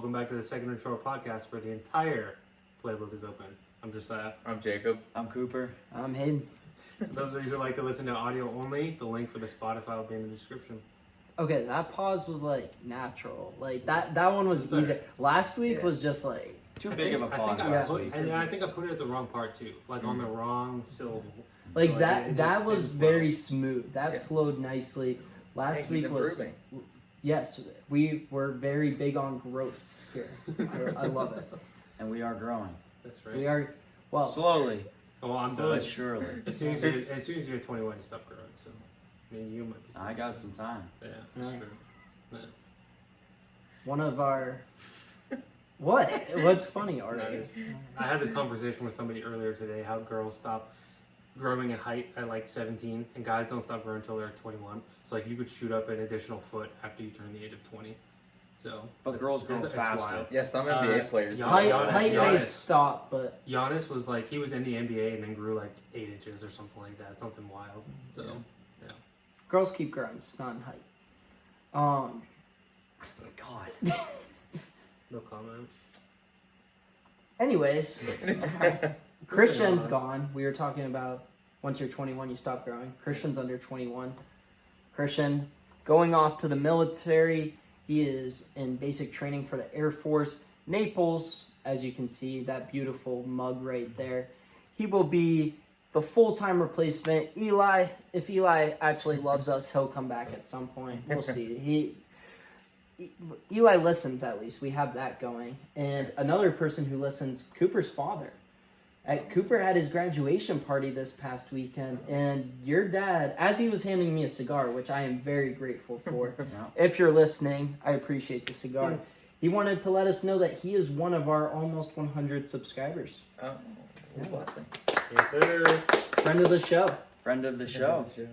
Welcome back to the Second Intro podcast where the entire playbook is open. I'm Josiah. I'm Jacob. I'm Cooper. I'm Hayden. For those of you who like to listen to audio only, the link for the Spotify will be in the description. Okay, that pause was like natural. Like that one was easy. Last week was just like Too big of a pause last week. And I think I put it at the wrong part too, like on the wrong syllable. like So, that was didn't very flow. smooth. That flowed nicely. Last week was improving. yes, we were very big on growth here. I love it. And we are growing. That's right. We are well. Slowly, Oh, I'm but done. surely. As soon as you're 21, you stop growing. So, I mean, you might be. I got some time. Yeah, that's Yeah. true. Yeah. One of our what? What's funny, already? Nice. I had this conversation with somebody earlier today. How girls stop growing in height at like 17, and guys don't stop growing until they're 21. So like you could shoot up an additional foot after you turn the age of 20. So, But girls grow it's faster. wild. Yeah, some NBA players. yeah. do. Height may stop, but Giannis was like, he was in the NBA and then grew like 8 inches or something like that. Something wild. So, yeah. girls keep growing, just not in height. God. No comment. Anyways, Christian's gone. We were talking about once you're 21, you stop growing. Christian's under 21. Christian going off to the military. He is in basic training for the Air Force. Naples, as you can see, that beautiful mug right there. He will be the full-time replacement. Eli, if Eli actually loves us, he'll come back at some point. We'll see. Eli listens, at least. We have that going. And another person who listens, Cooper's father. Cooper had his graduation party this past weekend, and your dad, as he was handing me a cigar, which I am very grateful for, if you're listening, I appreciate the cigar. He wanted to let us know that he is one of our almost 100 subscribers. Oh, blessing. Yes, sir. Friend of the show. Friend of the show. Yeah.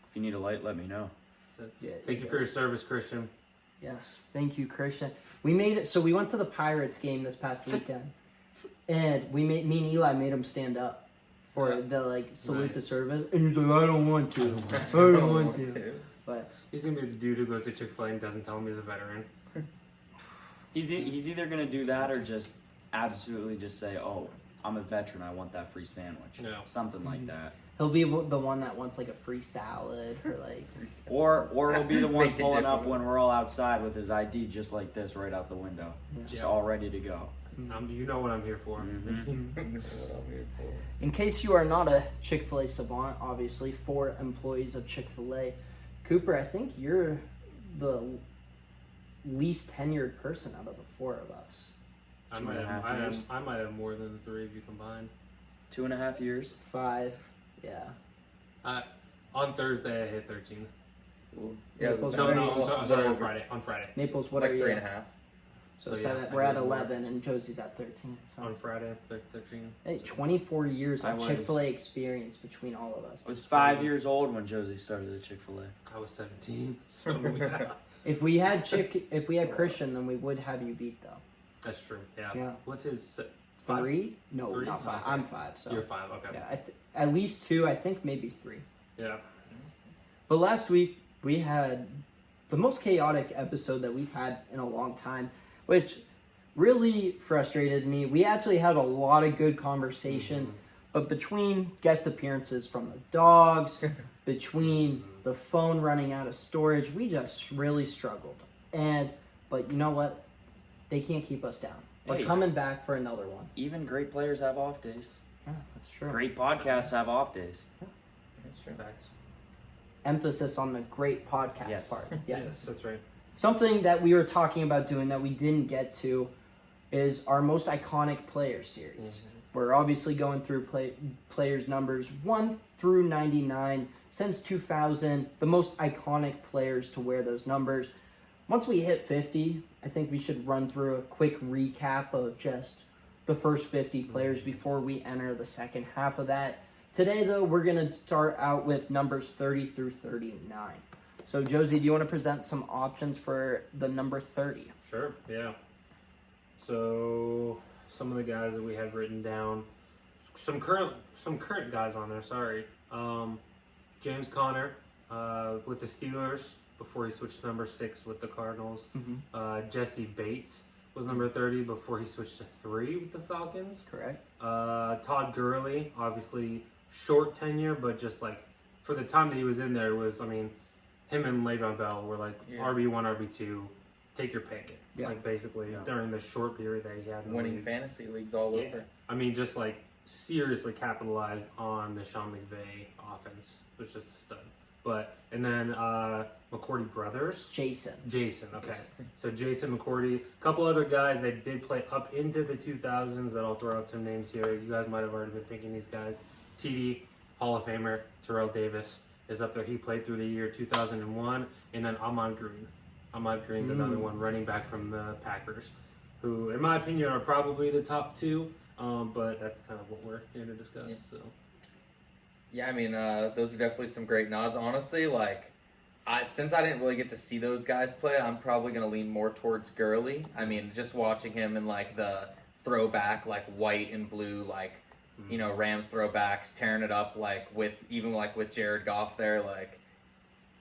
If you need a light, let me know. Yeah, Thank you for your service, Christian. Yes, thank you, Christian. We made it. So we went to the Pirates game this past weekend, and me and Eli made him stand up for the salute to Nice. service, and he's like, "I don't want to. I don't want to." But He's gonna be the dude who goes to Chick-fil-A and doesn't tell him he's a veteran. He's either gonna do that or just absolutely just say, "Oh, I'm a veteran. I want that free sandwich." No. Something like that. he'll be the one that wants like a free salad or like. Or he'll be the one Make it pulling up different. when we're all outside with his ID just like this right out the window, just Yeah. all ready to go. You know what I'm here for. In case you are not a Chick-fil-A savant, obviously 4 employees of Chick-fil-A, Cooper, I think you're the least tenured person out of the 4 of us. I 2.5 years. I might have more than the 3 of you combined. 2.5 years. 5, yeah. On Thursday, I hit 13. Yeah, it was No, I'm sorry, on Friday. Naples, what like are you? 3.5. So So, yeah, 7, I we're at did more. 11, and Josie's at 13. So. On Friday, 13. Hey, 24 years I of was- Chick-fil-A experience between all of us. I was 5 years old when Josie started at Chick-fil-A. I was 17. So yeah. If we had Christian, then we would have you beat though. That's true. Yeah. Yeah. What's his 5? 3? No, 3? not 5. Okay. I'm 5. So You're 5. Okay. yeah, at least 2. I think maybe 3. Yeah. But last week we had the most chaotic episode that we've had in a long time, which really frustrated me. We actually had a lot of good conversations, but between guest appearances from the dogs, between the phone running out of storage, we just really struggled. But you know what? They can't keep us down. We're Hey. coming back for another one. Even great players have off days. Yeah, that's true. Great podcasts have off days. That's true. Facts. Emphasis on the great podcast Yes. part. Yeah. Yes, that's right. Something that we were talking about doing that we didn't get to is our most iconic player series. We're obviously going through players numbers 1 through 99 since 2000, the most iconic players to wear those numbers. Once we hit 50, I think we should run through a quick recap of just the first 50 players before we enter the second half of that. Today, though, we're going to start out with numbers 30 through 39. So, Josie, do you want to present some options for the number 30? Sure. Yeah. So some of the guys that we have written down, some current guys on there. Sorry, James Conner with the Steelers before he switched to number 6 with the Cardinals. Jesse Bates was number 30 before he switched to 3 with the Falcons. Correct. Todd Gurley, obviously short tenure, but just like for the time that he was in there, it was, I mean, him and Le'Veon Bell were like RB1, RB2, take your pick. Yeah. Like basically during the short period that he had in the Winning league. fantasy leagues all over. I mean, just like seriously capitalized on the Sean McVay offense, was just a stud. But and then McCourty brothers, Jason. Okay, so Jason McCourty, a couple other guys that did play up into the 2000s. That I'll throw out some names here. You guys might have already been thinking these guys. TD, Hall of Famer, Terrell Davis is up there. He played through the year 2001, and then Ahman Green. Ahman Green's another one, running back from the Packers, who, in my opinion, are probably the top 2. But that's kind of what we're here to discuss. Yeah. So. Yeah, I mean, those are definitely some great nods. Honestly, like, since I didn't really get to see those guys play, I'm probably going to lean more towards Gurley. I mean, just watching him in, like, the throwback, like, white and blue, like, you know, Rams throwbacks, tearing it up, like, with Jared Goff there, like,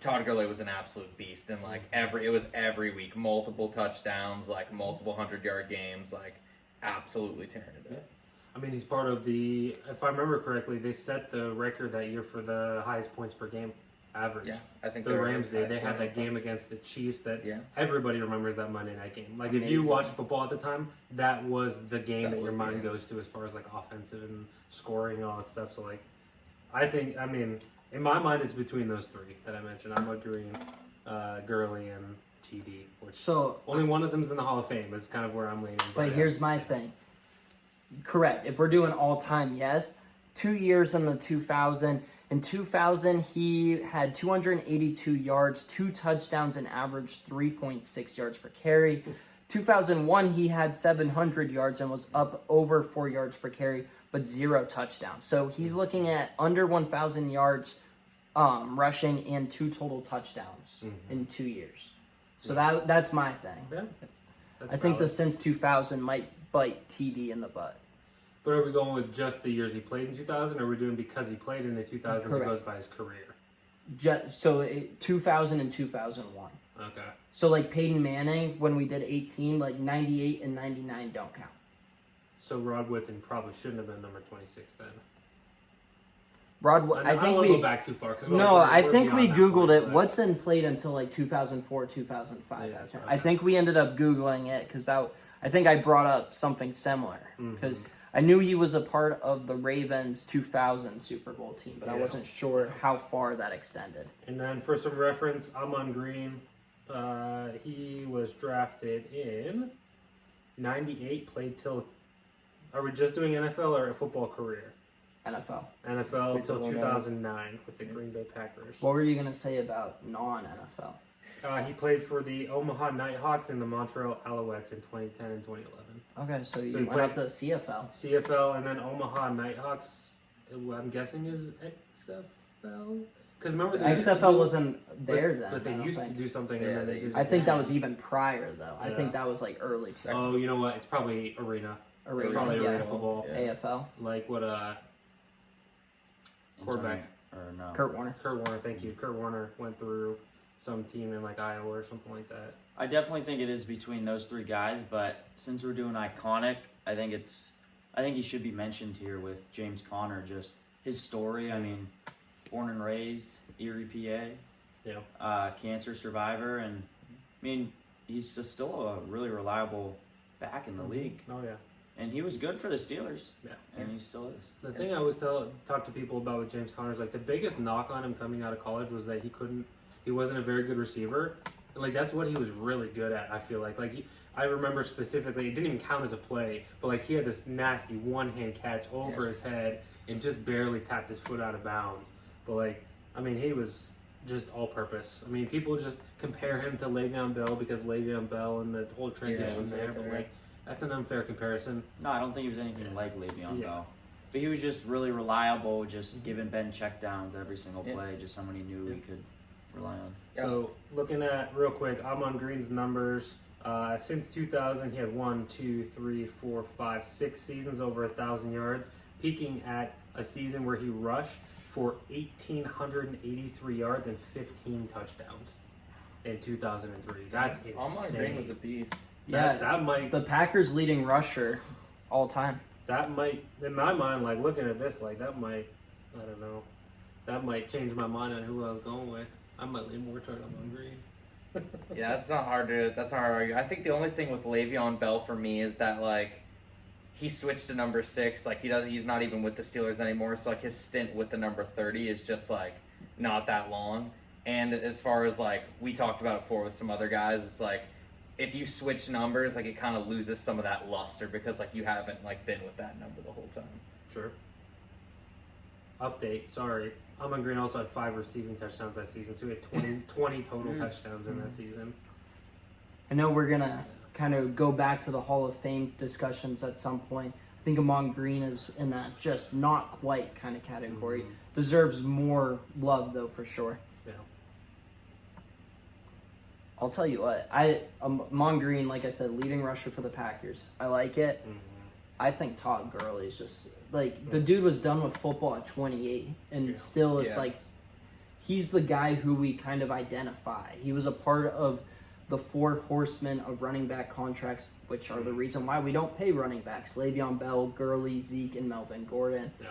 Todd Gurley was an absolute beast. And, like, it was every week, multiple touchdowns, like, multiple 100-yard games, like, absolutely tearing it up. I mean, he's part of the, if I remember correctly, they set the record that year for the highest points per game average. Yeah, I think the Rams did. They had that game against the Chiefs that everybody remembers, that Monday night game. Like, if you watched football at the time, that was the game that your mind goes to as far as, like, offensive and scoring and all that stuff. So, like, I think, I mean, in my mind, it's between those 3 that I mentioned. I'm agreeing Gurley and TD, which only one of them's in the Hall of Fame is kind of where I'm leaning. But here's my thing. Correct. If we're doing all time, yes. 2 years in the 2000. In 2000, he had 282 yards, 2 touchdowns, and averaged 3.6 yards per carry. 2001, he had 700 yards and was up over 4 yards per carry, but 0 touchdowns. So he's looking at under 1,000 yards rushing and 2 total touchdowns in 2 years. So that's my thing. Yeah, I think the since 2000 might bite TD in the butt. But are we going with just the years he played in 2000, or are we doing because he played in the 2000s, he goes by his career? 2000 and 2001. Okay. So, like, Peyton Manning, when we did 18, like, 98 and 99 don't count. So Rod Woodson probably shouldn't have been number 26 then. I think we go back too far. I think we Googled it. Woodson played until, like, 2004, 2005. Yeah, okay. I think we ended up Googling it because I think I brought up something similar. Because I knew he was a part of the Ravens 2000 Super Bowl team, but I wasn't sure how far that extended. And then for some reference, Ahman Green, he was drafted in 98, played till, are we just doing NFL or a football career? NFL till 2009 with the Green Bay Packers. What were you going to say about non-NFL? He played for the Omaha Nighthawks and the Montreal Alouettes in 2010 and 2011. Okay, so you went up to CFL. CFL, and then Omaha Nighthawks, I'm guessing is XFL? Because remember, the XFL wasn't there then. But they used to do something. Yeah, and then I think that was even prior, though. I think that was like early 2000s. Oh, you know what? It's probably Arena. It's probably Arena football. Yeah. AFL. Like what quarterback. Or no. Kurt Warner, thank you. Kurt Warner went through some team in like Iowa or something like that. I definitely think it is between those 3 guys, but since we're doing iconic, I think he should be mentioned here with James Conner, just his story. I mean, born and raised Erie, PA. Yeah. Cancer survivor, and I mean, he's still a really reliable back in the league. Oh yeah. And he was good for the Steelers. Yeah. And he still is. The thing I always talk to people about with James Conner is like the biggest knock on him coming out of college was that he wasn't a very good receiver. And like that's what he was really good at, I feel like. I remember specifically, it didn't even count as a play, but like he had this nasty one-hand catch over his head and just barely tapped his foot out of bounds. But like, I mean, he was just all-purpose. I mean, people just compare him to Le'Veon Bell because Le'Veon Bell and the whole transition there, but like, that's an unfair comparison. No, I don't think he was anything like Le'Veon Bell. But he was just really reliable, just giving Ben checkdowns every single play, just someone he knew he could rely on. So, looking at, real quick, Ahman Green's numbers, since 2000, he had 6 seasons over 1,000 yards, peaking at a season where he rushed for 1,883 yards and 15 touchdowns in 2003. That's insane. Ahman Green was a beast. Yeah, that might the Packers' leading rusher all time. that might in my mind, like looking at this, like that might, I don't know, that might change my mind on who I was going with. I might lean more toward Amon Green. Yeah, that's not hard to argue. I think the only thing with Le'Veon Bell for me is that like he switched to number 6. Like he's not even with the Steelers anymore. So like his stint with the number 30 is just like not that long. And as far as like we talked about it before with some other guys, it's like if you switch numbers, like it kind of loses some of that luster because like you haven't like been with that number the whole time. Sure. Update. Sorry, Amon Green also had 5 receiving touchdowns that season, so he had 20 total touchdowns in that season. I know we're gonna kind of go back to the Hall of Fame discussions at some point. I think Amon Green is in that just not quite kind of category. Deserves more love though, for sure. Yeah. I'll tell you what, Amon Green, like I said, leading rusher for the Packers. I like it. I think Todd Gurley is just like the dude was done with football at 28, and still is like he's the guy who we kind of identify. He was a part of the 4 horsemen of running back contracts, which are the reason why we don't pay running backs: Le'Veon Bell, Gurley, Zeke, and Melvin Gordon. Yeah.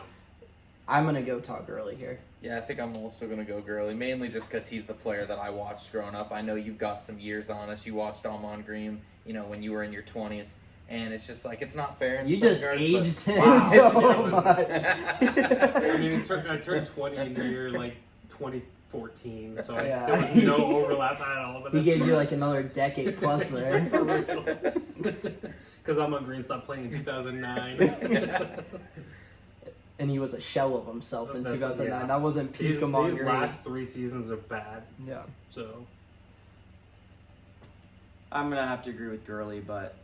I'm gonna go Todd Gurley here. Yeah, I think I'm also going to go Gurley, mainly just because he's the player that I watched growing up. I know you've got some years on us. You watched Amon Green, when you were in your 20s, and it's just like, it's not fair. In You some just regards, aged but- him Wow. so much. I mean, I turned 20 in the year like 2014, so Yeah. there was no overlap at all. But He that's gave you fine. like another decade plus there. For real. Because Amon Green stopped playing in 2009. And he was a shell of himself in That's- 2009. yeah. That wasn't peak These Amon Green. last 3 seasons are bad. Yeah. So I'm gonna have to agree with Gurley, but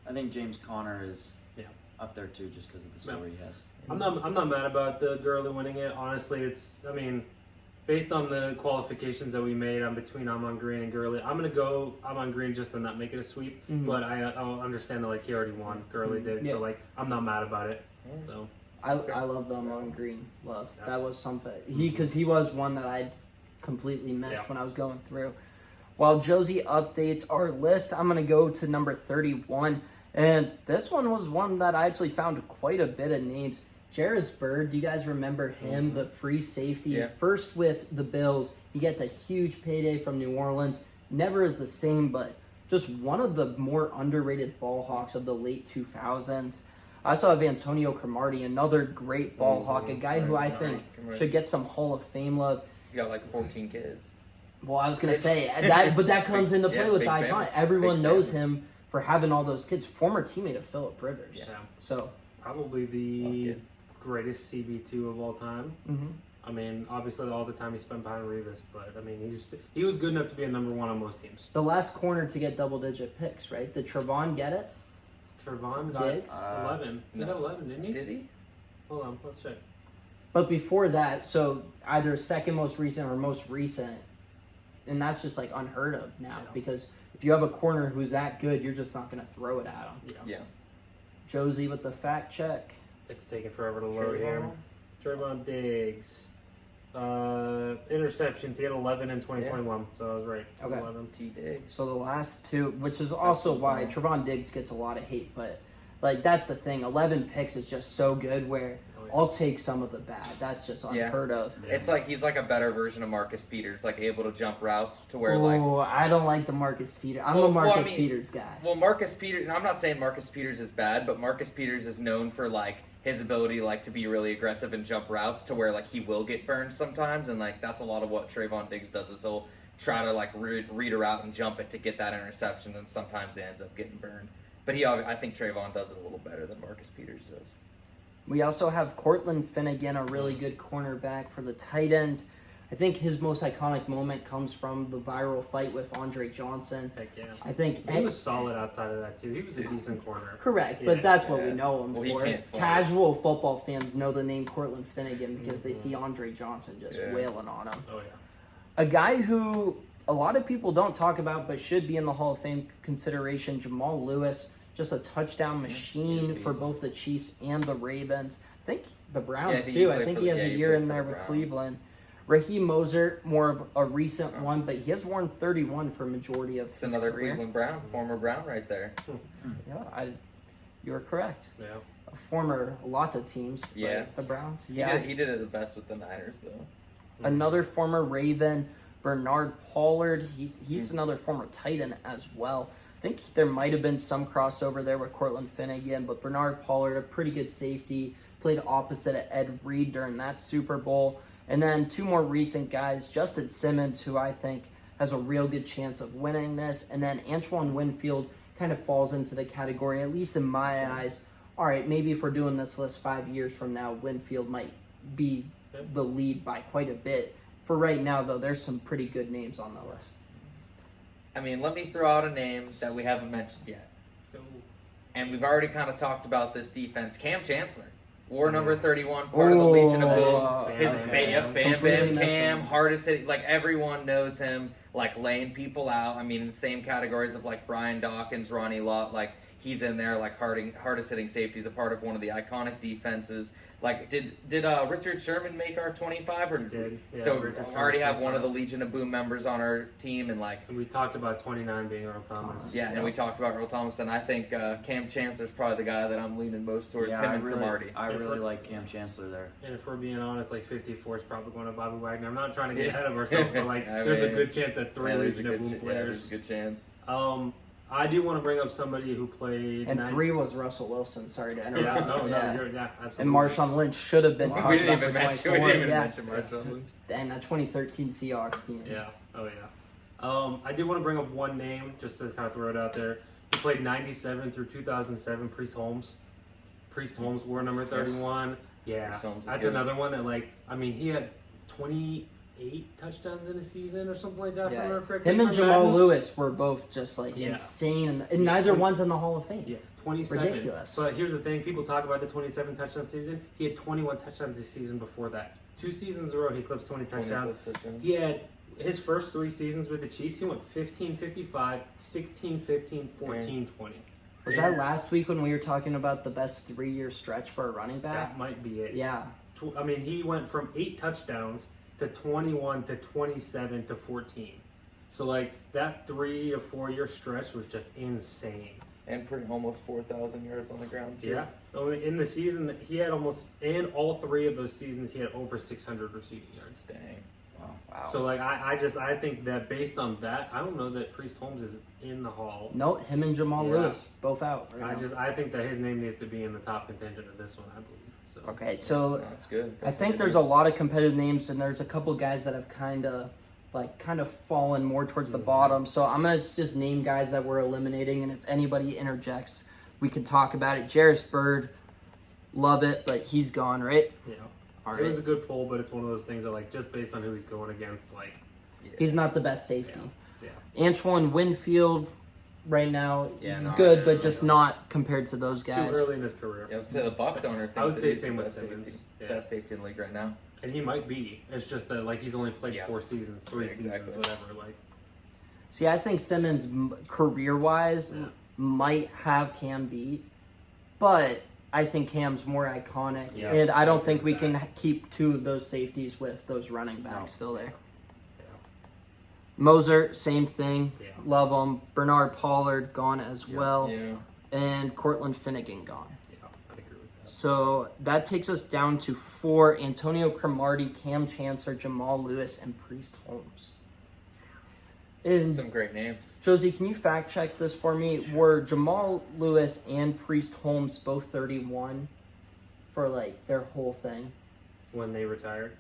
I think James Conner is Yeah. up there too, just because of the story he has. I'm not mad about the Gurley winning it. Honestly, based on the qualifications that we made, I'm between Amon Green and Gurley. I'm gonna go Amon Green just to not make it a sweep. But I'll understand that like he already won. Gurley did, Yeah. so like I'm not mad about it. So I love the Amon Green love. Yeah. That was something. Because he was one that I'd completely missed Yeah. when I was going through. While Josie updates our list, I'm going to go to number 31. And this one was one that I actually found quite a bit of names. Jarvis Bird, do you guys remember him? The free safety. Yeah. First with the Bills. He gets a huge payday from New Orleans. Never is the same, but just one of the more underrated ball hawks of the late 2000s. I also have Antonio Cromartie, another great ball hawk, a guy who I think should get some Hall of Fame love. He's got like 14 kids. Well, I was gonna say that, but that comes into play with big the family. icon. Everyone Big knows family. him for having all those kids. Former teammate of Phillip Rivers. yeah, So, probably Love the kids. greatest CB2 of all time. mhm. I mean, obviously all the time he spent behind Revis, but I mean he was good enough to be a number 1 on most teams. The last corner to get double-digit picks, right? Did Trevon get it? Trevon got Diggs? 11. He No. got 11, didn't he? Did he? Hold on, let's check. But before that, so either second most recent or most recent, and that's just like unheard of now Yeah. because if you have a corner who's that good, you're just not gonna throw it at him. Yeah. Josie with the fact check. It's taking forever to load here. Trevon Diggs. Interceptions. He had 11 in 2021, so I was right. Okay. 11. T. Diggs. So the last two, which is also why Trevon Diggs gets a lot of hate, but like that's the thing. 11 picks is just so good where Oh, yeah. I'll take some of the bad. That's just Yeah. unheard of. Yeah. It's like he's like a better version of Marcus Peters, like able to jump routes to where like. Oh, I don't like the Marcus Peters. I'm Well, a Marcus well, I mean- Peters guy. Well, Marcus Peters. I'm not saying Marcus Peters is bad, but Marcus Peters is known for like his ability like to be really aggressive and jump routes to where like he will get burned sometimes, and like that's a lot of what Trayvon Diggs does. Is he'll try to like read a route and jump it to get that interception, and sometimes it ends up getting burned. But I think Trayvon does it a little better than Marcus Peters does. We also have Cortland Finnegan, a really good cornerback for the tight end. I think his most iconic moment comes from the viral fight with Andre Johnson. Heck yeah. I think He was solid outside of that, too. He was a decent corner. correct, Yeah, but that's what yeah. we know him Well, he for. can't fly. Casual football fans know the name Cortland Finnegan because they see Andre Johnson just Yeah. wailing on him. Oh, yeah. A guy who a lot of people don't talk about but should be in the Hall of Fame consideration, Jamal Lewis, just a touchdown machine he's for beast. both the Chiefs and the Ravens. I think the Yeah, I Browns think he too. I played think for he the- has yeah, a he year played in for there the with Browns. Cleveland. Raheem Mostert, more of a recent one, but he has worn 31 for a majority of It's his another career. Cleveland Brown, former Brown right there. Yeah, you're correct. Yeah. A former lots of teams. but Yeah. the Browns. He Yeah, did it the best with the Niners, though. another former Raven, Bernard Pollard. He's another former Titan as well. I think there might have been some crossover there with Cortland Finnegan, but Bernard Pollard, a pretty good safety, played opposite of Ed Reed during that Super Bowl. And then two more recent guys, Justin Simmons, who I think has a real good chance of winning this, and then Antoine Winfield kind of falls into the category, at least in my eyes. All right, maybe if we're doing this list 5 years from now, Winfield might be the lead by quite a bit. For right now, though, there's some pretty good names on the list. I mean, let me throw out a name that we haven't mentioned yet. And we've already kind of talked about this defense. Cam Chancellor, war number 31, part of the Legion of Boom. His Bam Completely missed Cam, him. hardest hitting, like everyone knows him, like laying people out. I mean, in the same categories of like Brian Dawkins, Ronnie Lott, like he's in there, like hardest hitting safety. He's a part of one of the iconic defenses. Like, did Richard Sherman make our 25? Or Did. Yeah, so Richard we already Sherman's have one of the 25. Legion of Boom members on our team, and like. And we talked about 29 being Earl Thomas. Yeah, and we talked about Earl Thomas, and I think Cam Chancellor's probably the guy that I'm leaning most towards. Yeah, him I and Cromartie. really like Cam Chancellor there. And if we're being honest, like 54 is probably going to Bobby Wagner. I'm not trying to get ahead of ourselves, but like I there's a mean, good chance that three there's Legion of Boom there's players. a good chance. I do want to bring up somebody who played. And 3 was Russell Wilson. Sorry to interrupt. Yeah, no, Yeah. you're, yeah, absolutely. And Marshawn Lynch should have been Wow. talked We didn't about even for mention. 24. We didn't even Yeah. mention Marshawn Lynch. And that 2013 Seahawks team. Yeah. Oh yeah. I did want to bring up one name just to kind of throw it out there. He played 97 through 2007. Priest Holmes. Priest Holmes wore number 31. Yeah, Priest Holmes is that's good. another one that he had 28 touchdowns in a season or something like that. If I Yeah. remember correctly Him and from Jamal Madden. Lewis were both just Yeah. insane, and neither one's in the Hall of Fame. Yeah, 27. Ridiculous. But here's the thing: people talk about the 27 touchdown season. He had 21 touchdowns this season before that. 2 seasons in a row, he eclipsed 20 touchdowns. He had his first 3 seasons with the Chiefs. He went 15-55, 16-15, 14-20. Was that last week when we were talking about the best 3-year stretch for a running back? That might be it. Yeah. I mean, he went from 8 touchdowns to 21 to 27 to 14. So like that 3 to 4 year stretch was just insane. And pretty almost 4,000 yards on the ground too. Yeah. I mean, in the season that he had almost, in all 3 of those seasons, he had over 600 receiving yards. Dang. Wow. So like I think that based on that, I don't know that Priest Holmes is in the Hall. No, him and Jamal Yeah. Lewis both out. Right now. I think that his name needs to be in the top contention of this one. I believe. So. Okay, so That's good. I That's think good there's a news. lot of competitive names, and there's a couple guys that have kind of fallen more towards the bottom. So I'm gonna just name guys that we're eliminating, and if anybody interjects, we can talk about it. Jarris Bird, love it, but he's gone, right? Yeah. All It was a right. good poll, but it's one of those things that like just based on who he's going against, like He's not the best safety. yeah. Antoine Winfield, right now, Yeah, no, good, I but really just don't. not compared to those guys. Too early in his career. Yeah, I would say the Bucs owner thinks I would that say he's same the with best Simmons. safety, Yeah. best safety in the league right now. And he might be. It's just that like he's only played Yeah. 4 seasons, 3 Yeah, exactly. seasons, whatever. Like See, I think Simmons, career-wise, Yeah. might have Cam beat, but I think Cam's more iconic, Yeah, and I don't I think agree we with can keep 2 of those safeties with those running backs No. still there. Yeah. Moser, same thing. Yeah. Love him. Bernard Pollard gone as well, Yeah. and Cortland Finnegan gone. Yeah, I agree with that. So that takes us down to 4: Antonio Cromartie, Cam Chancellor, Jamal Lewis, and Priest Holmes. And Some great names. Josie, can you fact check this for me? Were Jamal Lewis and Priest Holmes both 31 for like their whole thing? When they retired.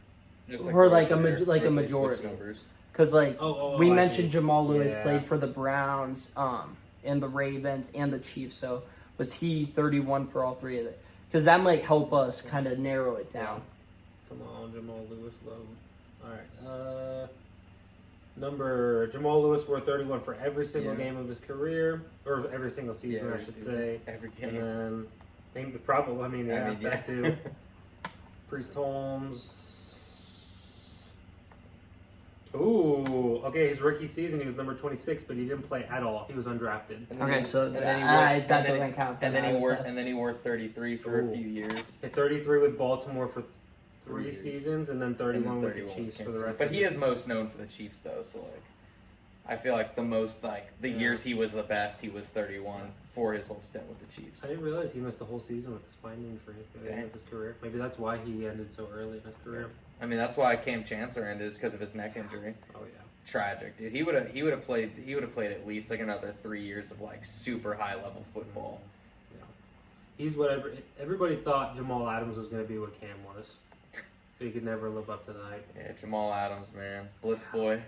Just Or like a right ma- there, like a if they switch majority. numbers. Because like Oh, we I mentioned see. Jamal Lewis Yeah. played for the Browns, and the Ravens and the Chiefs. So was he 31 for all 3 of it? Because that might help us kind of narrow it down. Come on, Jamal Lewis, load. All right. Jamal Lewis wore 31 for every single Yeah. game of his career, or every single season, I every should season. say. Every And game. then, maybe probably, that too. Priest Holmes. Ooh, okay. His rookie season, he was number 26, but he didn't play at all. He was undrafted. And then Okay, he- so and then he that wore- and doesn't then- count. And then I he would wore say. and then he wore 33 for Ooh. a few years. Hit 33 with Baltimore for 3 seasons and then 31 with the Chiefs for the rest But of he his... is most known for the Chiefs, though, so, like, I feel like the most, like, the years he was the best, he was 31 for his whole stint with the Chiefs. I didn't realize he missed the whole season with a spine injury at the end of his career. Maybe that's why he ended so early in his career. I mean, that's why Cam Chancellor ended, is because of his neck injury. Oh, yeah. Tragic, dude. He would have played at least like another 3 years of like super high level football. Yeah. He's whatever everybody thought Jamal Adams was going to be what Cam was. He could never live up to the hype. Yeah, Jamal Adams, man, Blitz boy.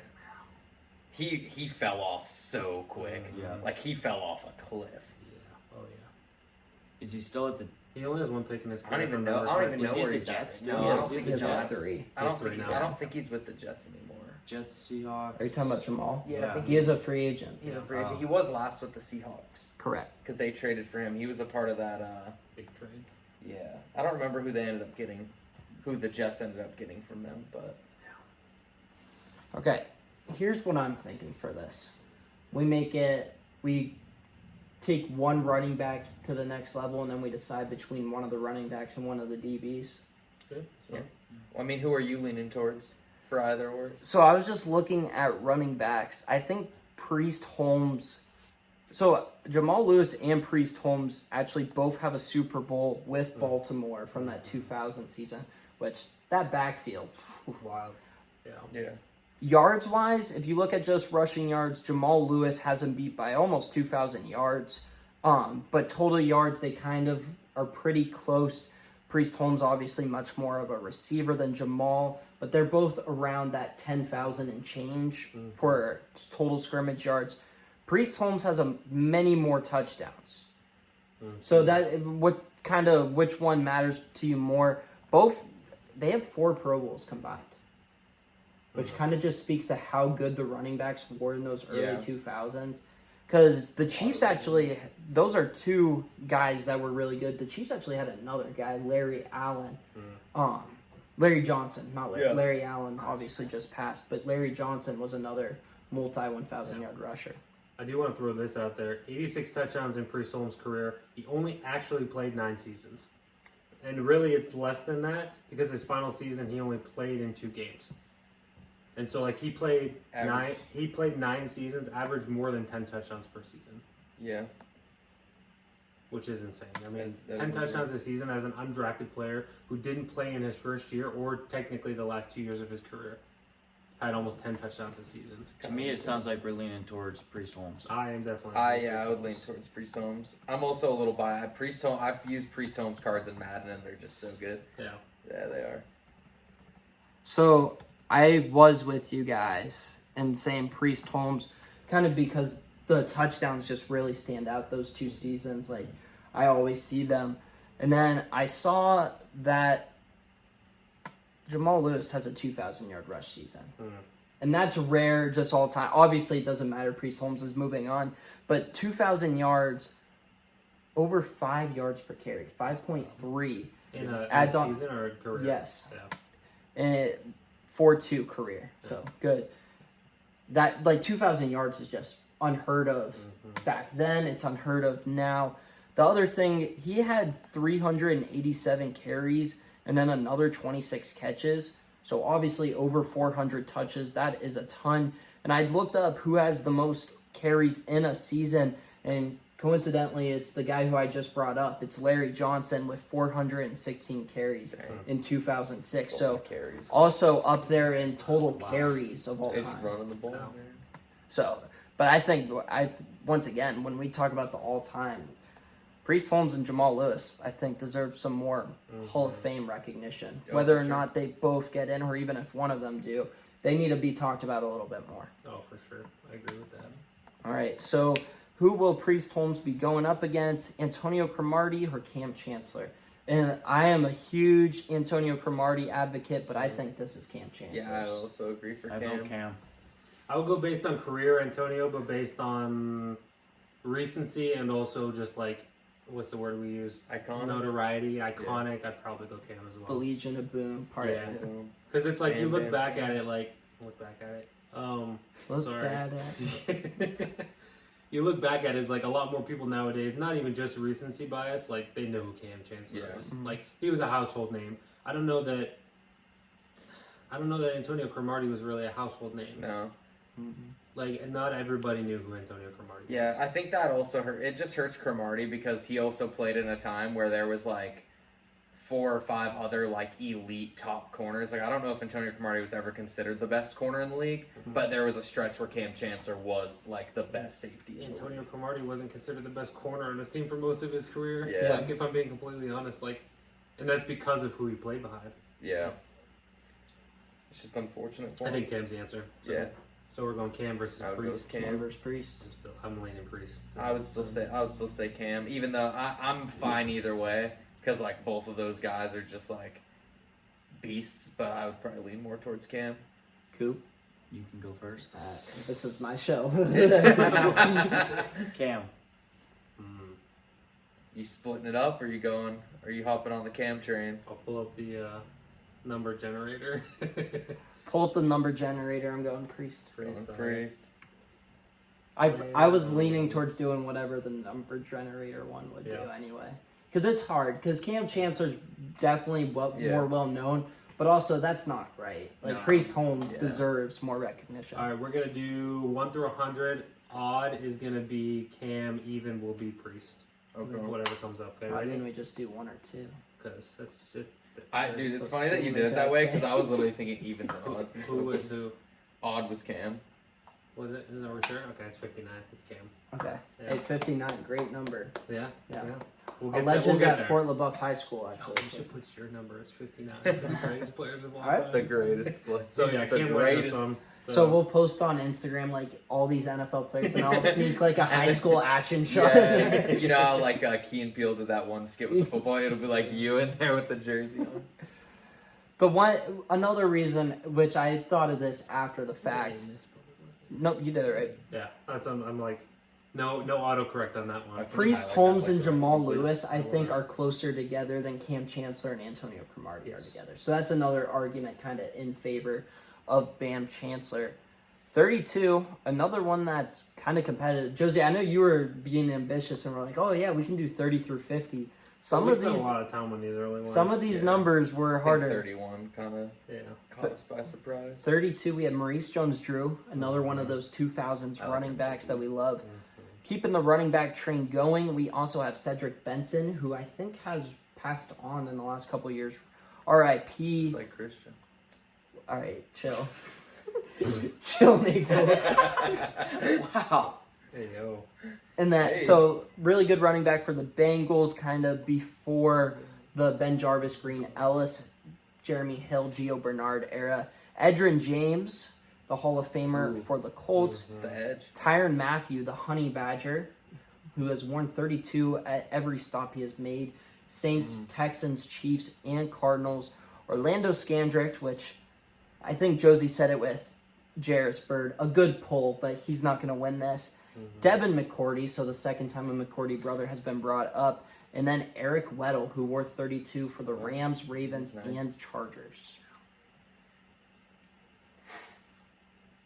He fell off so quick. Yeah. Like he fell off a cliff. Yeah. Oh yeah. Is he still at the? He only has one pick in his I career. don't even know. I don't even Was know he at where the he's at. Jets still? No, Yeah, I don't he think He he's has at. like 3. I don't He's think. three I now. don't think he's with the Jets anymore. Jets, Seahawks. Are you talking about Jamal? Yeah, I Yeah. think He is a free agent. he's a free agent. Oh. He was last with the Seahawks Correct. because they traded for him. He was a part of that. Big trade. Yeah, I don't remember who they ended up getting, who the Jets ended up getting from them, but Okay, here's what I'm thinking for this. We take one running back to the next level, and then we decide between one of the running backs and one of the DBs. Good. So, Yeah. I mean, who are you leaning towards for either or? So I was just looking at running backs. I think Priest Holmes. So Jamal Lewis and Priest Holmes actually both have a Super Bowl with Baltimore from that 2000 season, which that backfield. wild. Yeah. Yeah. Yards wise, if you look at just rushing yards, Jamal Lewis has him beat by almost 2,000 yards. But total yards, they kind of are pretty close. Priest Holmes obviously much more of a receiver than Jamal, but they're both around that 10,000 and change for total scrimmage yards. Priest Holmes has many more touchdowns. So that which one matters to you more? Both they have 4 Pro Bowls combined, which kind of just speaks to how good the running backs were in those early 2000s. Because the Chiefs actually, those are 2 guys that were really good. The Chiefs actually had another guy, Larry Allen. Larry Johnson, not Larry. Yeah. Larry Allen obviously just passed, but Larry Johnson was another multi-1,000-yard rusher. I do want to throw this out there. 86 touchdowns in Priest Holmes' career. He only actually played 9 seasons. And really it's less than that because his final season he only played in 2 games. And so like he played Average. 9 seasons, averaged more than 10 touchdowns per season, Yeah. which is insane. I mean, That 10 is touchdowns a season as an undrafted player who didn't play in his first year or technically the last 2 years of his career. Had almost 10 touchdowns a season. To me, it sounds like we're leaning towards Priest Holmes. I am definitely. I would lean towards Priest Holmes. I'm also a little biased. I've used Priest Holmes cards in Madden, and they're just so good. Yeah. Yeah, they are. So I was with you guys and saying Priest Holmes, kind of because the touchdowns just really stand out those 2 seasons. Like I always see them, and then I saw that Jamal Lewis has a 2,000-yard rush season, and that's rare just all time. Obviously, it doesn't matter. Priest Holmes is moving on, but 2,000 yards, over 5 yards per carry, 5.3. In a Adds on- season or a career? Yes. Yeah. 4-2 career. So good. That like 2,000 yards is just unheard of back then. It's unheard of now. The other thing, he had 387 carries and then another 26 catches. So obviously over 400 touches. That is a ton. And I looked up who has the most carries in a season, and coincidentally, it's the guy who I just brought up. It's Larry Johnson with 416 carries in 2006. So carries. also up there in total carries of all Is time. running the ball. No. Man. So, but I think once again, when we talk about the all-time, Priest Holmes and Jamal Lewis, I think deserve some more Hall of Fame recognition. Oh, Whether for or sure. not they both get in, or even if one of them do, they need to be talked about a little bit more. Oh, for sure. I agree with that. All right, so who will Priest Holmes be going up against, Antonio Cromartie or Cam Chancellor? And I am a huge Antonio Cromartie advocate, but I think this is Cam Chancellor. Yeah, I also agree for I Cam. vote Cam. I would go based on career, Antonio, but based on recency and also just like, what's the word we use? Iconic. Notoriety, iconic. I'd probably go Cam as The well. Legion of Boom, part Yeah. of it. Because it's like you Bam, look bam, back bam. at it, like look back at it. Look Sorry. bad at You look back at it, it's like a lot more people nowadays, not even just recency bias, like they know who Cam Chancellor Yeah. is. Like he was a household name. I don't know that I don't know that Antonio Cromartie was really a household name. No. Like, not everybody knew who Antonio Cromartie was. Yeah, I think that also hurt. It just hurts Cromartie because he also played in a time where there was like 4 or 5 other like elite top corners. Like I don't know if Antonio Cromartie was ever considered the best corner in the league, but there was a stretch where Cam Chancellor was like the best safety. In Antonio Cromartie wasn't considered the best corner on the team for most of his career. Yeah. Like if I'm being completely honest, like, and that's because of who he played behind. Yeah. It's just unfortunate for I him. think Cam's the answer. So, Yeah. So we're going Cam versus I would go Priest. with Cam. versus Priest. I'm leaning Priest. I would still say Cam, even though I'm fine either way, because like both of those guys are just like beasts. But I would probably lean more towards Cam. Coop, you can go first. This is my show. Cam. You splitting it up, or you going? Are you hopping on the Cam train? I'll pull up the number generator. Pull up the number generator. I'm going Priest. Priest. I was leaning towards doing whatever the number generator one would do anyway. Because it's hard. Because Cam Chancellor's definitely more well known, but also that's not right. Like Priest Holmes deserves more recognition. All right, we're gonna do 1 through 100. Odd is gonna be Cam. Even will be Priest. Okay. Whatever comes up. Okay, Why ready? didn't we just do 1 or 2? Because that's just. Dude, it's So funny that you did it that way because I was literally thinking evens and odds. And Who stuff. was who? Odd was Cam. Was it? Is that for sure? Okay, it's 59. It's Cam. Okay. Yeah. Hey, 59, great number. Yeah. Yeah. We'll A get legend there. at Fort LaBeouf High School, Oh, actually. you should put your number as 59. The greatest players of all Alright. time. The greatest player. So yeah, the Cam wins greatest. this one. So we'll post on Instagram like all these NFL players, and I'll sneak like a high school action shot. Yes. You know how like Key and Peele did that one skit with the football? It'll be like you in there with the jersey on. But another reason, which I thought of this after the fact. Nope, you did it right. Yeah, that's I'm like, no autocorrect on that one. Okay. Priest, I like Holmes, that, and like, Jamal please. Lewis, I think, are closer together than Cam Chancellor and Antonio Cromartie are together. So that's another argument kind of in favor of Bam Chancellor. 32, another one that's kind of competitive. Josie, I know you were being ambitious and we're like, oh yeah, we can do 30 through 50. Some we of spent these, a lot of time on these early ones. some of these numbers were I think harder. 31 kind of caught us by surprise. 32, we have Maurice Jones-Drew, another one of those 2000s running backs that we love. Keeping the running back train going, we also have Cedric Benson, who I think has passed on in the last couple of years. R.I.P. It's like Christian. All right, chill. Chill, Nichols. Wow. Hey yo. And that, so really good running back for the Bengals, kind of before the Ben Jarvis, Green Ellis, Jeremy Hill, Gio Bernard era. Edgerrin James, the Hall of Famer for the Colts. The edge. Tyrann Mathieu, the Honey Badger, who has worn 32 at every stop he has made. Saints, Texans, Chiefs, and Cardinals. Orlando Scandrick, which I think Josie said it with Jairus Byrd. A good pull, but he's not going to win this. Devin McCourty, so the second time a McCourty brother has been brought up. And then Eric Weddle, who wore 32 for the Rams, Ravens, and Chargers.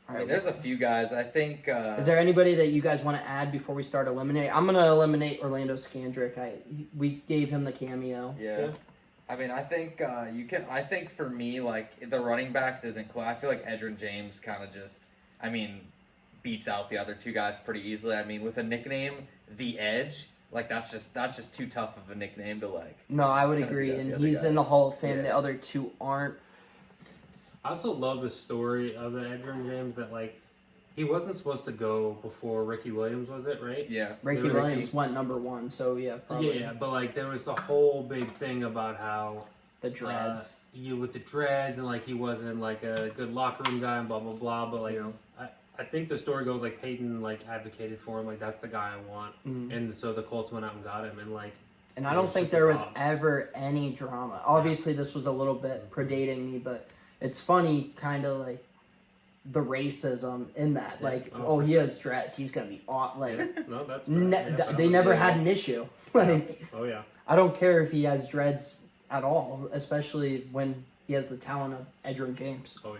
I mean, there's a few guys. I think. Is there anybody that you guys want to add before we start eliminating? I'm going to eliminate Orlando Scandrick. We gave him the cameo. Yeah. I mean, I think you can. I think for me, like the running backs isn't close. I feel like Edgerrin James kind of just. I mean, beats out the other two guys pretty easily. I mean, with a nickname, The Edge, like that's just too tough of a nickname to like. No, I would Kinda agree, beat out and the other he's in guys. the Hall of Fame. Yeah. The other two aren't. I also love the story of the Edgerrin James that like he wasn't supposed to go before Ricky Williams, was it right? Yeah. Ricky Ricky- Williams went number 1, so yeah, probably Yeah, but like there was a whole big thing about how the dreads. with the dreads and like he wasn't like a good locker room guy and blah blah blah. But like I think the story goes like Peyton like advocated for him, like that's the guy I want, and so the Colts went out and got him, and like. And I don't it's think just a there was problem. ever any drama. Obviously, this was a little bit predating me, but it's funny, kind of like the racism in that. Like, oh, he has dreads, he's gonna be off. Like, No, that's they never had an issue. Like, Oh yeah. I don't care if he has dreads at all, especially when he has the talent of Edgerrin James. Oh yeah.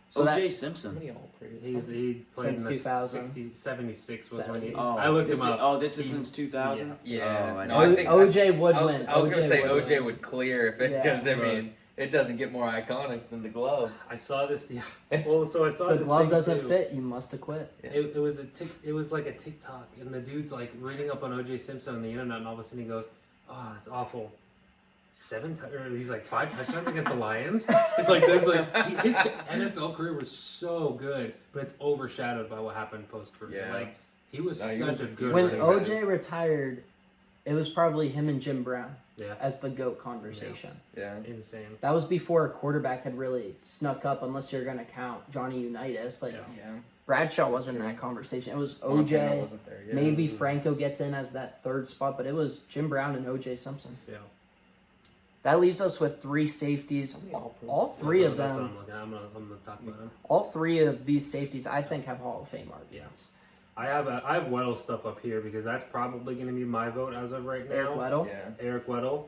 So O.J. that, How Simpson. many all praise? He played Since in the 2000. 76 was when he. 70. Oh, I looked this him up. This is since 2000? Yeah. Oh, I No, know. I think OJ would I was win. gonna say would OJ win. would clear if it Yeah. because I Right. mean It doesn't get more iconic than the glove. I saw this. Yeah. Well, so I saw If the this glove thing, doesn't too. fit, you must have quit. It was it was like a TikTok, and the dude's like reading up on O.J. Simpson on the internet, and all of a sudden he goes, "Oh, that's awful." Or he's like 5 touchdowns against the Lions. It's like there's like his NFL career was so good, but it's overshadowed by what happened post career. Yeah. Like he was No, he such was- a good. When so running back. OJ retired, it was probably him and Jim Brown Yeah, as the GOAT conversation. Yeah. insane. That was before a quarterback had really snuck up, unless you're going to count Johnny Unitas. Like, Yeah. Yeah. Bradshaw wasn't in that conversation. It was Montana OJ. wasn't there, yeah. Maybe Franco gets in as that third spot, but it was Jim Brown and OJ Simpson. Yeah, That leaves us with 3 safeties. All 3 of That's what them, I'm looking at. I'm gonna talk about him. all 3 of these safeties, I think, have Hall of Fame arguments. I have Weddle's stuff up here because that's probably going to be my vote as of right now. Eric Weddle. Yeah. Eric Weddle.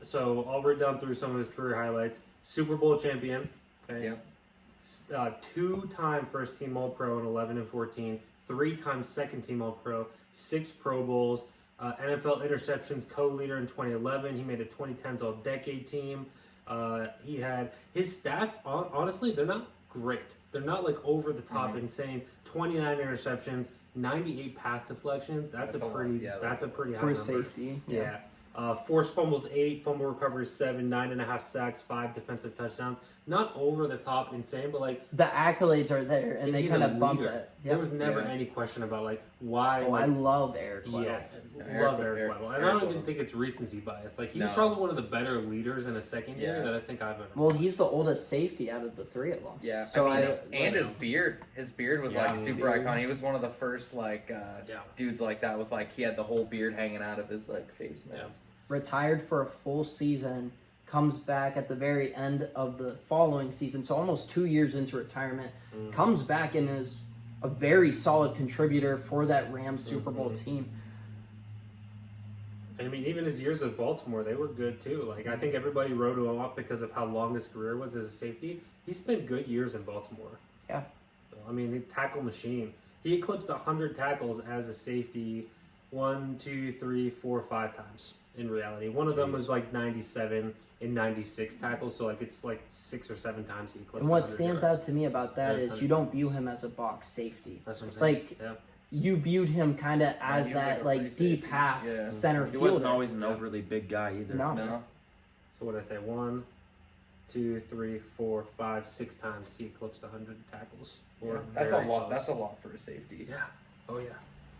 So I'll read down through some of his career highlights. Super Bowl champion. Okay. Yeah. 2-time first team All Pro in 11 and 14. 3-time second team All Pro. 6 Pro Bowls. NFL interceptions co-leader in 2011. He made a 2010s All Decade team. He had his stats. Honestly, they're not great. They're not like over the top insane. 29 interceptions, 98 pass deflections. That's a lot. pretty. Yeah, That's a pretty high For number. safety. Yeah. Forced fumbles 8, fumble recoveries 7, 9.5 sacks, 5 defensive touchdowns. Not over the top insane, but like The accolades are there, and they he's kind a of bump leader. it. There Yep. was never Yeah. any question about like why. Oh, I like, love Eric Weddle. yeah, Eric- love Eric Eric- Weddle, and Eric I don't even Weddle's- think it's recency bias. Like he was No. probably one of the better leaders in a second year Yeah. that I think I've ever. Well, he's the oldest safety out of the 3 of them. Yeah, So I mean, I- and his beard was Yeah, like super beard. iconic. He was one of the first like Yeah. dudes like that with like he had the whole beard hanging out of his like face mask. Yeah. Retired for a full season, comes back at the very end of the following season, so almost 2 years into retirement, comes back and is a very solid contributor for that Rams Super Bowl team. And I mean, even his years with Baltimore, they were good too. Like I think everybody wrote him up because of how long his career was as a safety. He spent good years in Baltimore. Yeah. So, I mean, the tackle machine. He eclipsed 100 tackles as a safety 1, 2, 3, 4, 5 times in reality. One of them was like 97 and 96 tackles, so like it's like 6 or 7 times he eclipsed. And what 100 stands yards. out to me about that Yeah, is you don't view him as a box safety. That's what I'm saying. Like, yeah. you viewed him kind of as he was that like a like free deep safety. half Yeah. center He fielder. wasn't always an overly big guy either. No. No, So what did I say? 1, 2, 3, 4, 5, 6 times he eclipsed 100 tackles. Or that's a very lot. close. That's a lot for a safety. Yeah. Oh yeah.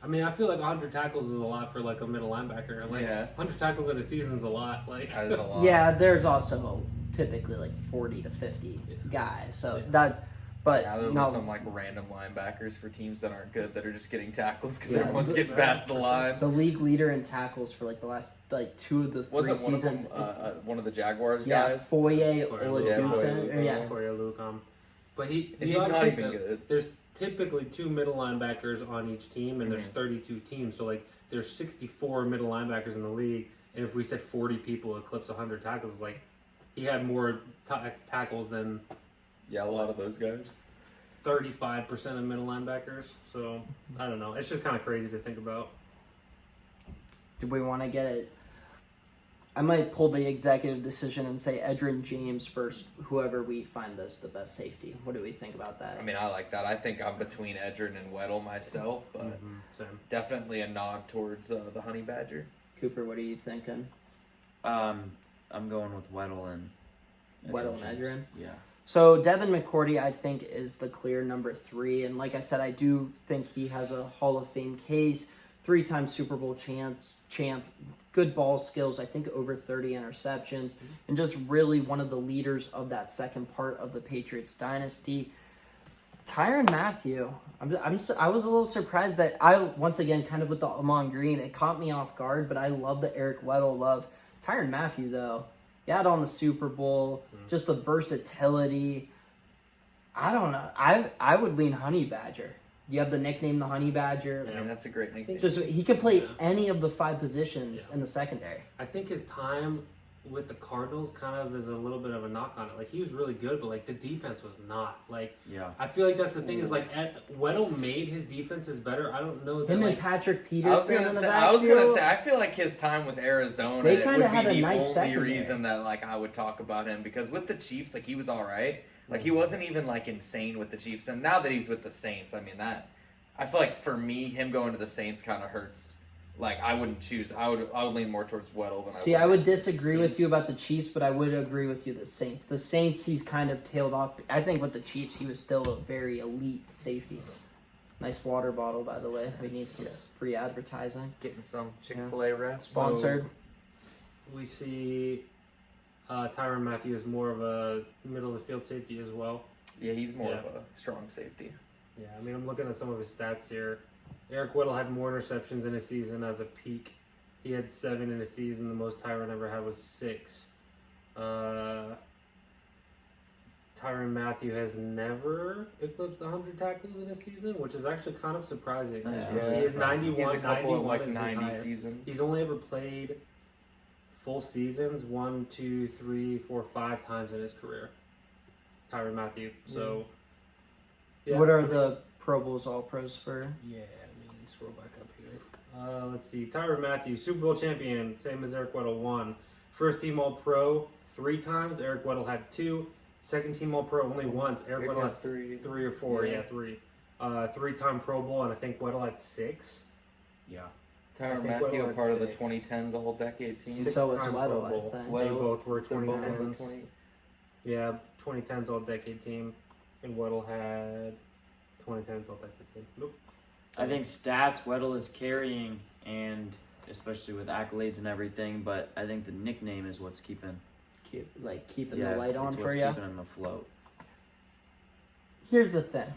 I mean, I feel like 100 tackles is a lot for like a middle linebacker. Like Yeah. 100 tackles in a season is a lot. Like That is a lot. Yeah, there's also typically like 40 to 50 guys. So that, but Yeah, there'll be no, some like random linebackers for teams that aren't good that are just getting tackles because Yeah. everyone's getting past the line. the league leader in tackles for like the last like 2 of the 3 Wasn't one of seasons. them one of the Jaguars yeah, guys? Foye Foye Olajuwon. Luke. Yeah, for your Lucom. But And he's gotta not think even that good. There's typically 2 middle linebackers on each team, and there's Mhm. 32 teams. So like there's 64 middle linebackers in the league, and if we said 40 people eclipse 100 tackles, it's like he had more tackles than Yeah, a lot of those guys. 35% of middle linebackers. So I don't know. It's just kind of crazy to think about. do we want to get it? I might pull the executive decision and say Edgerrin James first, whoever we find as the best safety. What do we think about that? I mean, I like that. I think I'm between Edgerrin and Weddle myself, but Same. definitely a nod towards the Honey Badger. Cooper, what are you thinking? I'm going with Weddle and Weddle and Edgerrin? Yeah. So Devin McCourty, I think, is the clear number 3, and like I said, I do think he has a Hall of Fame case. 3-time Super Bowl champ, good ball skills. I think over 30 interceptions, and just really one of the leaders of that second part of the Patriots dynasty. Tyrann Mathieu, I was a little surprised that once again kind of with the Amon Green, it caught me off guard, but I love the Eric Weddle love. Tyrann Mathieu though. Yeah, on the Super Bowl, just the versatility. I don't know. I would lean Honey Badger. You have the nickname the Honey Badger. I mean, that's a great nickname. Just he could play any of the 5 positions in the secondary. I think his time with the Cardinals kind of is a little bit of a knock on it. Like, he was really good, but, like, the defense was not. Like, Yeah. I feel like that's the thing is, like, Weddle made his defenses better. I don't know that, Him like, and Patrick I Peterson. was gonna in the say. backfield. I feel like his time with Arizona They would kinda be had a the nice only secondary. reason that like I would talk about him because with the Chiefs, like he was all right. Like he wasn't even like insane with the Chiefs, and now that he's with the Saints, I mean that. I feel like for me, him going to the Saints kind of hurts. Like I wouldn't choose. I would lean more towards Weddle than See, I would disagree with you about the Chiefs, but I would agree with you the Saints. The Saints, he's kind of tailed off. I think with the Chiefs, he was still a very elite safety. Nice water bottle, by the way. We need some free advertising. getting some Chick-fil-A reps. Sponsored. we see Tyrann Mathieu is more of a middle of the field safety as well. Yeah, he's more of a strong safety. Yeah, I mean, I'm looking at some of his stats here. Eric Weddle had more interceptions in a season as a peak. He had 7 in a season. The most Tyrann ever had was 6. Tyrann Mathieu has never eclipsed 100 tackles in a season, which is actually kind of surprising. Yeah, he is 91. He's a couple of 91 like is his 90 highest. seasons. He's only ever played full seasons 1, 2, 3, 4, 5 times in his career. Tyrann Mathieu. So, yeah, What are the Pro Bowls, All Pros for? Yeah, let me scroll back up here. Let's see. Tyrann Mathieu, Super Bowl champion, same as Eric Weddle, 1. First team All Pro 3 times. Eric Weddle had 2. Second team All Pro only once. Eric Weddle had 3 or 4. Yeah, 3. 3-time Pro Bowl, and I think Weddle had 6. Yeah. Tyrann think Mathieu, Weddle part of had the 6. 2010s All-Decade team. And so was 6-time Weddle, Pro I Bowl. think. They both were They're both 2010s. 20. Yeah, 2010s All-Decade team, and Weddle had 2010s All-Decade team. Nope. I think stats Weddle is carrying, and especially with accolades and everything, but I think the nickname is what's keeping Keeping the light on it's for what's you. keeping him afloat. Here's the thing.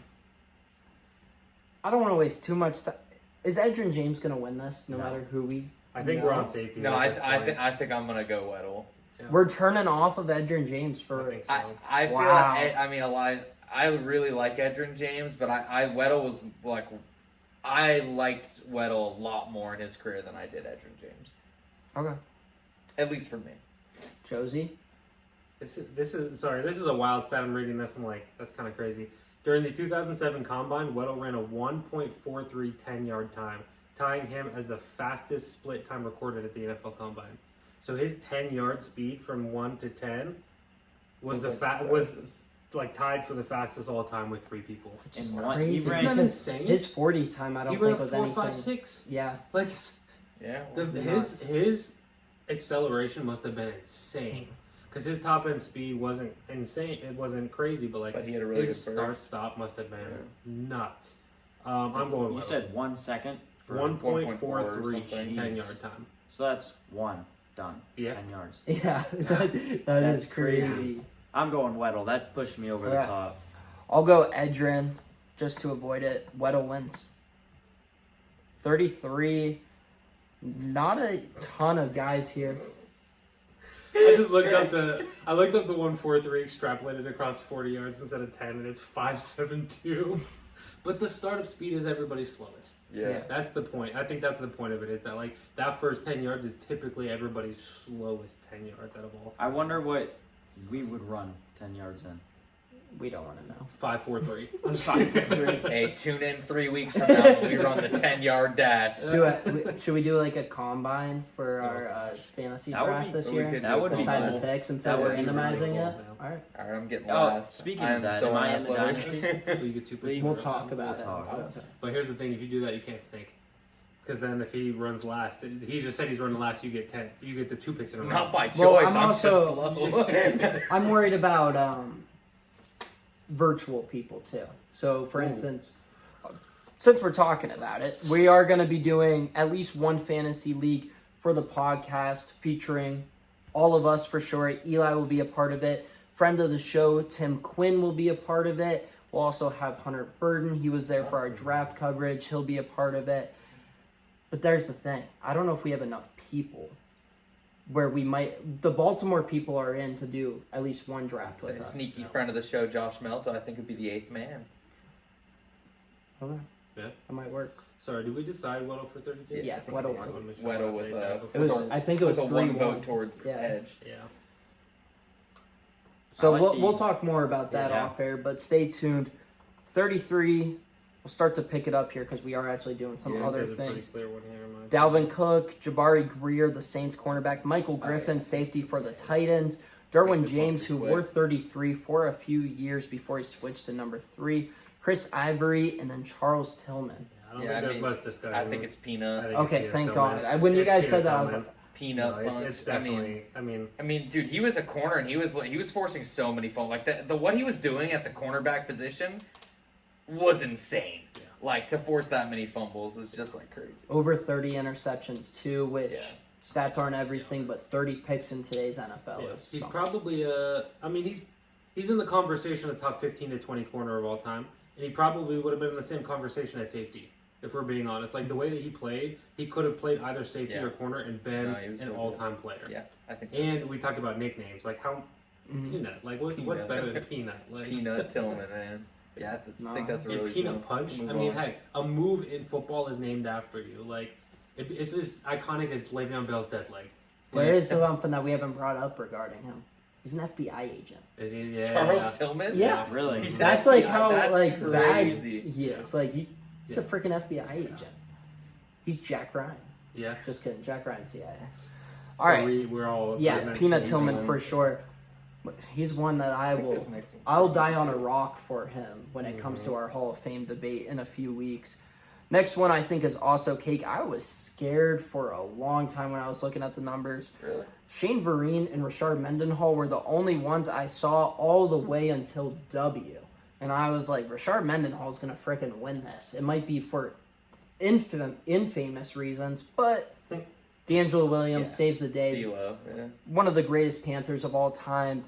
I don't want to waste too much time. Is Edgerrin James going to win this, no No. matter who we... I think No. we're on safety. No, I think I'm gonna go Weddle. We're turning off of Edgerrin James I for... think so. I feel Wow. like I mean a lot. I really like Edgerrin James, but I Weddle was like I liked Weddle a lot more in his career than I did Edgerrin James. Okay. At least for me. Josie? This is a wild stat. I'm reading this. I'm like, that's kind of crazy. During the 2007 Combine, Weddle ran a 1.43 10-yard time, tying him as the fastest split time recorded at the NFL Combine. So his 10-yard speed from 1 to 10 was like tied for the fastest all time with 3 people. And Crazy. he ran Isn't that Because insane? his 40 time, I don't He ran think a was 4, anything... 5, 6. Yeah. Like Yeah. his acceleration must have been insane. Because his top end speed wasn't insane. It wasn't crazy, but like But he had a really his good start burst. stop must have been nuts. I'm going You with said 1 second. For, 1.43 1.43 something. 10-yard time. so that's 1 done. Yeah. 10 yards. Yeah, that That's is crazy. I'm going Weddle. That pushed me over the Yeah. top. I'll go Edgerrin just to avoid it. Weddle wins. 33. Not a ton of guys here. I just looked up the 143 extrapolated across 40 yards instead of 10, and it's 5.72. But the startup speed is everybody's slowest. Yeah. That's the point. I think that's the point of it, is that like that first 10 yards is typically everybody's slowest 10 yards out of all. I wonder what we would run 10 yards in. We don't want to know. 5.43. I'm 5'3". Hey, tune in 3 weeks from now when we run the 10-yard dash. Should we do like a combine for our fantasy That would draft be- this we year? could That would be Decide cool. the picks That instead of would be really randomizing cool, it. man. All right, Alright, I'm getting Oh, last. speaking I of am that, so am I in the unathletic. dynasty? Well, you get 2 picks. we'll talk about We'll it. talk. But here's the thing: if you do that, you can't snake. Because then if he runs last, he just said he's running last. You get 10. You get the 2 picks in a row. Not by choice. Well, I'm, I'm just also- slow. I'm worried about virtual people too. So, for instance, since we're talking about it, we are going to be doing at least one fantasy league for the podcast featuring all of us for sure. Eli will be a part of it. Friend of the show, Tim Quinn, will be a part of it. We'll also have Hunter Burden. He was there for our draft coverage. He'll be a part of it. But there's the thing. I don't know if we have enough people where we might... The Baltimore people are in to do at least one draft with A us. sneaky friend of the show, Josh Melto, I think would be the 8th man. Okay. Yeah. That might work. Sorry, did we decide Weddle for 32? Yeah, I Weddle wanna won. make sure I Weddle with update that It was. before- I think it was with a one 3-1. vote towards Yeah. Edge. Yeah. So I like we'll the- talk more about that Yeah. off air, but stay tuned. 33. We'll start to pick it up here because we are actually doing some Yeah, other there's a pretty things. clear one here in my Dalvin Cook, Jabari Greer, the Saints cornerback, Michael Griffin, safety for the Titans, Derwin this one James, pretty who quick. wore 33 for a few years before he switched to number 3, Chris Ivory, and then Charles Tillman. I don't Yeah, think I there's mean, much discussion. I think it's Peanut. I think Okay, it's thank Tillman. God. When you It's guys Peanut said that, I was Tillman. like, Peanut No, punch. it's definitely. I mean, dude, he was a corner and he was forcing so many fumbles. Like the what he was doing at the cornerback position was insane. Yeah. Like to force that many fumbles is just like crazy. over 30 interceptions too, which Yeah. stats aren't everything, but 30 picks in today's NFL Yeah, is he's something. probably he's in the conversation of top 15 to 20 corner of all time, and he probably would have been in the same conversation at safety. If we're being honest, like the way that he played, he could have played either safety Yeah. or corner and been No, he was an so good. all-time player. Yeah, I think. And we talked about nicknames, like how Mhm. Peanut, like what's Peanut. better than Peanut? Like Peanut Tillman, man. Yeah, I think that's a and really Peanut smooth Punch. move I mean, on. hey, a move in football is named after you. Like it's as iconic as Le'Veon Bell's dead leg. There is something that we haven't brought up regarding him. He's an FBI agent. Is he? Yeah. Charles Tillman. Yeah. Really? He's That's an like FBI. how That's like bad crazy. he is. Like he's Yeah. a freaking FBI agent. He's Jack Ryan. Yeah. Just kidding. Jack Ryan CIA. So All right. we're all Yeah, Peanut he's Tillman one. for sure. But he's one that I think will. this next one's I'll crazy, die on a too. rock for him when it comes Mm-hmm. to our Hall of Fame debate in a few weeks. Next one I think is also cake. I was scared for a long time when I was looking at the numbers. Really? Shane Vereen and Rashard Mendenhall were the only ones I saw all the way until W. And I was like, Rashard Mendenhall is going to frickin' win this. It might be for infamous reasons, but D'Angelo Williams Yeah. saves the day. D'Lo. Yeah. One of the greatest Panthers of all time.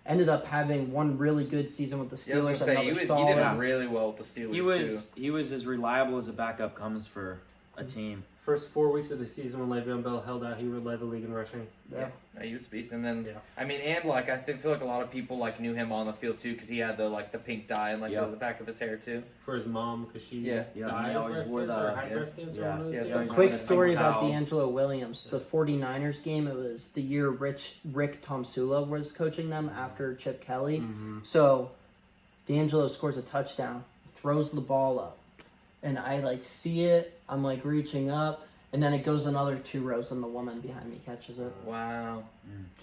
Ended up having one really good season with the Yeah, I was Steelers. gonna say Another he solid. did really well with the Steelers He was as reliable as a backup comes for a team. First 4 weeks of the season when Le'Veon Bell held out, he led the league in rushing. Yeah. No, he was a beast, and then Yeah. I mean, and like feel like a lot of people like knew him on the field too because he had the pink dye and like Yep. the back of his hair too. For his mom, because she Yeah. Yeah, died he of always breast wore cancer, the- or had yeah. breast cancer. Yeah. One of the Yeah, two. so he's Quick the story pink about towel. D'Angelo Williams. The 49ers game, it was the year Rick Tomsula was coaching them after Chip Kelly. Mm-hmm. So D'Angelo scores a touchdown, throws the ball up, and I like see it. I'm like reaching up, and then it goes another 2 rows, and the woman behind me catches it. Wow,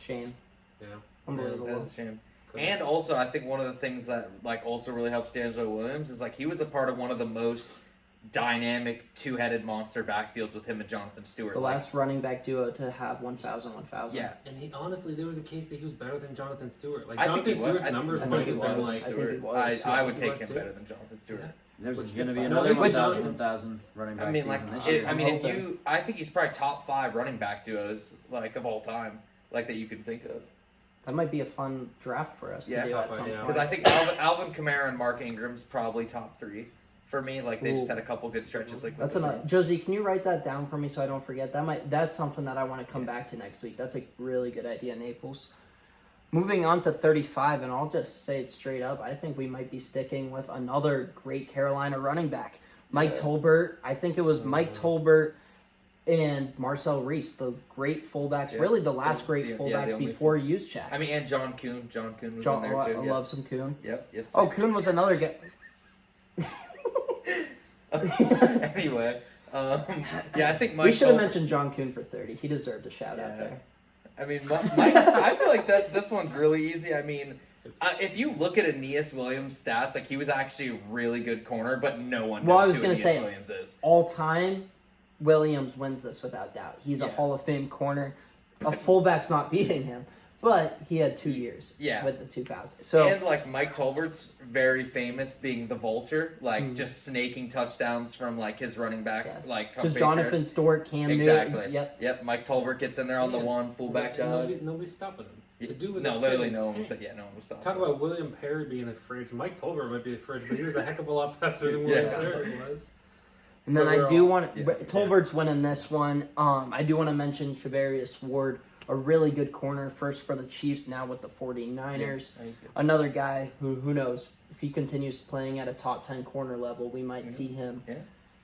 Shame. Yeah. Unbelievable. that's a shame. And also, I think one of the things that like also really helps D'Angelo Williams is like he was a part of one of the most dynamic two-headed monster backfields with him and Jonathan Stewart. The Like, last running back duo to have 1,000. yeah, And he honestly, there was a case that he was better than Jonathan Stewart. Like I think Jonathan he was. Stewart's I think- numbers I might think he have been was. like I think he was. I Yeah, would he take was him too. better than Jonathan Stewart. Yeah. There's Which going to is be fine. another No, which- 1,000 running back I mean, like, season this it, year. I mean, if hoping. you, I think he's probably top 5 running back duos like of all time, like that you could think of. That might be a fun draft for us Yeah, to do at top some five, yeah. point. Because I think Alvin Kamara and Mark Ingram's probably top 3 for me. Like they just Ooh. had a couple good stretches. Like That's with the enough. Saints. Josie, can you write that down for me so I don't forget? That's something that I want to come back to next week. That's a really good idea, Naples. Moving on to 35, and I'll just say it straight up. I think we might be sticking with another great Carolina running back. Mike Yeah. Tolbert. I think it was Mike Tolbert and Marcel Reese, the great fullbacks. Yeah. Really the last great Yeah, fullbacks the only before Juszczyk. I mean, and John Kuhn. John Kuhn was John, in there I too. Yep. love some Kuhn. Yep. Yes. Oh, sir. Kuhn was another guy. Anyway, yeah, I think Mike. We should have Tolbert- mentioned John Kuhn for 30. He deserved a shout out Yeah. there. I mean, Mike, I feel like this one's really easy. I mean, if you look at Aeneas Williams' stats, like he was actually a really good corner, but no one knows Well, I was who gonna Aeneas say- Williams is. All time, Williams wins this without doubt. He's a Yeah. Hall of Fame corner. A fullback's not beating him, but he had 2 years Yeah. with the 2000. So And like Mike Tolbert's very famous being the vulture, like just snaking touchdowns from like his running back, yes, like because Jonathan compatriots. Stewart, Cam Exactly. Newton, yep. Mike Tolbert gets in there on the Yeah. one fullback And dog. nobody's stopping him. The dude was No, a literally freaking no one was. tank. Yeah, no one was stopping. Talk about William Perry being the fridge. Mike Tolbert might be the fridge, but he was a heck of a lot faster than William Yeah. Perry was. And So then I we're do all- want yeah, Tolbert's winning this one. I do want to mention Shavarius Ward a really good corner, first for the Chiefs, now with the 49ers. Yeah, he's good. Another guy who knows, if he continues playing at a top 10 corner level, we might see him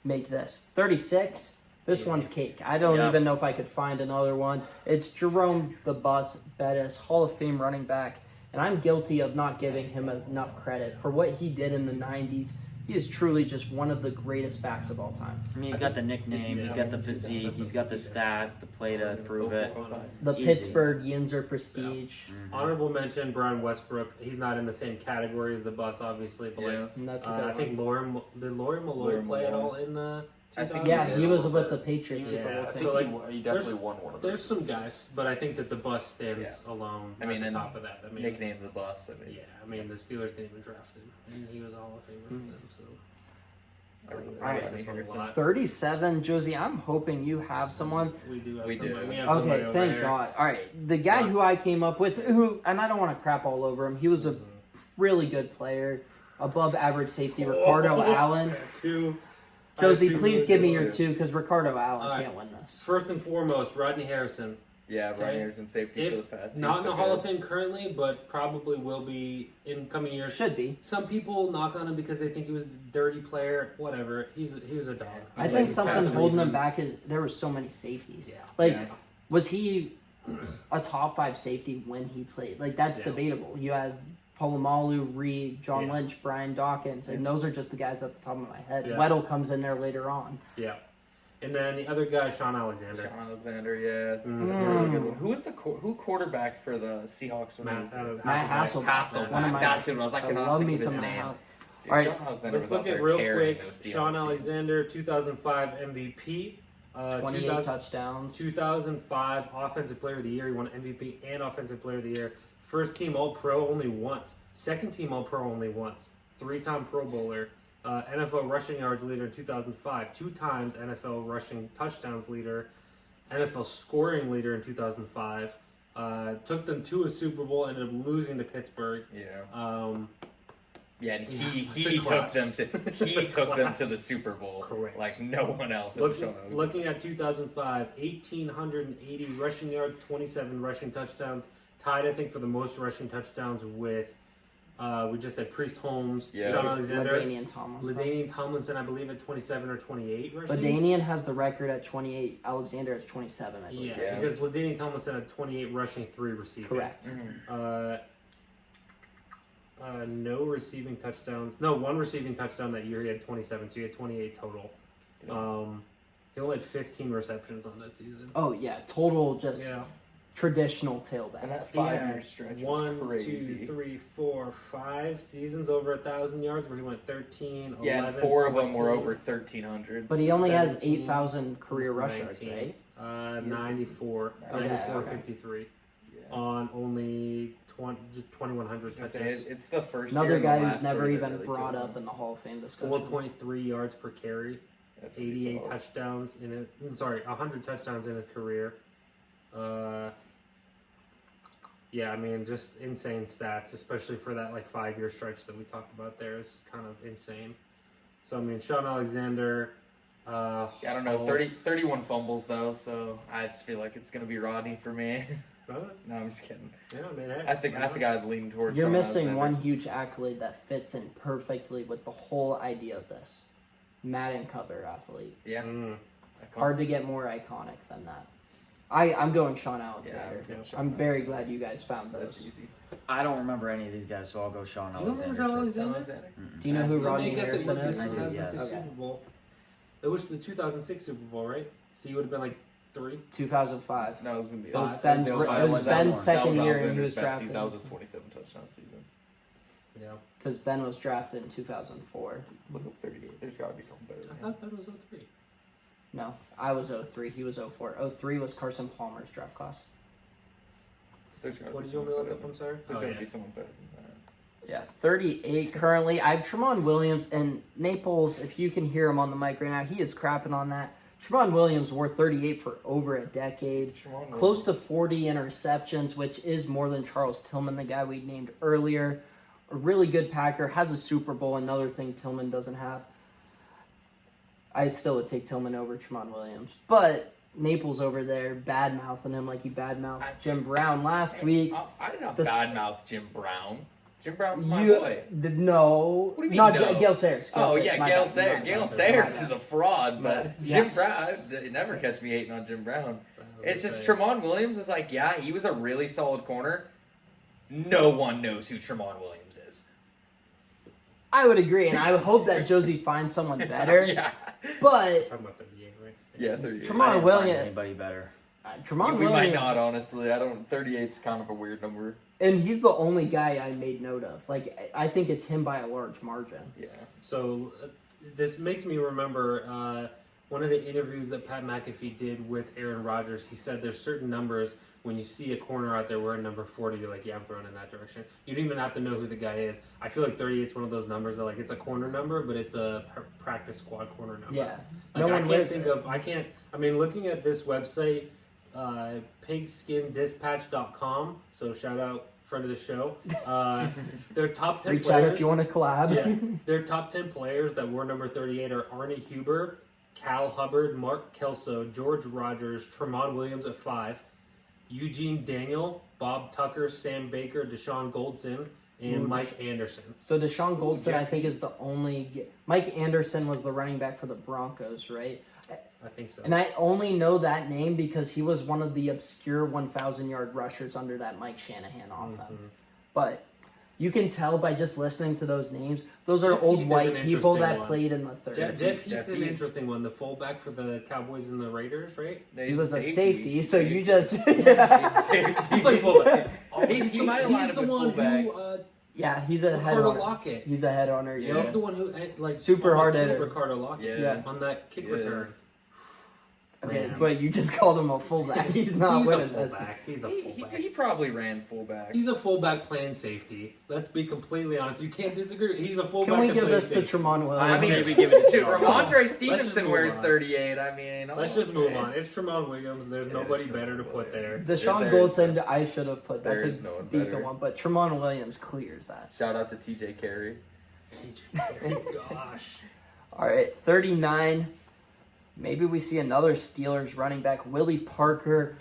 make this. 36, this one's cake. I don't even know if I could find another one. It's Jerome the Bus Bettis, Hall of Fame running back, and I'm guilty of not giving him enough credit for what he did in the 90s. He is truly just one of the greatest backs of all time. I mean, he's got the nickname, he's got the physique, he's got the stats, the play to prove it. The Easy. Pittsburgh Yinzer prestige. Honorable mention, Brian Westbrook. He's not in the same category as the Bus, obviously, but like, And that's a good I one. think did Laurie Malloy play at all in the I think 2000s? Yeah, he he did. was with the Patriots Yeah, Super Bowl I team. So, like, he definitely won one of There's those. some guys, but I think that the Bus stands alone I mean, at the and top of that. I mean, Nickname the Bus. I mean, yeah, I mean, the Steelers didn't even draft him, and he was a Hall of Famer for them, so. Everybody- I like everybody this one hears a him. lot. 37, Josie, I'm hoping you have someone. We do have We do. somebody. We have somebody Okay, over thank there. God. All right, the guy who I came up with, and I don't want to crap all over him, he was a really good player, above average safety, Ricardo Allen. Two. Josie, I have two please really give me good your ones. two, because Ricardo Allen All right. can't win this. First and foremost, Rodney Harrison. Yeah, Okay. Brian Harrison safety for the If Pats. not in the Hall of Fame currently, but probably will be in coming years. Should be. Some people knock on him because they think he was a dirty player. Whatever. He was a dog. I Like, think for something that holding him reason. back is there were so many safeties. Yeah. Like, Yeah. was he a top 5 safety when he played? Like, that's Yeah. debatable. You had Palomalu, Reed, John Yeah. Lynch, Brian Dawkins, and those are just the guys at the top of my head. Yeah. Weddle comes in there later on. Yeah. And then the other guy, Sean Alexander. Sean Alexander, yeah, Mm. that's a really good one. Who was the who quarterback for the Seahawks? When he was there? Matt Hasselbeck. Hasselbeck. One of my- That's who. I was like, I cannot love think me of his some name. Matt. Dude, All right, Sean Alexander Let's was out look at there real carrying quick. those Seahawks Sean teams. Alexander, 2005 MVP. 28 touchdowns. 2005 Offensive Player of the Year. He won MVP and Offensive Player of the Year. First team All Pro only once. Second team All Pro only once. 3-time Pro Bowler. NFL rushing yards leader in 2005. 2 times NFL rushing touchdowns leader. NFL scoring leader in 2005. Took them to a Super Bowl. Ended up losing to Pittsburgh. Yeah, yeah, and The he took collapse. them to the Super Bowl. Correct. Like no one else. Looking at 2005, 1,880 rushing yards, 27 rushing touchdowns. Tied, I think, for the most rushing touchdowns with, we just had Priest Holmes, Yeah. Sean Alexander, LaDainian Tomlinson. LaDainian Tomlinson, I believe, at 27 or 28 rushing. LaDainian has the record at 28. Alexander has 27, I believe. Yeah, Yeah. because LaDainian Tomlinson had 28 rushing, 3 receiving. Correct. No receiving touchdowns. No, 1 receiving touchdown that year. He had 27, so he had 28 total. He only had 15 receptions on that season. Oh, yeah. Total just Yeah. traditional tailback. And that He had 5-year stretch was 1, crazy. 2, 3, 4, 5 seasons over 1,000 yards where he went 13, 11, Yeah, and 4 of them were 14, over 1,300. But he only has 17, 8,000 career rush yards, 19. right? 94. Okay, 94, okay. 53. Yeah. On only 2,100 I was gonna say, touches. it's the first Another year in the guy who's last never three that even really brought kills up him. in the Hall of Fame discussion. 4.3 yards per carry. That's pretty 88 solid. touchdowns in it. 100 touchdowns in his career. Yeah, I mean, just insane stats, especially for that like 5-year stretch that we talked about. There is kind of insane. So I mean, Sean Alexander. Yeah, I don't know, 31 fumbles though, so I just feel like it's gonna be Rodney for me. No, I'm just kidding. Yeah, I mean, hey, I think I'd lean towards. You're Sean missing Alexander. one huge accolade that fits in perfectly with the whole idea of this. Madden cover athlete. Yeah. Mm. Hard to get more iconic than that. I'm going Sean Alexander. Yeah, Sean I'm very Alexander. glad you guys found That's those. easy. I don't remember any of these guys, so I'll go Sean You don't remember Alexander. Sean too. Alexander? Do you know who Yeah. Rodney I guess it Harrison was the is? I do, 2006 yes. Super Bowl. It was the 2006 Super Bowl, right? So you would have been like 3. 2005. No, it was gonna be. It was that Ben's, was it Ben's was that Ben's one. second That was year and he Alexander's was best drafted. season. That was his 27 touchdown season. Yeah. Because Ben was drafted in 2004. Look up 38. There's gotta be something better. I Than him. thought that was 03. No, I was 03. He was 04. 03 was Carson Palmer's draft class. There's gotta What be did you want me to look something up? I'm sorry. There's Oh, gotta yeah. be someone better than that. Yeah, 38 currently. I have Tremont Williams and Naples. If you can hear him on the mic right now, he is crapping on that. Tremont Williams wore 38 for over a decade. Tremont Close to 40 interceptions, which is more than Charles Tillman, the guy we named earlier. A really good Packer, has a Super Bowl, another thing Tillman doesn't have. I still would take Tillman over Tremont Williams. But Naples over there badmouthing him like he badmouthed Jim Brown last week. I did not The- badmouth Jim Brown. Jim Brown's my You boy. no, What do you mean, not no? Gail Sayers. Oh Sayers. yeah, My Gail bad, Sayers. my Gail bad. Sayers My is bad. a fraud, but Yeah. Jim Brown, you never catch me hating on Jim Brown. I was It's gonna just say, Tremont Williams is like, yeah, he was a really solid corner. No one knows who Tremont Williams is. I would agree, and I would hope that Josie finds someone better. yeah. But talking about 38, right? Yeah, 38. Tremont I didn't Williams- find anybody better. Tremont we Williams, might not, honestly. I don't. 38's kind of a weird number. and he's the only guy I made note of. Like, I think it's him by a large margin. Yeah. So this makes me remember one of the interviews that Pat McAfee did with Aaron Rodgers. He said there's certain numbers when you see a corner out there wearing number 40, you're like, yeah, I'm throwing in that direction. You don't even have to know who the guy is. I feel like 38 is one of those numbers that, like, it's a corner number, but it's a practice squad corner number. Yeah, Like, no I one can't wears think it. of. I mean, looking at this website, pigskindispatch.com. So shout out friend of the show. Their top 10 Reach players. out if you want to collab. Yeah, their top 10 players that wore number 38 are Arnie Huber, Cal Hubbard, Mark Kelso, George Rogers, Tremont Williams at 5, Eugene Daniel, Bob Tucker, Sam Baker, Deshaun Goldson, and Ooh, Mike Anderson. So Deshaun Goldson, I Jeff- think, is the only. Mike Anderson was the running back for the Broncos, right? I think so. And I only know that name because he was one of the obscure 1,000-yard rushers under that Mike Shanahan offense. But you can tell by just listening to those names, those are Jeff old Heath is white an people that interesting one. played in the 30s. Jeff Heath's Jeff an Heath. interesting one, the fullback for the Cowboys and the Raiders, right? He was a safety, so you just. He's a safety. He played fullback. Oh, He's the might have he's lined the up at one fullback. who Yeah, he's a head Ricardo owner. Lockett. He's a head owner. Yeah. Yeah. He's the one who like Super almost hard killed hitter. Ricardo Lockett Yeah. on that kick He return. is. Okay, Man. but you just called him a fullback. He's not He's a winning this. fullback. He's a He, fullback. he probably ran fullback. He's a fullback playing safety. Let's be completely honest. You can't disagree. He's a fullback. Can we that give plays this to safety. Tremont Williams? I mean, say we give it to dude, Tremont. Ramondre just Stevenson move wears on. 38. I mean, Let's just move on. It's Tremont Williams. There's nobody it's better to Tremont put there. Deshaun There is Goldson, I should have put. That's there is a no one decent better. one, but Tremont Williams clears that. Shout out to TJ Carey. Oh gosh. All right, 39. Maybe we see another Steelers running back, Willie Parker.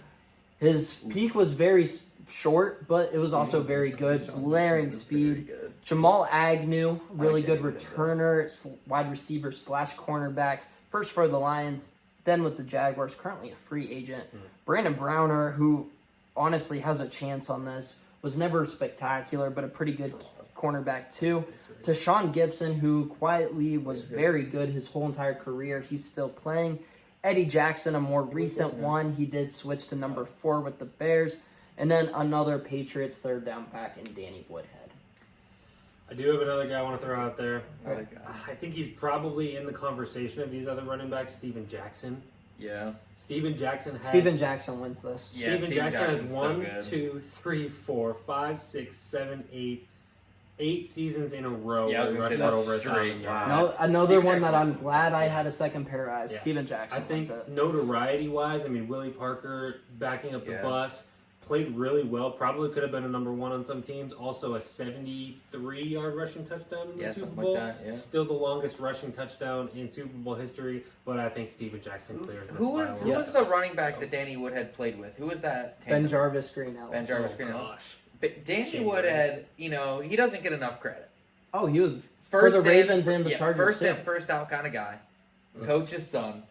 His peak was very short, but it was also very good. Glaring speed. Jamal Agnew, really good returner, wide receiver / cornerback. First for the Lions, then with the Jaguars, currently a free agent. Brandon Browner, who honestly has a chance on this, was never spectacular, but a pretty good cornerback too. Tashawn Gibson, who quietly was very good his whole entire career. He's still playing. Eddie Jackson, a more recent one. He did switch to number 4 with the Bears. And then another Patriots third down back in Danny Woodhead. I do have another guy I want to throw out there. Another guy. I think he's probably in the conversation of these other running backs. Steven Jackson. Yeah. Steven Jackson had. Steven Jackson wins this. Yeah, Steven Steven Jackson has Jackson's so 1, good. 2, 3, 4, 5, 6, 7, 8 seasons in a row. Yeah, I was where gonna he say rushed that's for over straight, 1,000 yeah. yards. No, another Steven one that I'm Jackson's- glad I had a second pair as. Yeah. Steven Jackson I think wins it. notoriety wise, I mean, Willie Parker backing up the Yeah. bus, played really well. Probably could have been a number 1 on some teams. Also, a 73-yard rushing touchdown in the Yeah, Super something Bowl. like that, yeah. Still the longest rushing touchdown in Super Bowl history, but I think Steven Jackson clears this. Who by a was lot. the running back that Danny Woodhead played with? Who was that? Ben tandem? Jarvis, Green Ellis. Ben Jarvis Oh, Green Ellis. gosh. But Danny Shame Woodhead, he doesn't get enough credit. Oh, he was First for the in, Ravens and the yeah, Chargers first too. in, first out kind of guy. Coach's son.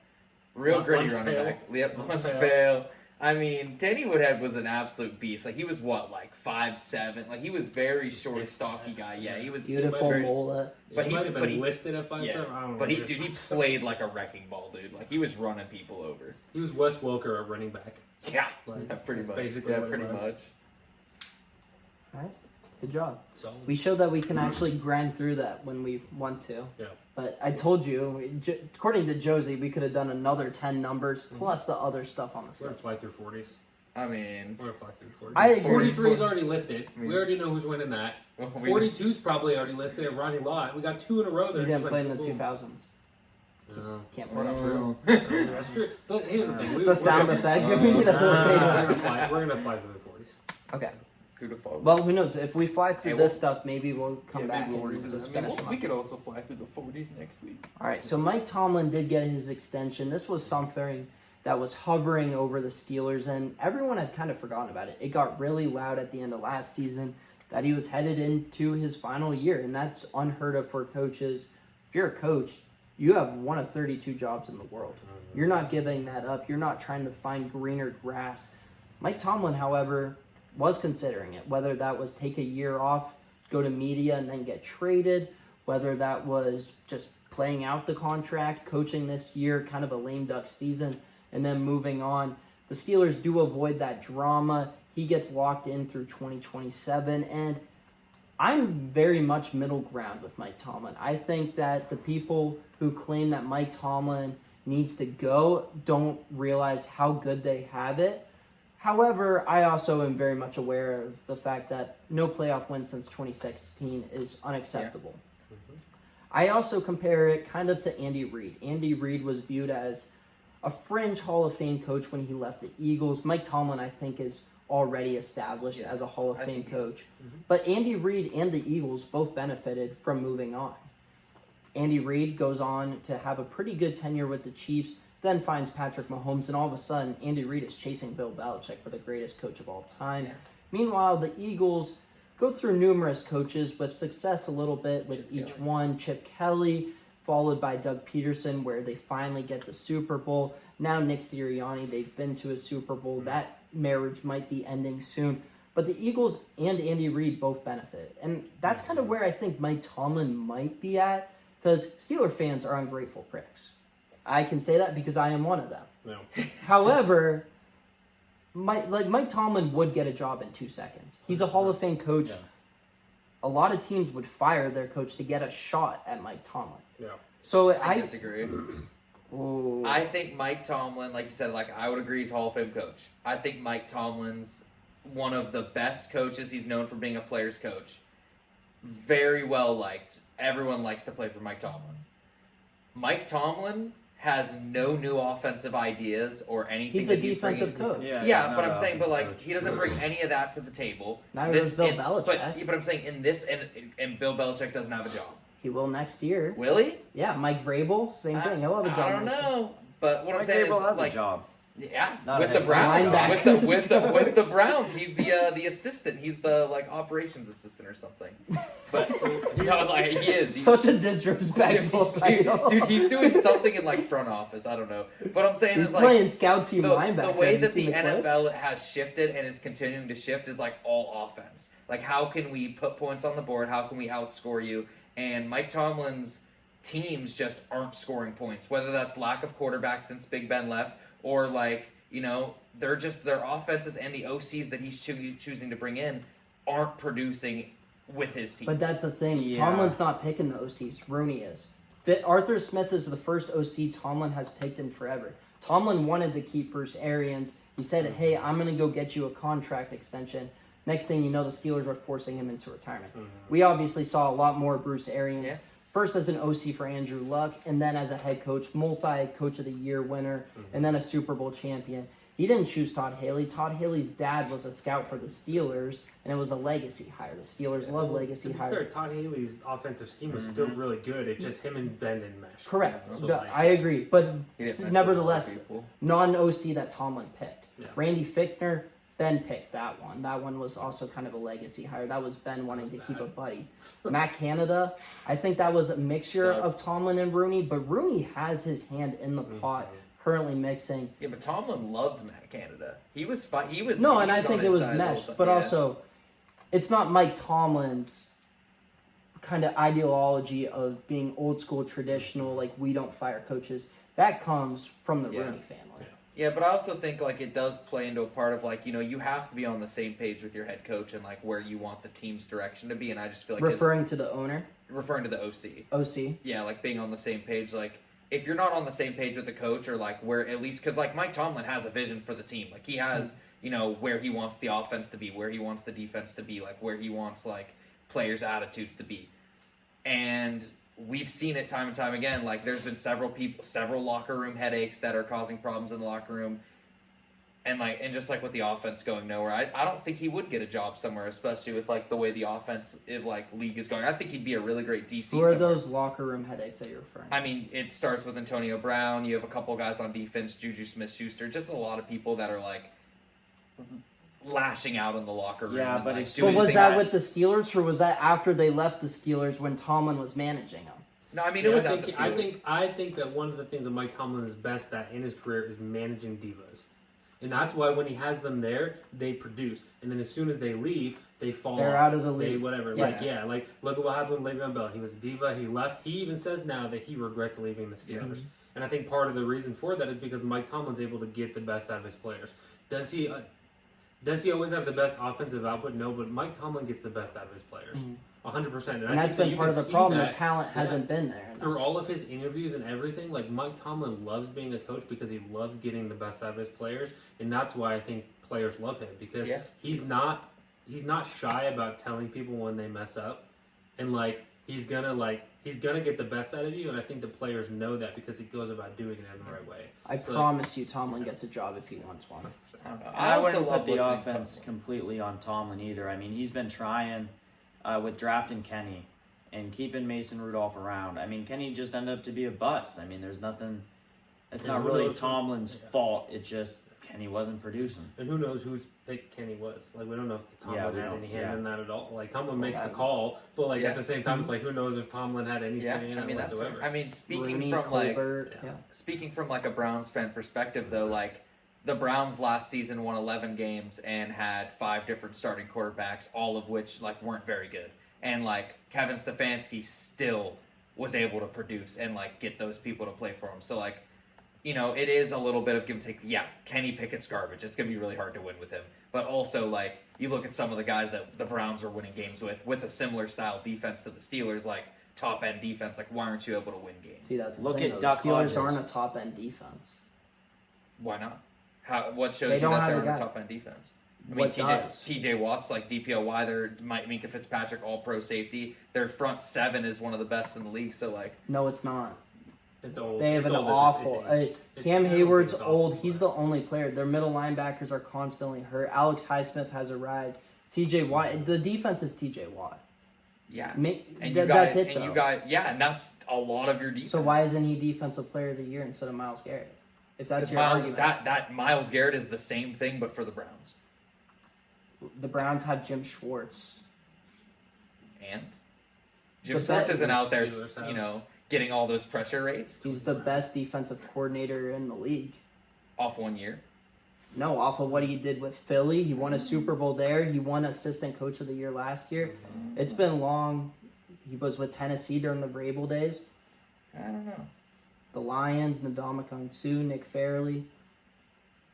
Real Lunch gritty running pail. back. Yep, Lunch lunch pail. pail. I mean, Danny Woodhead was an absolute beast. Like, he was like 5'7". Like, he was very short, stocky guy. Yeah, he was Beautiful very- mullet. But he he- might have but been he- listed at 5'7". I don't know. But he played like a wrecking ball, dude. Like, he was running people over. He was Wes Welker at running back. Yeah, Like, pretty that's much. basically Yeah, what it pretty was. much. All right, good job. So We showed that we can actually grind through that when we want to. Yeah. But I told you, according to Josie, we could have done another 10 numbers plus the other stuff on the we're schedule. gonna fly through 40s. I mean, We're gonna fly through 40s. I agree. 43 is already listed. I mean- We already know who's winning that. we- 42 is probably already listed at Ronnie Lott. We got 2 in a row. We That are didn't just play like in the boom. 2000s. No. Can't Well, play. that's true. That's true. But here's the thing. The sound effect. We need a little tape. We're gonna fly through the 40s. Okay. Who'd have thought? Well, who knows? If we fly through Hey, this well- stuff, maybe we'll come Yeah, back maybe we'll and revisit just it. I mean, finish them we up. could also fly through the 40s next week. All right, so Mike Tomlin did get his extension. This was something that was hovering over the Steelers, and everyone had kind of forgotten about it. It got really loud at the end of last season that he was headed into his final year, and that's unheard of for coaches. If you're a coach, you have one of 32 jobs in the world. You're not giving that up. You're not trying to find greener grass. Mike Tomlin, however, was considering it, whether that was take a year off, go to media, and then get traded, whether that was just playing out the contract, coaching this year, kind of a lame duck season, and then moving on. The Steelers do avoid that drama. He gets locked in through 2027, and I'm very much middle ground with Mike Tomlin. I think that the people who claim that Mike Tomlin needs to go don't realize how good they have it. However, I also am very much aware of the fact that no playoff win since 2016 is unacceptable. Yeah. I also compare it kind of to Andy Reid. Andy Reid was viewed as a fringe Hall of Fame coach when he left the Eagles. Mike Tomlin, I think, is already established as a Hall of Fame coach. But Andy Reid and the Eagles both benefited from moving on. Andy Reid goes on to have a pretty good tenure with the Chiefs, then finds Patrick Mahomes, and all of a sudden, Andy Reid is chasing Bill Belichick for the greatest coach of all time. Yeah. Meanwhile, the Eagles go through numerous coaches with success a little bit with each one. Chip Kelly, followed by Doug Peterson, where they finally get the Super Bowl. Now Nick Sirianni, they've been to a Super Bowl. That marriage might be ending soon. But the Eagles and Andy Reid both benefit. And that's kind of where I think Mike Tomlin might be at, because Steeler fans are ungrateful pricks. I can say that because I am one of them. No. However, Mike Tomlin would get a job in 2 seconds. He's a Hall of Fame coach. Yeah. A lot of teams would fire their coach to get a shot at Mike Tomlin. Yeah. So I disagree. Ooh. I think Mike Tomlin, like you said, I would agree he's a Hall of Fame coach. I think Mike Tomlin's one of the best coaches. He's known for being a player's coach. Very well liked. Everyone likes to play for Mike Tomlin. Mike Tomlin has no new offensive ideas or anything. He's a defensive coach. Yeah, but I'm saying, he doesn't bring any of that to the table. Neither does Bill Belichick. But I'm saying in this, and Bill Belichick doesn't have a job. He will next year. Will he? Yeah, Mike Vrabel, same thing. He'll have a job. I don't know, but what I'm saying Vrabel is has a job. Yeah, Not with the Browns, with the Browns, he's the assistant. He's the operations assistant or something. But he is. He's such a disrespectful title. Dude, he's doing something in front office. I don't know. But I'm saying he's playing scout team linebacker. The way that the NFL has shifted and is continuing to shift is all offense. How can we put points on the board? How can we outscore you? And Mike Tomlin's teams just aren't scoring points. Whether that's lack of quarterback since Big Ben left. Or they're just their offenses and the OCs that he's choosing to bring in aren't producing with his team. But that's the thing. Yeah. Tomlin's not picking the OCs. Rooney is. Arthur Smith is the first OC Tomlin has picked in forever. Tomlin wanted to keep Bruce Arians. He said, "Hey, I'm going to go get you a contract extension." Next thing you know, the Steelers are forcing him into retirement. Mm-hmm. We obviously saw a lot more Bruce Arians. Yeah. First as an OC for Andrew Luck, and then as a head coach, multi-coach of the year winner, and then a Super Bowl champion. He didn't choose Todd Haley. Todd Haley's dad was a scout for the Steelers, and it was a legacy hire. The Steelers love legacy hires. To be fair, Todd Haley's offensive scheme was still really good. It's just him and Ben didn't mesh. Correct. I agree. But nevertheless, non-OC that Tomlin picked. Yeah. Randy Fichtner, Ben picked that one. That one was also kind of a legacy hire. That was Ben wanting to keep a buddy. Matt Canada, I think that was a mixture of Tomlin and Rooney, but Rooney has his hand in the pot, currently mixing. Yeah, but Tomlin loved Matt Canada. He was fine. I think it was meshed, but also, it's not Mike Tomlin's kind of ideology of being old school, traditional, we don't fire coaches. That comes from the Rooney family. Yeah, but I also think it does play into a part of you have to be on the same page with your head coach and where you want the team's direction to be, and I just feel referring to the owner, referring to the OC. OC. Yeah, being on the same page. If you're not on the same page with the coach, or where at least because Mike Tomlin has a vision for the team. He has where he wants the offense to be, where he wants the defense to be, where he wants players' attitudes to be, and we've seen it time and time again. There's been several locker room headaches that are causing problems in the locker room. and just like with the offense going nowhere, I don't think he would get a job somewhere, especially with like the way the offensive like league is going. I think he'd be a really great DC. Who are somewhere. those locker room headaches that you're referring to? I mean, it starts with Antonio Brown. You have a couple guys on defense, Juju Smith-Schuster, just a lot of people that are like lashing out in the locker room. Yeah, and, but like, it's- doing But was things that with the Steelers, or was that after they left the Steelers when Tomlin was managing them? No, I mean See, it was I at the think, Steelers. I think that one of the things that Mike Tomlin is best at in his career is managing divas. And that's why when he has them there, they produce. And then as soon as they leave, they fall They're off. out of the They league. whatever. Yeah. Like look at what happened with Le'Veon Bell. He was a diva. He left. He even says now that he regrets leaving the Steelers. And I think part of the reason for that is because Mike Tomlin's able to get the best out of his players. Does he always have the best offensive output? No, but Mike Tomlin gets the best out of his players. 100%. And that's been part of the problem. The talent hasn't been there. Through all of his interviews and everything, like Mike Tomlin loves being a coach because he loves getting the best out of his players, and that's why I think players love him because he's not shy about telling people when they mess up, and he's gonna get the best out of you, and I think the players know that because he goes about doing it in the right way. I promise you, Tomlin gets a job if he wants one. I don't know. I also wouldn't love put the listening to offense Tomlin. completely on Tomlin either. I mean, he's been trying with drafting Kenny and keeping Mason Rudolph around. I mean, Kenny just ended up to be a bust. I mean, there's nothing. It's And not who really knows who- Tomlin's fault. It just Kenny wasn't producing. And who knows whose pick Kenny was? Like, we don't know if Tomlin Yeah, we had don't- any hand yeah. in that at all. Like, Tomlin makes the that- call, but Yeah. at the same time, it's like, who knows if Tomlin had any say in I it mean that's whatsoever. fair. I mean speaking Rooney, from Colbert, yeah. speaking from like a Browns fan perspective though, like the Browns last season won 11 games and had 5 different starting quarterbacks, all of which like weren't very good. And like Kevin Stefanski still was able to produce and like get those people to play for him. So like, you know, it is a little bit of give and take. Yeah, Kenny Pickett's garbage. It's gonna be really hard to win with him. But also like you look at some of the guys that the Browns are winning games with a similar style defense to the Steelers, like top end defense. Like why aren't you able to win games? See, that's the Look thing, at though. Duck The Steelers Hodges. aren't a top end defense. Why not? What shows They you don't that have they're the on a guy. top end defense? I mean, What does? TJ Watt's like DPOY. They're Minka Fitzpatrick, all pro safety. Their front 7 is one of the best in the league. So like, No, it's not. It's old. They have It's an old. It's awful. aged. Cam It's Hayward's awful. old. He's the only player. Their middle linebackers are constantly hurt. Alex Highsmith has arrived. TJ Watt. The defense is TJ Watt. yeah. That's it, though. And that's a lot of your defense. So why isn't he Defensive Player of the Year instead of Myles Garrett? If that's Because your argument. that Myles Garrett is the same thing, but for the Browns. The Browns have Jim Schwartz. And Jim The Schwartz bet- isn't out there, Steelers have- you know, getting all those pressure rates He's the best defensive coordinator in the league. off 1 year. No, off of what he did with Philly. He won a Super Bowl there. He won Assistant Coach of the Year last year. It's been long. He was with Tennessee during the Vrabel days. I don't know. The Lions, Ndamukong Suh, Nick Fairley,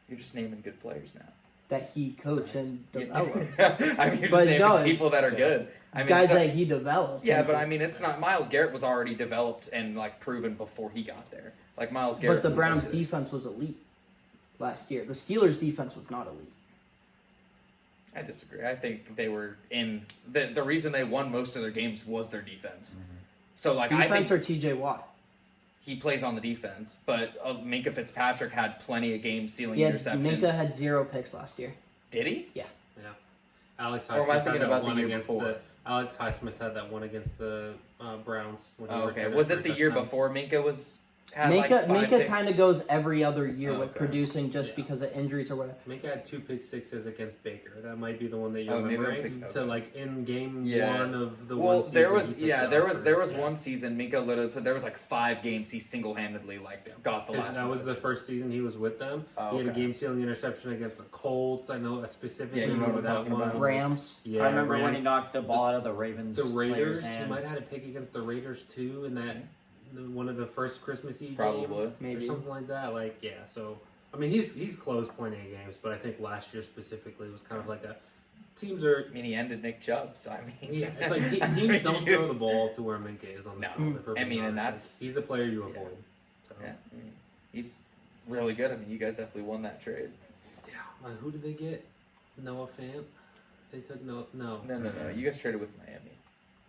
You're just naming good players now. that he coached and developed. I mean, you're But just naming no, people that are good. I mean, Guys it's not- that he developed. yeah, but I mean, it's not. Miles Garrett was already developed and like proven before he got there. Like Miles Garrett. But the was Browns' already- defense was elite last year. The Steelers' defense was not elite. I disagree. I think they were in the reason they won most of their games was their defense. So like I Defense think or TJ Watt? he plays on the defense, but Minka Fitzpatrick had plenty of game stealing Yeah, interceptions. Minka had 0 picks last year. Did he? Yeah. Alex Or am I Highsmith had thinking that about the one year against before? the Alex Highsmith had that one against the Browns. When he Oh, okay. returned Was for it a the year touchdown. before Minka was had Minka like 5 picks? kind of goes every other year Oh, with okay. producing just Yeah. because of injuries or whatever. Minka had 2 pick sixes against Baker. That might be the one that you're Oh, maybe I'm remembering. thinking- To okay. like in game Yeah. 1 of the Well, one season. there was he picked yeah, it there up was for- there was yeah. one season Minka literally there was like 5 games he single handedly like got the last. That was the first season he was with them. Oh, He had a okay. game-sealing interception against the Colts. I know specifically Yeah, you know remember what I'm that talking one. about. Rams. Yeah, I remember when Rams. he knocked the ball out of the Ravens. The player's Raiders. He hand. might have had a pick against the Raiders too in that one of the first Christmas Eve Probably. game, or Maybe. something like that. Like yeah, so I mean he's closed plenty of games, but I think last year specifically was kind of like a teams are. I mean, he ended Nick Chubb, so I mean, Yeah, it's like teams don't throw the ball to where Minka is on the No. field. If we're I being mean, and honest. that's- he's a player you Yeah. avoid. So, yeah, I mean, he's really good. I mean, you guys definitely won that trade. yeah. Who did they get? Noah Fant. They took no. No. You guys traded with Miami.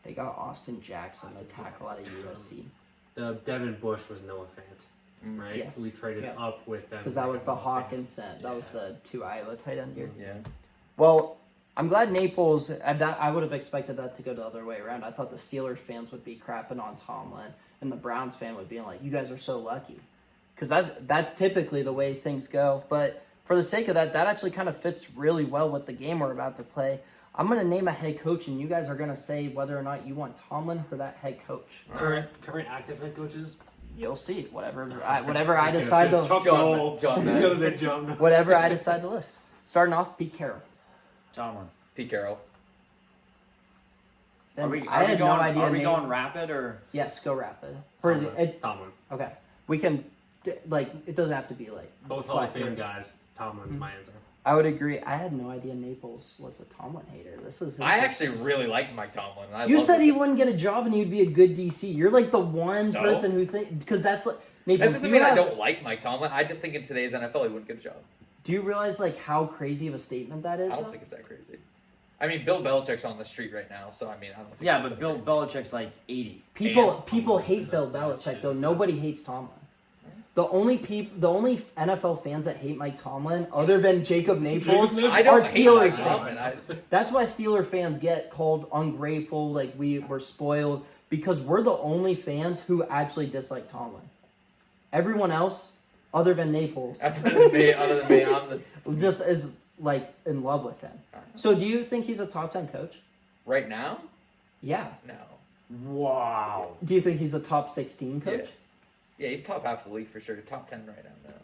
They got Austin Jackson, the Austin tackle out of Jackson. USC. The Devin Bush was Noah Fant. right? Yes. We traded Yeah. up with them because that was the Hawk Hawk and Scent. That was the 2 Iowa tight end gear. Yeah. Well, I'm glad Naples. I would have expected that to go the other way around. I thought the Steelers fans would be crapping on Tomlin, and the Browns fan would be like, "You guys are so lucky," because that's typically the way things go. But for the sake of that actually kind of fits really well with the game we're about to play. I'm gonna name a head coach, and you guys are gonna say whether or not you want Tomlin or that head coach. Current active head coaches. You'll see. Whatever I decide to John He's gonna say John. whatever I decide to list. Starting off, Pete Carroll. Tomlin. Pete Carroll. Then Are we I had going, no idea. Are we name. going rapid or? Yes, go rapid. Tomlin. Okay, we can it doesn't have to be like Both Hall of flat Fame here. guys. Tomlin's my answer. I would agree. I had no idea Naples was a Tomlin hater. This is. I actually really like Mike Tomlin. You said he wouldn't get a job and he'd be a good DC. You're like the one So? person who think because that's like That Naples. doesn't mean I don't like Mike Tomlin. I just think in today's NFL he wouldn't get a job. Do you realize like how crazy of a statement that is? I don't though? think it's that crazy. I mean, Bill Belichick's on the street right now, so I mean, I don't think. Yeah, it's but that Bill crazy. Belichick's like 80. People hate Bill Belichick though. Nobody hates Tomlin. The only NFL fans that hate Mike Tomlin, other than Jacob Naples, I are don't hate Mike Steelers Tomlin. fans. That's why Steeler fans get called ungrateful, like we were spoiled, because we're the only fans who actually dislike Tomlin. Everyone else, other than Naples, Other than me, I'm the just is like in love with him. So do you think he's a top 10 coach? right now. Yeah. No. Wow. Do you think he's a top 16 coach? Yeah, he's top half of the league for sure. Top 10 right now. No.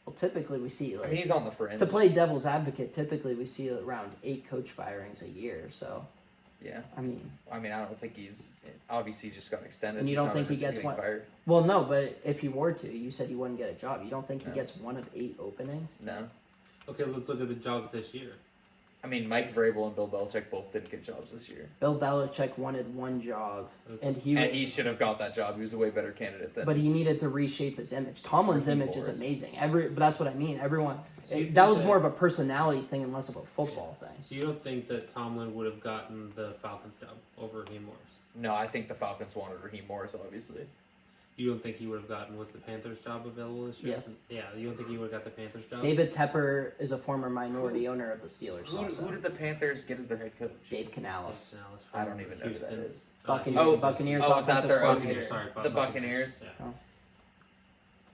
Well, typically we see I like mean, he's on the fringe. to play devil's advocate. Typically we see around 8 coach firings a year. So Yeah. I mean, I don't think he's obviously he just got extended. And you He's don't not think he just gets getting one- fired. well, no, but if he were to, you said he wouldn't get a job. You don't think he No. gets one of 8 openings? No. Okay, let's look at the job this year. I mean, Mike Vrabel and Bill Belichick both didn't get jobs this year, Bill Belichick wanted one job, and he should have got that job. He was a way better candidate than. but he needed to reshape his image. Tomlin's Ricky image is Morris. amazing. But that's what I mean. Everyone So you that think was that- more of a personality thing and less of a football thing. So you don't think that Tomlin would have gotten the Falcons job over Raheem Morris? No, I think the Falcons wanted Raheem Morris, obviously. You don't think he would have gotten was the Panthers job available this year? Yeah. You don't think he would have got the Panthers job? David Tepper is a former minority owner of the Steelers. Who did the Panthers get as their head coach? Dave Canales. I don't even know who that is. Buccaneers Oh, is that offensive their coordinator. OC? Sorry, The Buccaneers. Yeah. Oh.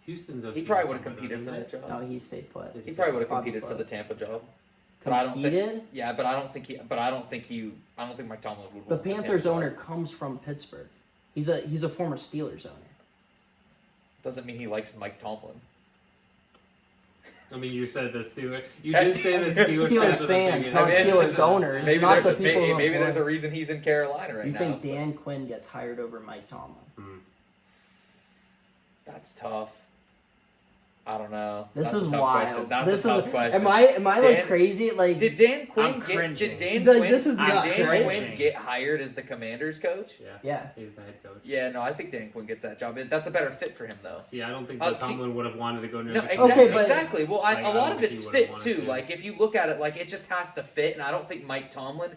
Houston's OC He probably was would have somewhere, competed for didn't that No, job. he stayed put. He probably would have Bobby competed for Slow. the Tampa job. But I don't Competed? think. Yeah, but I don't think he. But I don't think Mike Tomlin would. The want Tampa Panthers job. owner comes from Pittsburgh. He's a former Steelers owner. Doesn't mean he likes Mike Tomlin. I mean, you said the Steelers. You did say that Steelers, Steelers fans are the fans, biggest- not Maybe Steelers owners, Maybe not there's the a, people. who maybe there's a employ- reason he's in Carolina right You now. think but Dan Quinn gets hired over Mike Tomlin? That's tough. I don't know. This That's is a tough wild. Question. That's This a tough is. question. Am I like Dan- crazy? Like Did Dan Quinn I'm get? cringing. Did Dan Like, Quinn? this is did nuts, Dan right? Quinn get hired as the Commanders coach? Yeah. Yeah. He's the head coach. Yeah, no, I think Dan Quinn gets that job. That's a better fit for him, though. See, I don't think Oh, that see- Tomlin would have wanted to go near No, the exactly. Okay, but- exactly. Well, Like, a I lot don't of think it's he would've fit wanted too. to. Like if you look at it, like it just has to fit, and I don't think Mike Tomlin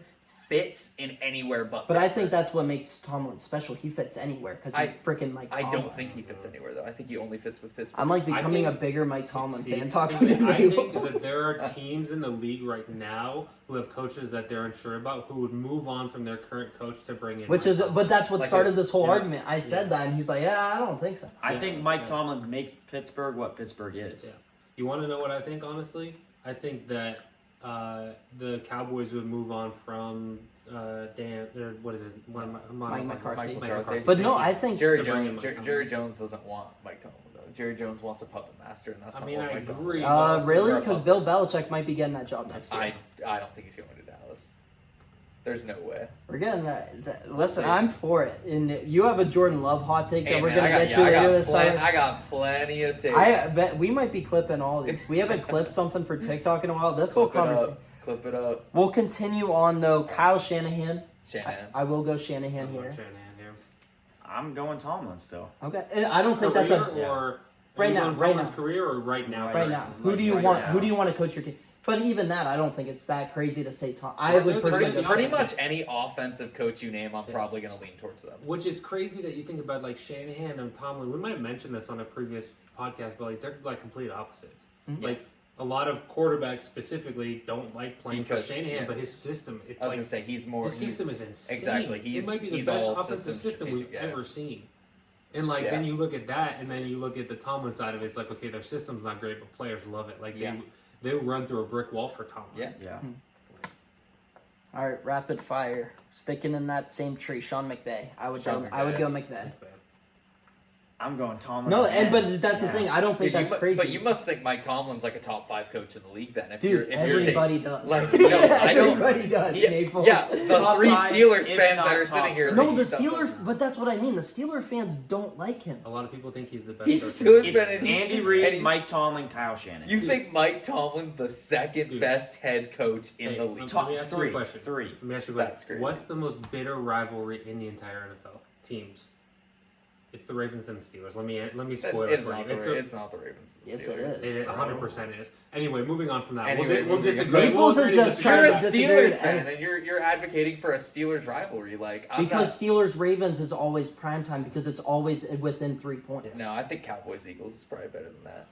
fits in anywhere but. But I think Pittsburgh. that's what makes Tomlin special. He fits anywhere because he's freaking Mike I Tomlin. don't think he fits anywhere though. I think he only fits with Pittsburgh. I'm like I becoming think- a bigger Mike Tomlin See, fan talking to I you. think that there are teams in the league right now who have coaches that they're unsure about who would move on from their current coach to bring in. Which Mike is, Tomlin. but that's what Like started this whole yeah. argument. I said that, and he's like, "Yeah, I don't think so." I Yeah. think Mike Yeah. Tomlin makes Pittsburgh what Pittsburgh is. Yeah. You want to know what I think? Honestly, I think that the Cowboys would move on from Dan or what is his Mike McCarthy. Mike McCarthy. But no, I think Jerry to bring in Jones. Mike Tomlin. Jerry Jones doesn't want Mike Tomlin though. Jerry Jones wants a puppet master, and that's I not mean, what I Mike Tomlin agree. wants. really Or a because puppet. Bill Belichick might be getting that job next year. I don't think he's going to Dallas. There's no way. We're getting listen. I'm for it, and you have a Jordan Love hot take that Hey, we're man, gonna get to later this summer. I got plenty of tapes. I bet we might be clipping all these. We haven't clipped something for TikTok in a while. This whole conversation. Clip it up. We'll continue on though. Kyle Shanahan. Shanahan. I will go Shanahan I'm here. Shanahan here. I'm going Tomlin still. Okay, and I don't think that's Career a or Right are you now, going right Tomlin's now. career or right now. right now. Who do you Right want? now. Who do you want to coach your team? But even that, I don't think it's that crazy to say Tom. I would personally go Pretty Tom. much any offensive coach you name, I'm probably going to lean towards them. Which is crazy that you think about like Shanahan and Tomlin. We might have mentioned this on a previous podcast, but like they're like complete opposites. Mm-hmm. Like a lot of quarterbacks specifically don't like playing Because, for Shanahan, yeah. but his system, it's I was like going to say his system is insane. Exactly. It might be the he's best all offensive system we've strategic, yeah. ever seen. And like then you look at that, and then you look at the Tomlin side of it. It's like, okay, their system's not great, but players love it. Like they run through a brick wall for Tomlin. Yeah. Yeah. All right, rapid fire. Sticking in that same tree, Sean McVay. I would go McVay. I'm going Tomlin. No, again. but that's the thing. I don't think that's crazy. But you must think Mike Tomlin's like a top 5 coach in the league then. If Dude, everybody does. Like, no, I don't. Everybody does. Naples. Yeah, the Top 3 five, Steelers if fans not that are top sitting here. three. No, think the he's top Steelers, five. but that's what I mean. The Steeler fans don't like him. A lot of people think he's the best. He's coach Steelers in the fan league. and he's- Andy Reid, and he's- Mike Tomlin, Kyle Shanahan. You think Mike Tomlin's the second Dude. best head coach in Hey, the league? Let me ask you a three. question. Three. Let me ask you a That's question. crazy. What's the most bitter rivalry in the entire NFL? Teams. It's the Ravens and the Steelers. Let me spoil it It's for you. it's not the Ravens. and the Yes, it Steelers. is. It 100% is. Anyway, moving on from that. Anyway, we'll moving disagree. on. Naples We'll is agree to just disagree. You're a trying to disagree Steelers with fan, and you're advocating for a Steelers rivalry. Like I'm Because Steelers Ravens is always primetime because it's always within 3 points. no, I think Cowboys Eagles is probably better than that.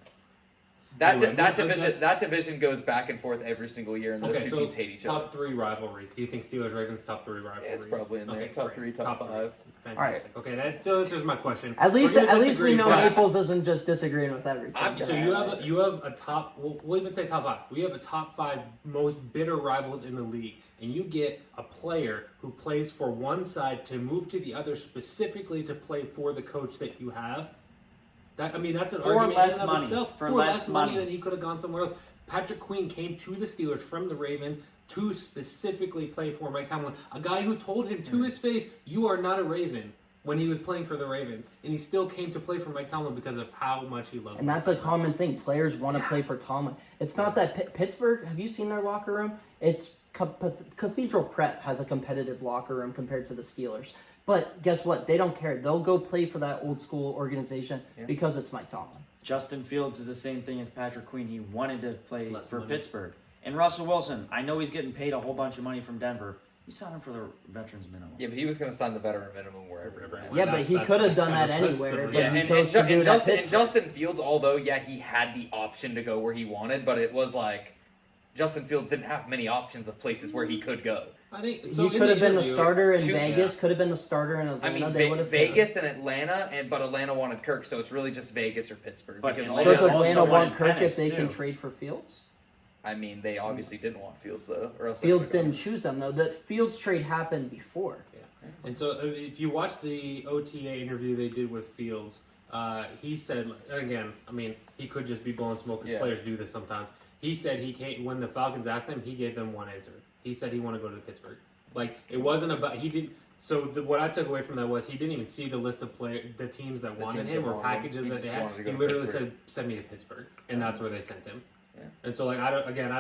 Anyway, That division goes back and forth every single year, and those Okay, two so teams hate each other. top 3 rivalries. Do you think Steelers Ravens top 3 rivalries? Yeah, it's probably in there. Okay, Top great. 3, top 5. Fantastic. Okay, that still answers my question. At least We're gonna we disagree, know but- Naples isn't just disagreeing with everything. So you have a top. We'll even say top 5. We have a top 5 most bitter rivals in the league, and you get a player who plays for one side to move to the other specifically to play for the coach that you have. That's an For argument less in and of money. itself. For For less less money money. than he could have gone somewhere else. Patrick Queen came to the Steelers from the Ravens to specifically play for Mike Tomlin, a guy who told him to his face, "You are not a Raven," when he was playing for the Ravens, and he still came to play for Mike Tomlin because of how much he loved him. And that's a common thing. Players want to play for Tomlin. It's not that Pittsburgh. Have you seen their locker room? It's Cathedral Prep has a competitive locker room compared to the Steelers. But guess what? They don't care. They'll go play for that old school organization because it's Mike Tomlin. Justin Fields is the same thing as Patrick Queen. He wanted to play Less for money. Pittsburgh. And Russell Wilson, I know he's getting paid a whole bunch of money from Denver. You signed him for the veterans minimum. Yeah, but he was going to sign the veteran minimum wherever. he went. Yeah, but he could have done that anywhere. But he chose to do it at Pittsburgh. Justin Fields, although he had the option to go where he wanted, but it was like Justin Fields didn't have many options of places where he could go. I think He could have been the starter in Two- Vegas. Could have been the starter in Atlanta. I mean, They would have Vegas and Atlanta, but Atlanta wanted Kirk, so it's really just Vegas or Pittsburgh. But because Atlanta all Does the also other- Atlanta wanted want Kirk if Penix, they can too. trade for Fields? I mean, they obviously didn't want Fields though. Or else Fields they would've didn't choose them though. The Fields trade happened before. And so, if you watch the OTA interview they did with Fields, he said, again, I mean, he could just be blowing smoke because players do this sometimes. He said he came, when the Falcons asked him, he gave them one answer. He said he wanted to go to Pittsburgh. Like, it wasn't about, he didn't, so what I took away from that was he didn't even see the list of the teams that wanted teams him that or wanted him. packages He that just they had. wanted to go He to literally Pittsburgh. said, send me to Pittsburgh. And that's where they sent him. Yeah. And so, like, I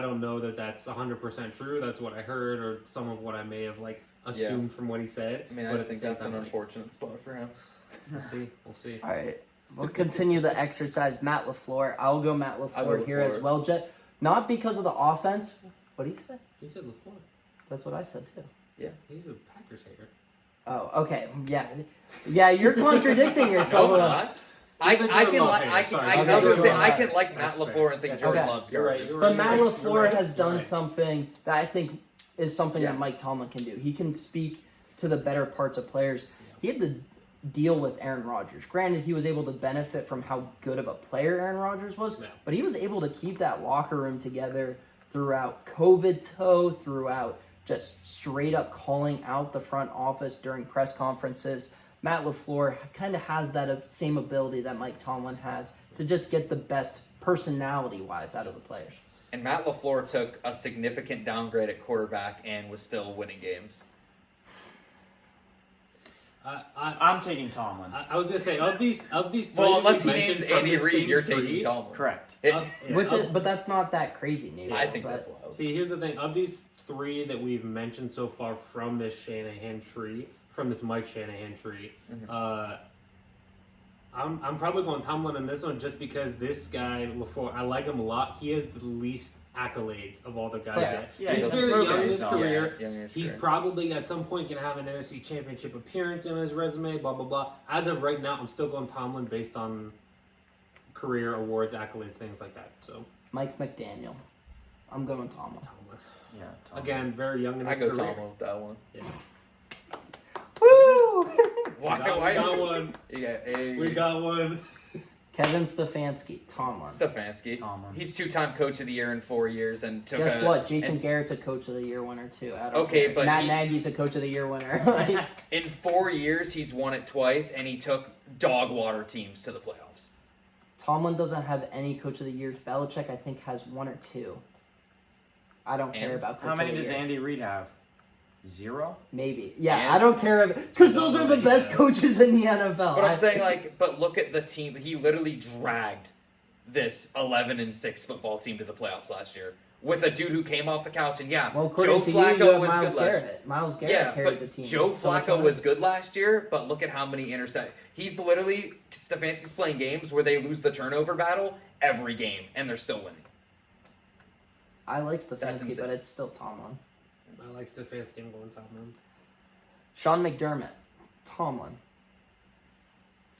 don't know that that's 100% true. That's what I heard or some of what I may have, like, assumed from what he said. I mean, I But just at the think same that's an time, like, unfortunate spot for him. We'll see. All right. We'll continue the exercise. Matt LaFleur. I'll go Matt I'll LaFleur go here LaFleur. as well, Jet. Not because of the offense. What did he say? He said LaFleur. That's what I said too. He's a Packers hater. Oh, okay. Yeah. Yeah, you're contradicting yourself. No, I'm not. I He's a can Jordan Love like hater. I can Sorry, I he's was a gonna say Jordan I Love can like hater. Matt That's LaFleur and think fair. Jordan Okay. loves You're right, garbage. you're But Matt You're LaFleur right. has done You're right. something that I think is something Yeah. that Mike Tomlin can do. He can speak to the better parts of players. He had to deal with Aaron Rodgers. Granted, he was able to benefit from how good of a player Aaron Rodgers was, Yeah. but he was able to keep that locker room together throughout COVID, throughout just straight up calling out the front office during press conferences. Matt LaFleur kind of has that same ability that Mike Tomlin has to just get the best personality-wise out of the players. And Matt LaFleur took a significant downgrade at quarterback and was still winning games. I'm taking Tomlin. I was gonna say of these three Well, that unless he we names mentioned from Andy this Reid, same you're tree, taking Tomlin. Correct. But that's not that crazy, Nate. I think that's wild. See, here's the thing: of these three that we've mentioned so far from this Shanahan tree, from this Mike Shanahan tree, I'm probably going Tomlin in this one just because this guy LaFleur, I like him a lot. He has the least accolades of all the guys. Yeah. Yet. Yeah, He's he's very proven young in his himself. career. Young in his He's career. probably at some point going to have an NFC Championship appearance in his resume, blah, blah, blah. As of right now, I'm still going Tomlin based on career awards, accolades, things like that. So, Mike McDaniel. I'm going Tomlin. Tomlin. Yeah. Tomlin. Again, very young in I his go career. Tomlin with that one. Yeah. Woo! Why? We got one. Yeah, We got one. Kevin Stefanski. Tomlin. Stefanski. Tomlin. He's 2-time coach of the year in 4 years and took Guess a, what? Jason and- Garrett's a coach of the year winner too. I don't Okay, care. but Matt he- Nagy's a coach of the year winner. In 4 years, he's won it twice, and he took dog water teams to the playoffs. Tomlin doesn't have any coach of the years. Belichick, I think, has 1 or 2. I don't care And about coach How many of the does year. Andy Reid have? 0? Maybe. Yeah, And- I don't care because those are the best coaches in the NFL. But I'm saying, like, but look at the team. He literally dragged this 11-6 football team to the playoffs last year with a dude who came off the couch. And yeah, well, Joe according to you, Flacco you have was Miles good last year. Garrett. Miles Garrett Yeah, carried the but team. Joe So which Flacco one was is- good last year, but look at how many interceptions. He's literally, Stefanski's playing games where they lose the turnover battle every game, and they're still winning. I like That's Stefanski, insane. but it's still Tomlin. I like Stefanski. I'm going Tomlin. Sean McDermott. Tomlin.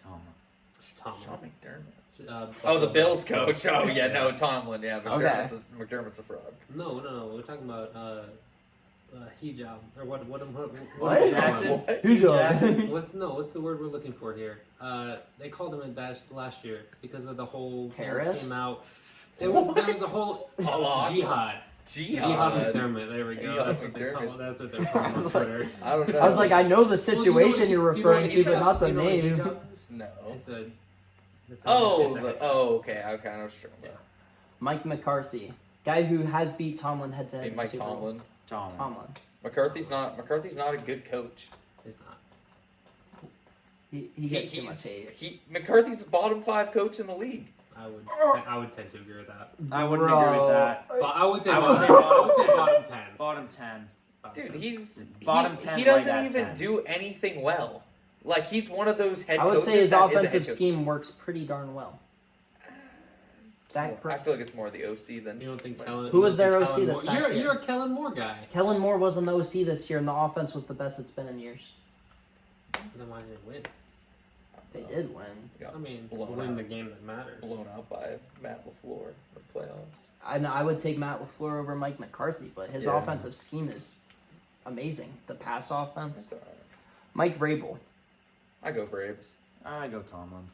Tomlin. Tomlin. Sean McDermott. Oh, Oh, the Bills coach. Oh, yeah, no, Tomlin. Yeah, Okay. McDermott's a fraud. No. We're talking about hijab or what? What? Jackson? What? Who Jackson? What's the word we're looking for here? They called him a last year because of the whole thing that Terrorist? came out. There was a whole Allah. jihad. Jihad McDermott. There we go. Jihad That's what they McDermott. call. That's what they're calling on was like- Twitter. I don't know. I was like, I know the situation you're Do you know what referring to, but not the do you know what name. hijab is? No. It's a. It's a Oh, it's a headdress. okay. I know what you're talking about. Mike McCarthy. Guy who has beat Tomlin head to Hey, head. in Mike Super Bowl. Tomlin. Tomlin. McCarthy's not a good coach. It's not. He gets too much hate. McCarthy's the bottom 5 coach in the league. I would tend to agree with that. I wouldn't agree with that. But I would say I bottom, would- bottom 10. Bottom 10. Bottom Dude, 10. he's Bottom 10 He right doesn't at even 10. do anything well. Like he's one of those head I would coaches say his that is a head offensive coach. scheme works pretty darn well. Dak I feel like it's more the OC than You don't think Kellen? Who was you don't their think OC Kellen this Moore- past year? You're a Kellen Moore guy. Kellen Moore was an OC this year, and the offense was the best it's been in years. Then why did they win? They did win. Got I mean, blown win out. the game that matters. blown out by Matt LaFleur in the playoffs. I would take Matt LaFleur over Mike McCarthy, but his Yeah. offensive scheme is amazing. The pass offense. That's alright. Mike Vrabel. I go Braves. I go Tomlin.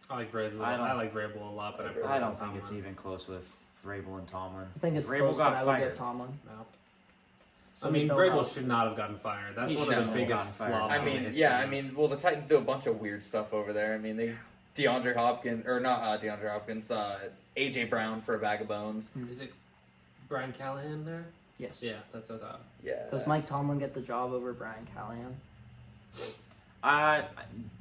I like Vrabel. I don't- I like Vrabel a lot, but I don't think it's even close with Vrabel and Tomlin. I think it's Vrabel close, got but I would fired. go Tomlin. No. I Somebody mean, built Vrabel out- should not have gotten fired. That's He one shouldn't of the have biggest gotten fired. flops. I in the mean, history yeah, I of- mean, well, the Titans do a bunch of weird stuff over there. I mean, they DeAndre Hopkins or not DeAndre Hopkins, AJ Brown for a bag of bones. Is it Brian Callahan there? Yes. Yeah, that's what I thought. Yeah. Does Mike Tomlin get the job over Brian Callahan? I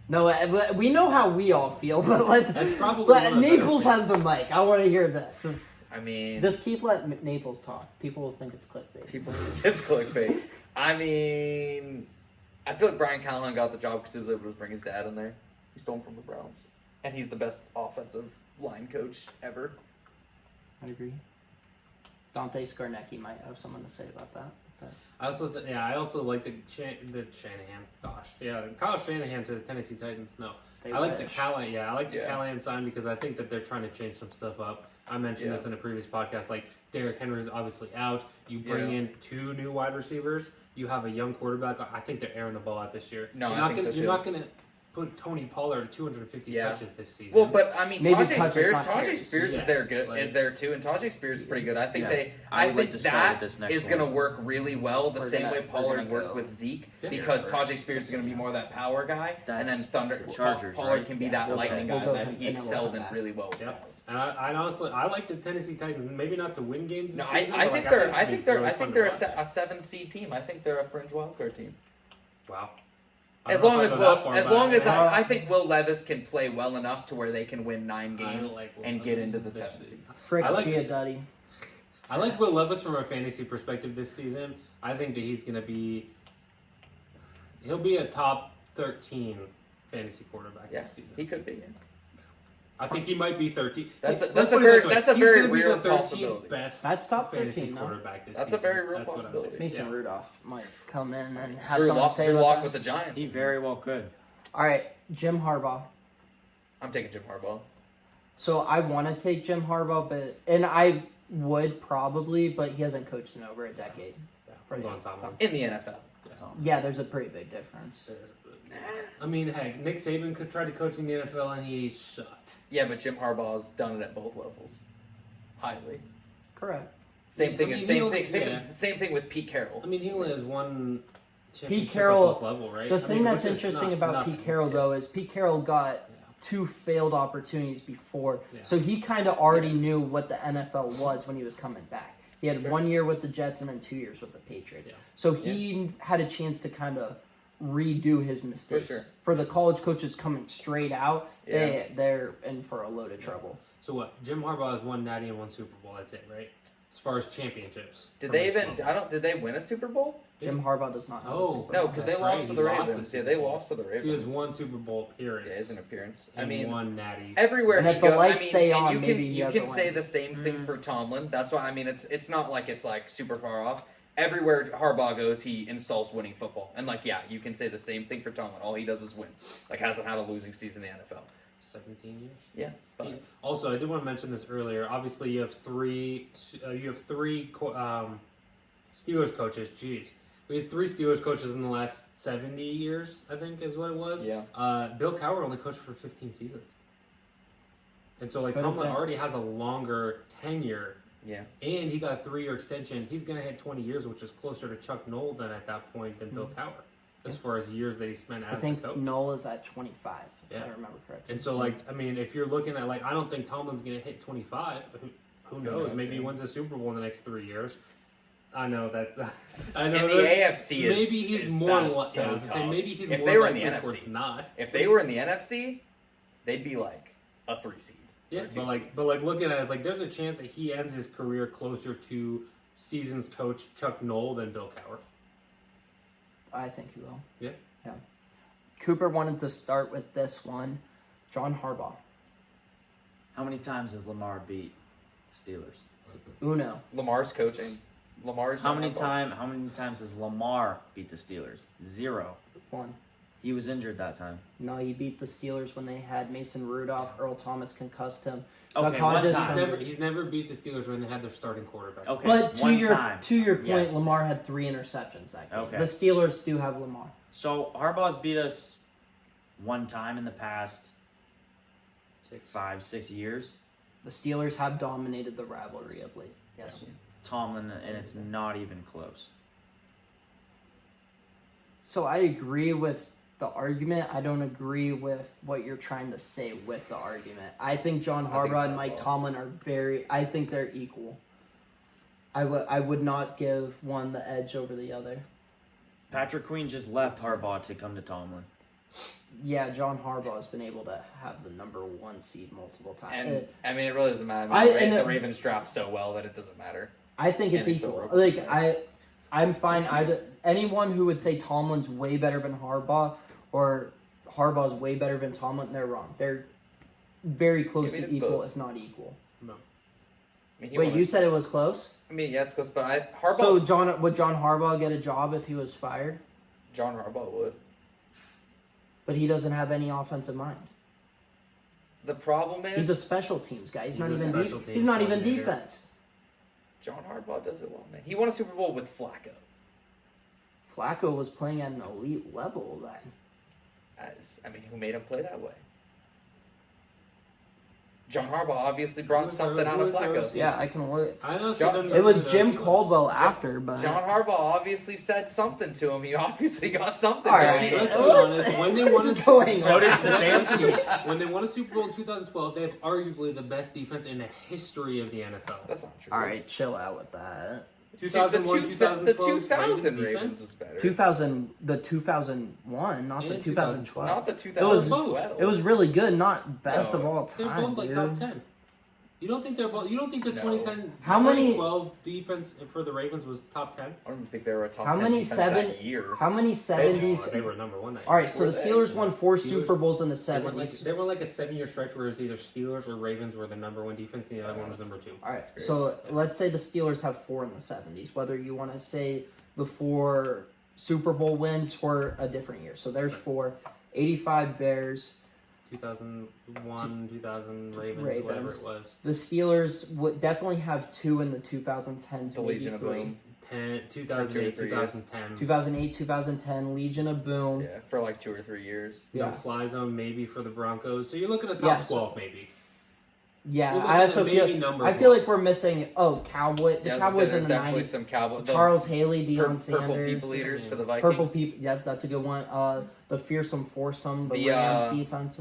No, we know how we all feel, but let's. That's probably But one of the Naples better has the mic. I want to hear this. I mean, Just keep let Naples talk. People will think it's clickbait. people it's clickbait. I mean, I feel like Brian Callahan got the job because he was able to bring his dad in there. He stole him from the Browns, and he's the best offensive line coach ever. I agree. Dante Scarnecchi might have something to say about that. But I also like the Shanahan. Gosh, yeah, Kyle Shanahan to the Tennessee Titans. No, they I like wish. the Callahan. Yeah, I like the Yeah. Callahan sign because I think that they're trying to change some stuff up. I mentioned Yeah. this in a previous podcast. Like Derrick Henry is obviously out. You bring Yeah. in 2 new wide receivers. You have a young quarterback. I think they're airing the ball out this year. No, you're I not think gonna, so, You're too. not gonna put Tony Pollard 250 Yeah. touches this season. Well, but I mean, Maybe Tajay touches, Spears. not Tajay carries. Spears Yeah, is there good. like- Is there too, and Tajay Spears is pretty good. I think Yeah. they. I I would think like to start that with this next is going to one. work really well the We're same gonna- way we're Pollard gonna worked go. with Zeke Yeah. because first. Tajay Spears is going to be more that power guy, and then That's Thunder the Chargers, Pollard right? can be Yeah, that we'll lightning go- guy we'll go that ahead, he and then we'll excelled come in back. really well. with Yep. Dallas. And I honestly I like the Tennessee Titans. Maybe not to win games. No, This I season, think but, like, they're. it's I gonna think be they're. really I fun think to they're watch. a 7 seed team. I think they're a fringe wildcard team. Wow. As long as I think Will Levis can play well enough to where they can win 9 games and get into the 7th seed. Frick I like this. Giudice. I like Will Levis from a fantasy perspective this season. I think that he'll be a top 13 fantasy quarterback Yeah, this season. he could be. I think he might be 13. That's a Let's put it this way. that's a He's very gonna be real the 13th possibility. Best That's top fantasy 13, no? quarterback this That's a season. very real That's what I'm possibility. thinking. Mason Yeah. Rudolph might come in and have Drew something Lock, to say Drew about Lock that. with the Giants. He very well could. All right, Jim Harbaugh. I'm taking Jim Harbaugh. So I want to take Jim Harbaugh, and I would probably, but he hasn't coached in over a decade. Yeah, For I'm the going Tomlin. In the NFL. Yeah, there's a pretty big difference. I mean, heck, Nick Saban could try to coach in the NFL and he sucked. Yeah, but Jim Harbaugh's done it at both levels. Highly. Correct. Same thing I as mean, same thing with Pete Carroll. I mean, he only has one championship Pete Carroll- at both level, right? The I thing mean, that's which is interesting not- about nothing. Pete Carroll, though, is Pete Carroll got Yeah. 2 failed opportunities before, Yeah. so he kind of already knew what the NFL was when he was coming back. He had Sure. 1 year with the Jets and then 2 years with the Patriots. Yeah. So he had a chance to kind of redo his mistakes. sure. For the college coaches coming straight out, Yeah. they're in for a load of trouble. So what? Jim Harbaugh has one Natty and one Super Bowl. That's it, right? As far as championships. Did from they this even? level. I don't. Did they win a Super Bowl? Jim Harbaugh does not have a Oh, Super No, Bowl. because they That's lost right, to he the lost Ravens. the Yeah, Super they Bowl. lost to the So Ravens. he has one Super Bowl appearance. Yeah, as an appearance. I and mean, one Natty. everywhere And he if the goes, lights stay and on, you maybe can he you has a can say win. the same thing for Tomlin. That's why I mean it's not like it's like super far off. Everywhere Harbaugh goes, he installs winning football, and like yeah, you can say the same thing for Tomlin. All he does is win. Like hasn't had a losing season in the NFL. 17 years. Yeah, but Also, I did want to mention this earlier. Obviously, you have three. Steelers coaches. Jeez, we have 3 Steelers coaches in the last 70 years. I think is what it was. Yeah. Bill Cowher only coached for 15 seasons, and so like Could've Tomlin been. already has a longer tenure, yeah, and he got a 3-year extension. He's gonna hit 20 years, which is closer to Chuck Noll than at that point than Bill Cowher, as far as years that he spent I as think the coach. Noel is at 25, if Yeah. I remember correctly. And so, like, I mean, if you're looking at, like, I don't think Tomlin's going to hit 25. Who knows? knows, Maybe he yeah. wins a Super Bowl in the next 3 years. I know that's. I know in the there's- AFC is Maybe he's is more. that's Yeah, I so was gonna say tough. maybe he's If more they were in the likely NFC. towards not. If they were in the NFC, they'd be like a 3 seed. Yeah, or a 2 but like looking at it, it's like there's a chance that he ends his career closer to seasons coach Chuck Noll than Bill Cowher. I think he will. Yeah. Yeah. Cooper wanted to start with this one. John Harbaugh. How many times has Lamar beat the Steelers? Uno. Lamar's coaching. Lamar's How John many Harbaugh. How many times has Lamar beat the Steelers? 0. 1. He was injured that time. No, he beat the Steelers when they had Mason Rudolph. Earl Thomas concussed him. Okay, Doug one Hodges time. He's never beat the Steelers when they had their starting quarterback. Okay, But to one your time. point, Yes. Lamar had 3 interceptions that game. Okay. The Steelers do have Lamar. So Harbaugh's beat us one time in the past 5-6 years. The Steelers have dominated the rivalry of late. Yes. Tomlin, and it's not even close. So I agree with the argument. I don't agree with what you're trying to say with the argument. I think John I think Harbaugh it's and Mike Harbaugh. Tomlin are I think they're equal. I would not give one the edge over the other. Patrick Queen just left Harbaugh to come to Tomlin. Yeah, John Harbaugh has been able to have the number 1 seed multiple times. And I mean, it really doesn't matter. The Ravens draft so well that it doesn't matter. I think it's And it's equal. so Like representative. I'm fine either. Anyone who would say Tomlin's way better than Harbaugh or Harbaugh's way better than Tomlin, they're wrong. They're very close I mean, to it's equal, close. if not equal. No. I mean, Wait, you said it was close? I mean, yeah, it's close, but Harbaugh. So would John Harbaugh get a job if he was fired? John Harbaugh would. But he doesn't have any offensive mind. The problem is He's a special teams guy. He's not He's a even special he's teams not even coordinator. defense. John Harbaugh does it well, man. He won a Super Bowl with Flacco. Flacco was playing at an elite level then. Who made him play that way? John Harbaugh obviously brought Who was something our- out who of was Flacco. our- Yeah, I can look. I know. John- It was Jim Caldwell after, but John Harbaugh obviously said something to him. He obviously got something. All out of right. it. Let's be What honest. When they won What a is going So on? did Stefanski. when they won a Super Bowl in 2012, they have arguably the best defense in the history of the NFL. That's not true. All right, chill out with that. 2001, the 2012 2000 Ravens Ravens was better. 2001, not the And 2012. Not the It was 2012. It was really good, not best No. of all They're time, both like dude. top 10. You don't think they're both? You don't think the No. 2010, How many- 2012 defense for the Ravens was top 10? I don't even think they were a top How 10 many defense seven- that year. How many 70s? They were number one that year. All right, so Were the they? Steelers won 4 Steelers- Super Bowls in the They went, like, 70s. they were like a 7-year stretch where it was either Steelers or Ravens were the number one defense, and the other one was number 2. All right, That's so let's say the Steelers have 4 in the 70s. Whether you want to say the 4 Super Bowl wins or a different year. So there's 4. 85 Bears. 2001, 2000 Ravens, whatever it was. The Steelers would definitely have 2 in the 2010s, The maybe Legion of 3. Boom. 2008, 3 years. 2010. 2008, 2010, Legion of Boom. Yeah, for like 2 or 3 years. No Yeah. fly zone maybe for the Broncos. So you're looking at top Yes. 12 maybe. Yeah, We're looking I also at maybe feel number I feel 12. like we're missing. Oh, Cowboy. The Yeah, Cowboys in there's the definitely 90s. some Cowboy. Charles Haley, Deion Sanders. Purple people eaters for the Vikings. Purple people. Yeah, that's a good one. The fearsome foursome. The The, Rams defense.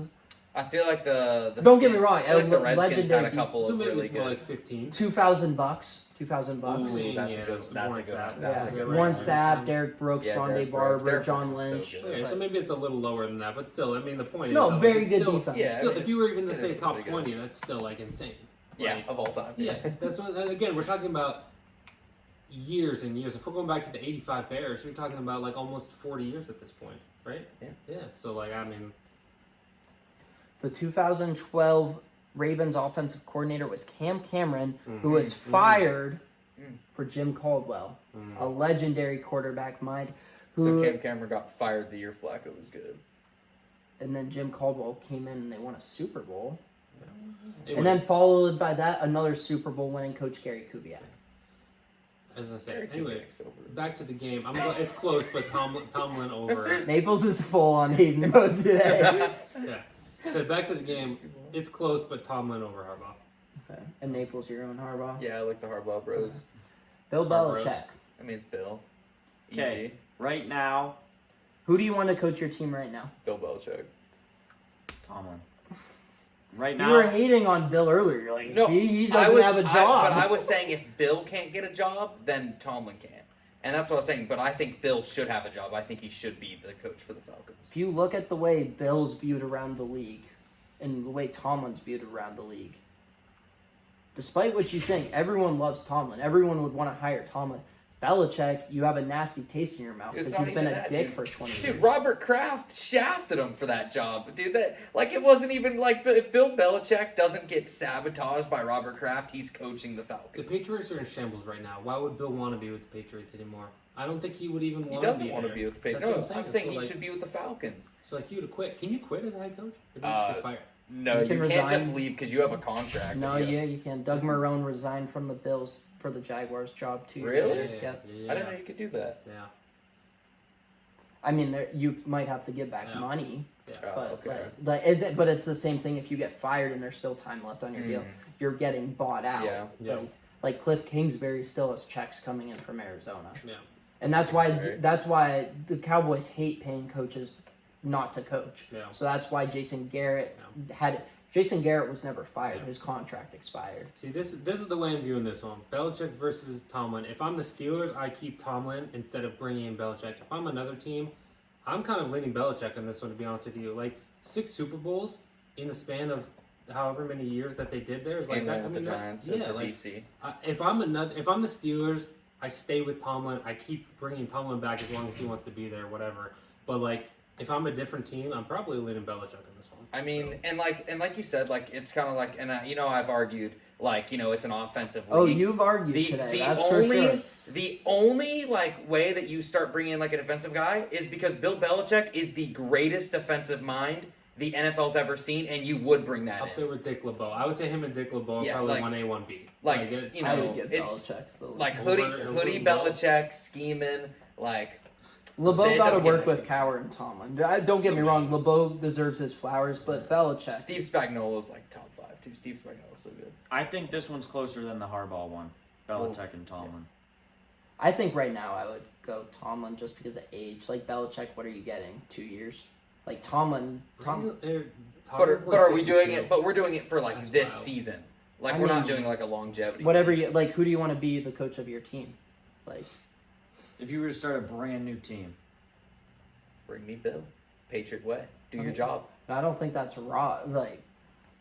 I feel like the Don't get me wrong, I feel like the Redskins legendary had a couple So of maybe really it's more good. like 15. $2,000. $2,000. Ooh, that's yeah, a good. that's That's a Warren good Sapp. one. That's Yeah, a good right. Warren one. Sapp, Derek Brooks, Yeah, Rondé Derek Barber, Brooks. Derek John Brooks was Lynch. so good. Okay, so But- maybe it's a little lower than that, but still, I mean, the point No, is, though, very it's good still, defense. Yeah, Still, it if is- you were even to it say is top pretty good. 20, that's still like insane. Yeah, Like, of all time. yeah, that's what. And again, we're talking about years and years. If we're going back to the '85 Bears, you're talking about like almost 40 years at this point, right? Yeah. Yeah. So like, I mean, The 2012 Ravens offensive coordinator was Cam Cameron, who Mhm, was mhm. fired Mm. for Jim Caldwell, mm, a legendary quarterback mind. So Who Cam Cameron got fired the year Flacco was good. and then Jim Caldwell came in and they won a Super Bowl, anyway, and then followed by that another Super Bowl winning coach Gary Kubiak. I was gonna say, Derek anyway, Kubiak's over. back to the game. It's close, but Tomlin over. Naples is full on Hayden mode today. Yeah. So back to the game. It's close, but Tomlin over Harbaugh. Okay. And Naples, your own Harbaugh. Yeah, I like the Harbaugh Bros. Bill Bros. Belichick. I mean, it's Bill. Okay. Easy. Right now, Who do you want to coach your team right now? Bill Belichick. Tomlin. Right You were now, hating on Bill earlier. You're like, No, see, he I doesn't was- have a but job. I was saying if Bill can't get a job, then Tomlin can. And that's what I was saying. But I think Bill should have a job. I think he should be the coach for the Falcons. If you look at the way Bill's viewed around the league and the way Tomlin's viewed around the league, despite what you think, everyone loves Tomlin. Everyone would want to hire Tomlin. Belichick, you have a nasty taste in your mouth It's because not he's been even a that, dick dude. for 20 Dude, years. Robert Kraft shafted him for that job. Dude, that like it wasn't even like if Bill Belichick doesn't get sabotaged by Robert Kraft, he's coaching the The Falcons. Patriots are in shambles right now. Why would Bill want to be with the Patriots anymore? I don't think he would even He want doesn't to be want to there. be with the Patriots. That's No, what I'm saying So, he like- should be with the Falcons. So like he would quit. Can you quit as a head coach? Or do you just get fired? No, You can you can't resign. just leave because you have a contract. No, yeah, you can. Doug Marrone resigned from the Bills for the Jaguars job 2 years Really? ago. Yep. I didn't know you could do that. Yeah. I mean, you might have to give back Yeah. money, Yeah. Oh, but okay. but it's the same thing. If you get fired and there's still time left on your deal, you're getting bought out. Yeah. Yeah. Like Cliff Kingsbury still has checks coming in from Arizona, Yeah. and that's why the Cowboys hate paying coaches not to coach. Yeah. So that's why Jason Garrett Jason Garrett was never fired. His contract expired. See, this is the way I'm viewing this one. Belichick versus Tomlin. If I'm the Steelers, I keep Tomlin instead of bringing in Belichick. If I'm another team, I'm kind of leaning Belichick on this one, to be honest with you. Like 6 Super Bowls in the span of however many years that they did there is like And that. then I with mean, the that's Giants as yeah. the Like DC. if I'm the Steelers, I stay with Tomlin. I keep bringing Tomlin back as long as he wants to be there, whatever. But like, if I'm a different team, I'm probably leaning Belichick on this one. I mean, So, and like you said, like it's kind of like, and I've argued like it's an offensive league. Oh, you've argued the, today. the That's only for sure. the only like way that you start bringing in like a defensive guy is because Bill Belichick is the greatest defensive mind the NFL's ever seen, and you would bring that up in. there with Dick LeBeau. I would say him and Dick LeBeau are Yeah, probably like- 1A, 1B. like, it's, you I know, would get it's Belichick. like Over- hoodie over Belichick scheming like. LeBeau It got to doesn't get work much with better. Cowher and Tomlin. Don't get me wrong. LeBeau deserves his flowers, but Belichick. Steve Spagnuolo's like top 5 too. Steve Spagnuolo's so good. I think this one's closer than the Harbaugh one. Belichick and Tomlin. I think right now I would go Tomlin just because of age. Like Belichick, what are you getting? 2 years? Like Tomlin. But Tomlin's are we 52. doing it? But we're doing it for like That's this wild. season. Like I we're not mean, doing like a longevity. Whatever you like. Who do you want to be the coach of your team? Like If you were to start a brand new team, Bring me Bill. Patriot way. Do your Okay. job. I don't think that's raw. Like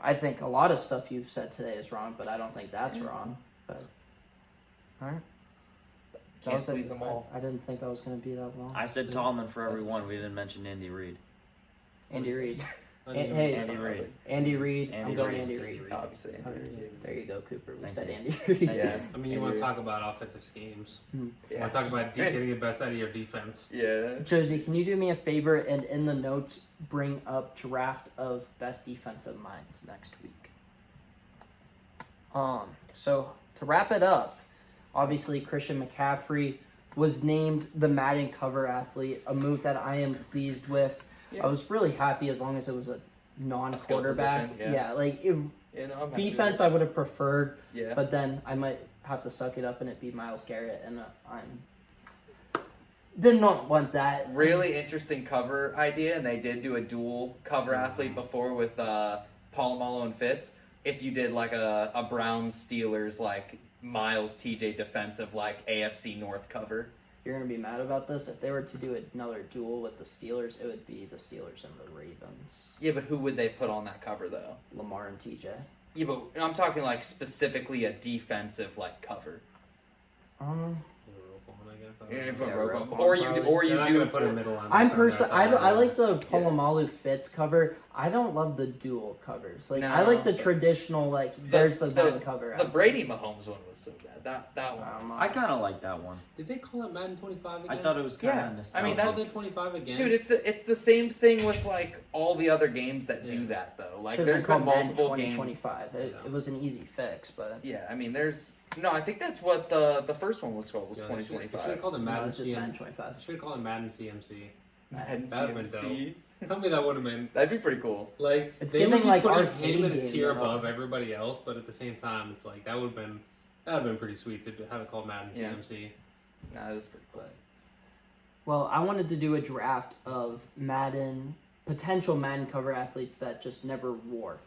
I think a lot of stuff you've said today is wrong, but I don't think that's wrong. But all right. Can't please them all. I didn't think that was going to be that long. I said Tomlin for every one. We didn't mention Andy Reid. Andy Reid. Hey, Andy Reid. Andy Reid. I'm going Reid. Andy Reid. Obviously. There you go, Cooper. We Thank said you. Andy Reid. Yeah. I mean, you want to talk about offensive schemes. You Yeah. want to talk about getting the best out of your defense. Yeah. Josie, can you do me a favor and in the notes bring up draft of best defensive minds next week? So to wrap it up, obviously Christian McCaffrey was named the Madden cover athlete, a move that I am pleased with. Yeah. I was really happy as long as it was a non-quarterback. position, yeah. Like You know, I'm happy defense, I would have preferred, with it. Yeah. but then I might have to suck it up and it be Myles Garrett, and did not want that. Really interesting cover idea, and they did do a dual cover athlete before with Polamalu and Fitz. If you did like a Browns Steelers like Miles TJ defensive like AFC North cover. You're gonna be mad about this. If they were to do another duel with the Steelers, it would be the Steelers and the Ravens. Yeah, but who would they put on that cover though? Lamar and TJ. Yeah, but I'm talking like specifically a defensive like cover. Yeah, Yeah, put Roquan Roquan. Or you They're not do gonna put a middle linebacker. I'm personally, That's I like the obvious. Polamalu Fitz cover. I don't love the dual covers. Like I No. like the traditional. Like there's the van cover. The Brady Mahomes one was so bad. That one. Was, I kind of like that one. Did they call it Madden 25 again? I thought it was kind Yeah. of I nostalgic. mean, Called that's- it 25 again. Dude, it's the same thing with like all the other games that do that though. Like Should've there's been been called Madden multiple games. 2025. It was an easy fix, but Yeah, I mean there's no. I think that's what the first one was called was Yeah, they should 2025. have called it no, Madden it's just Madden CMC. 25. Should have called it Madden CMC. Madden That'd have been CMC. Tell me that would have been That'd be pretty cool. like It's they giving, would be like, putting arcade him in a game, tier though. above everybody else, but at the same time, it's like that would have been pretty sweet to have it called Madden Yeah. CMC. Nah, that is pretty cool. Well, I wanted to do a draft of potential Madden cover athletes that just never wore.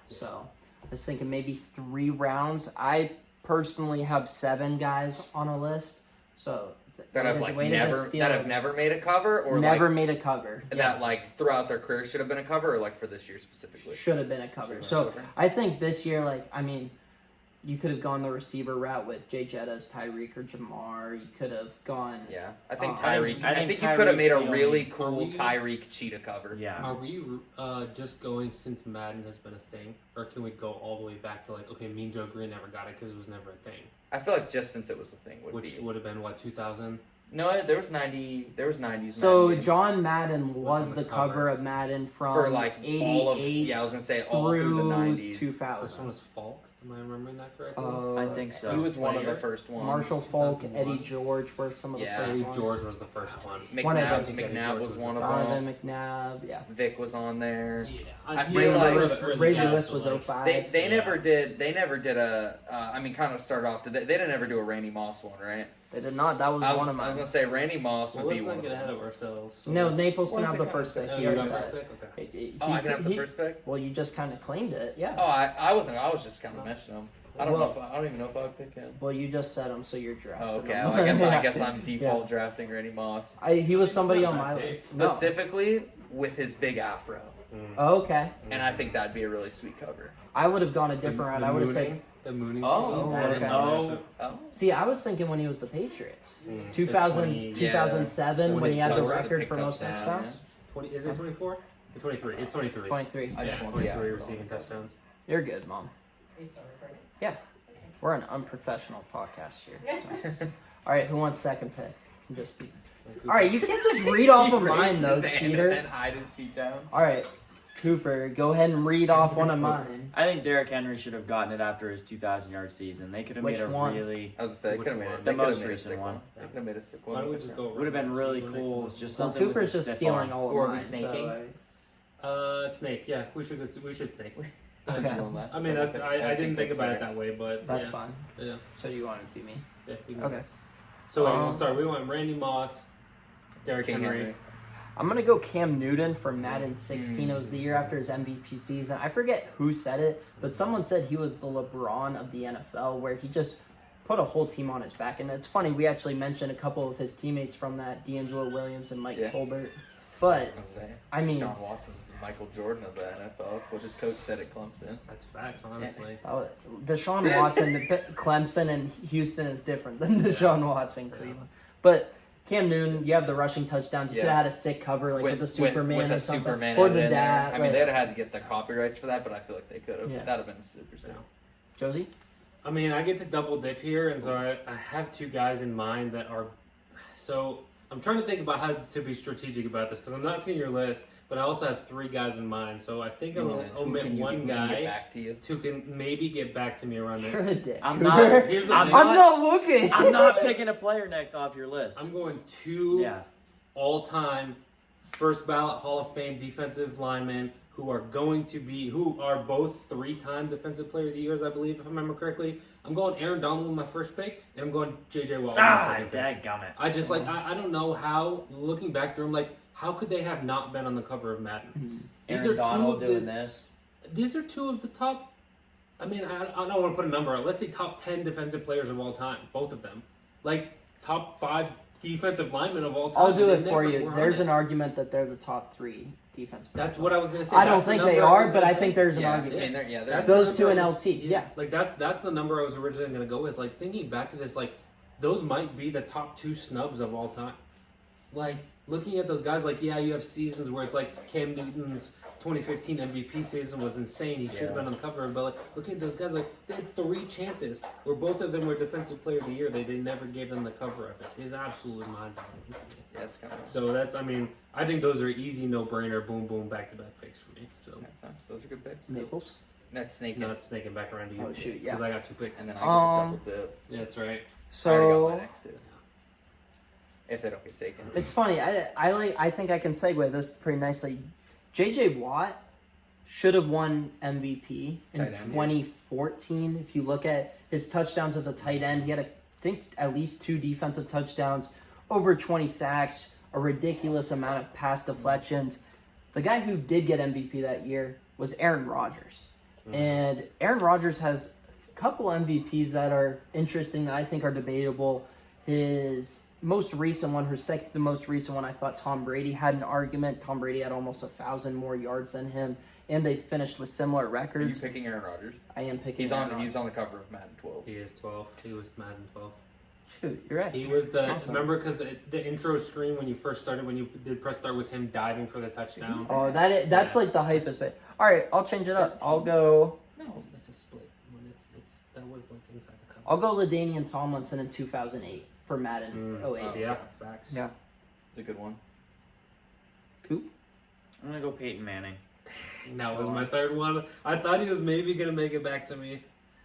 So I was thinking maybe 3 rounds. I personally have 7 guys on a list. So That have like never made a cover or never like made a cover. that Yes. like throughout their career should have been a cover or like for this year specifically. Should have been a cover. Should've So been a cover. I think this year, you could have gone the receiver route with Jay Jettas, Tyreek, or Jamar. You could have gone. Yeah, I think I Tyreek. think- I I think, think you could have made a Tyreek's the really only- cool Are we- Tyreek cheetah cover. Yeah. Are we just going since Madden has been a thing, or can we go all the way back to like okay, Mean Joe Green never got it because it was never a thing, I feel like just since it was a thing would which be. would have been what 2000. No, there was 90s. So Madden games. John Madden Was was on the the cover cover. of Madden from for like 88 all of I was gonna say all through the through 90s. 2000. First one was Falk. Am I remembering that correctly? I think so. He was one of the Player. first ones. Marshall Falk, 2001. Eddie George were some of the Yeah. first Eddie ones. George was the first one. One of McNabb, those. McNabb was one of Donovan them. McNabb, yeah. Vic was on there. Yeah, I he feel was like- early Ray cast, Lewis but, was like, 05. They Yeah. never did a I mean kind of start off. They didn't ever do a Randy Moss one, right? They did not. That was, I was one of I was mine. gonna say Randy Moss Well, would let's be not one get of ahead those. of ourselves. So No, let's- Naples can Well, have it's the a first pick. concept. Oh, He you already got said first it. pick? Okay. Oh, I can have the first pick. Well, you just kind of claimed it, yeah. Oh, I wasn't. I was just kind of mentioning him. I don't Well- know. I don't even know if I would pick him. Well, you just said him, so you're drafting Oh, okay. him. Well, I Yeah. guess I'm default drafting Randy Moss He was somebody on not my my pick. list. No. specifically with his big afro, Oh, okay. and I think that'd be a really sweet cover. I would have gone a different route. I would have said. the mooning. Oh, scene. okay. I didn't know that. Oh, See, I was thinking when he was the Patriots, Mm. 2000, 2007, when he had the 2000 record for pick most touchdown, touchdowns. 20, is it 24? 23. It's 23. 23. I just Yeah, want the 23 afro. receiving touchdowns. You're good, Mom. Yeah. We're an unprofessional podcast here. so. All right, who wants second pick? Can just be. All right, you can't just read off of He mine raised though, his hand cheater. And eyed his feet down. All right, Cooper, go ahead and read off one of mine. I think Derrick Henry should have gotten it after his 2,000-yard season. They could have Which made a one? really I was gonna say, they Which could have made one? it. The They could have most made a recent sick one. one. They could have made a sick Why one. don't we just go? would have been around, really so the next cool. one? Just So something with Cooper's the just stiff stealing arm. all of Or are we mine. snaking? Snake. Yeah, we should snake. Okay. I mean, that's I didn't think about it that way, but That's yeah. fine. Yeah, So you want it to be me? yeah. We can Okay. go. So wait, I'm Um, sorry. We went Randy Moss, Derrick King Henry. Henry. I'm gonna go Cam Newton for Madden 16. It was the year after his MVP season. I forget who said it, but someone said he was the LeBron of the NFL, where he just put a whole team on his back. And it's funny, we actually mentioned a couple of his teammates from that: D'Angelo Williams and Mike Yeah. Tolbert. But I'll say. I mean, Sean Watson's the Michael Jordan of the NFL. That's what his coach said at Clemson. That's facts, honestly. Deshaun Watson, Clemson and Houston is different than Deshaun Watson, Cleveland. But Cam Newton, you have the rushing touchdowns. You could have had a sick cover like with the Superman with or a something, Superman or the in dad. there. I mean, they'd have had to get the copyrights for that, but I feel like they could have. Yeah. That'd have been super sick. Josie. I mean, I get to double dip here, and so I have two guys in mind that are. So I'm trying to think about how to be strategic about this because I'm not seeing your list, but I also have three guys in mind. So I think I'm gonna omit one guy back to you. who can maybe get back to me around You're there. a dick. I'm not. Here's the I'm thing. I'm not looking. I'm not picking a player next off your list. I'm going two Yeah. all-time first ballot Hall of Fame defensive linemen who are both three-time Defensive Player of the Years, I believe, if I remember correctly. I'm going Aaron Donald with my first pick, and I'm going J.J. Watt with my second pick. Dadgummit. I just I don't know how, looking back through them, like, how could they have not been on the cover of Madden? Aaron Donald doing this. These are two of the top, I mean, I don't want to put a number on. Let's say top 10 defensive players of all time, both of them. Like, top 5 defensive linemen of all time. I'll do and it they for never you. were on There's it. an argument that they're the top 3 defensive. That's what I was going to say. I don't That's the think they number I was are, but gonna I say. think there's an Yeah, argument. I mean, they're That's Those the two in number I was- LT, yeah. Like, that's the number I was originally going to go with. Like, thinking back to this, like, those might be the top 2 snubs of all time. Like, looking at those guys, like, yeah, you have seasons where it's like Cam Newton's 2015 MVP season was insane. He should have been on the cover. But, like, looking at those guys, like, they had 3 chances where both of them were Defensive Player of the Year. They never gave them the cover of it. It's absolutely mind-boggling. Yeah, it's kind of. So that's, I mean, I think those are easy, no-brainer, boom, boom, back-to-back picks for me. So That's nice. Those are good picks. Maples. That's snaking. not snaking back around to you. Oh, shoot, yeah. Because I got 2 picks. And then I get to double dip. Yeah, that's right. I already got So my next 2. If they don't get taken. it's funny. I think I can segue this pretty nicely. J.J. Watt should have won MVP in Tight end, 2014. If you look at his touchdowns as a tight end, he had, I think, at least 2 defensive touchdowns, over 20 sacks, a ridiculous amount of pass deflections. The guy who did get MVP that year was Aaron Rodgers. And Aaron Rodgers has a couple MVPs that are interesting that I think are debatable. His most recent one, her second to most recent one, I thought Tom Brady had an argument. Tom Brady had almost 1,000 more yards than him, and they finished with similar Are you records. picking Aaron Rodgers? I am picking He's Aaron on. He's Rodgers. on the cover of Madden 12. He is 12. He was Madden 12. Shoot, you're right. He was the Awesome. remember because the intro screen when you first started when you did press start was him diving for the touchdown. Oh, that's like the hypest bit. All right, I'll change it up. I'll go It's a split when it's that was like inside the cover. I'll go LaDainian Tomlinson in 2008 for Madden 08. Oh. Yeah, facts. Yeah. It's a good one. Coop? I'm gonna go Peyton Manning. That was my third one. I thought he was maybe gonna make it back to me.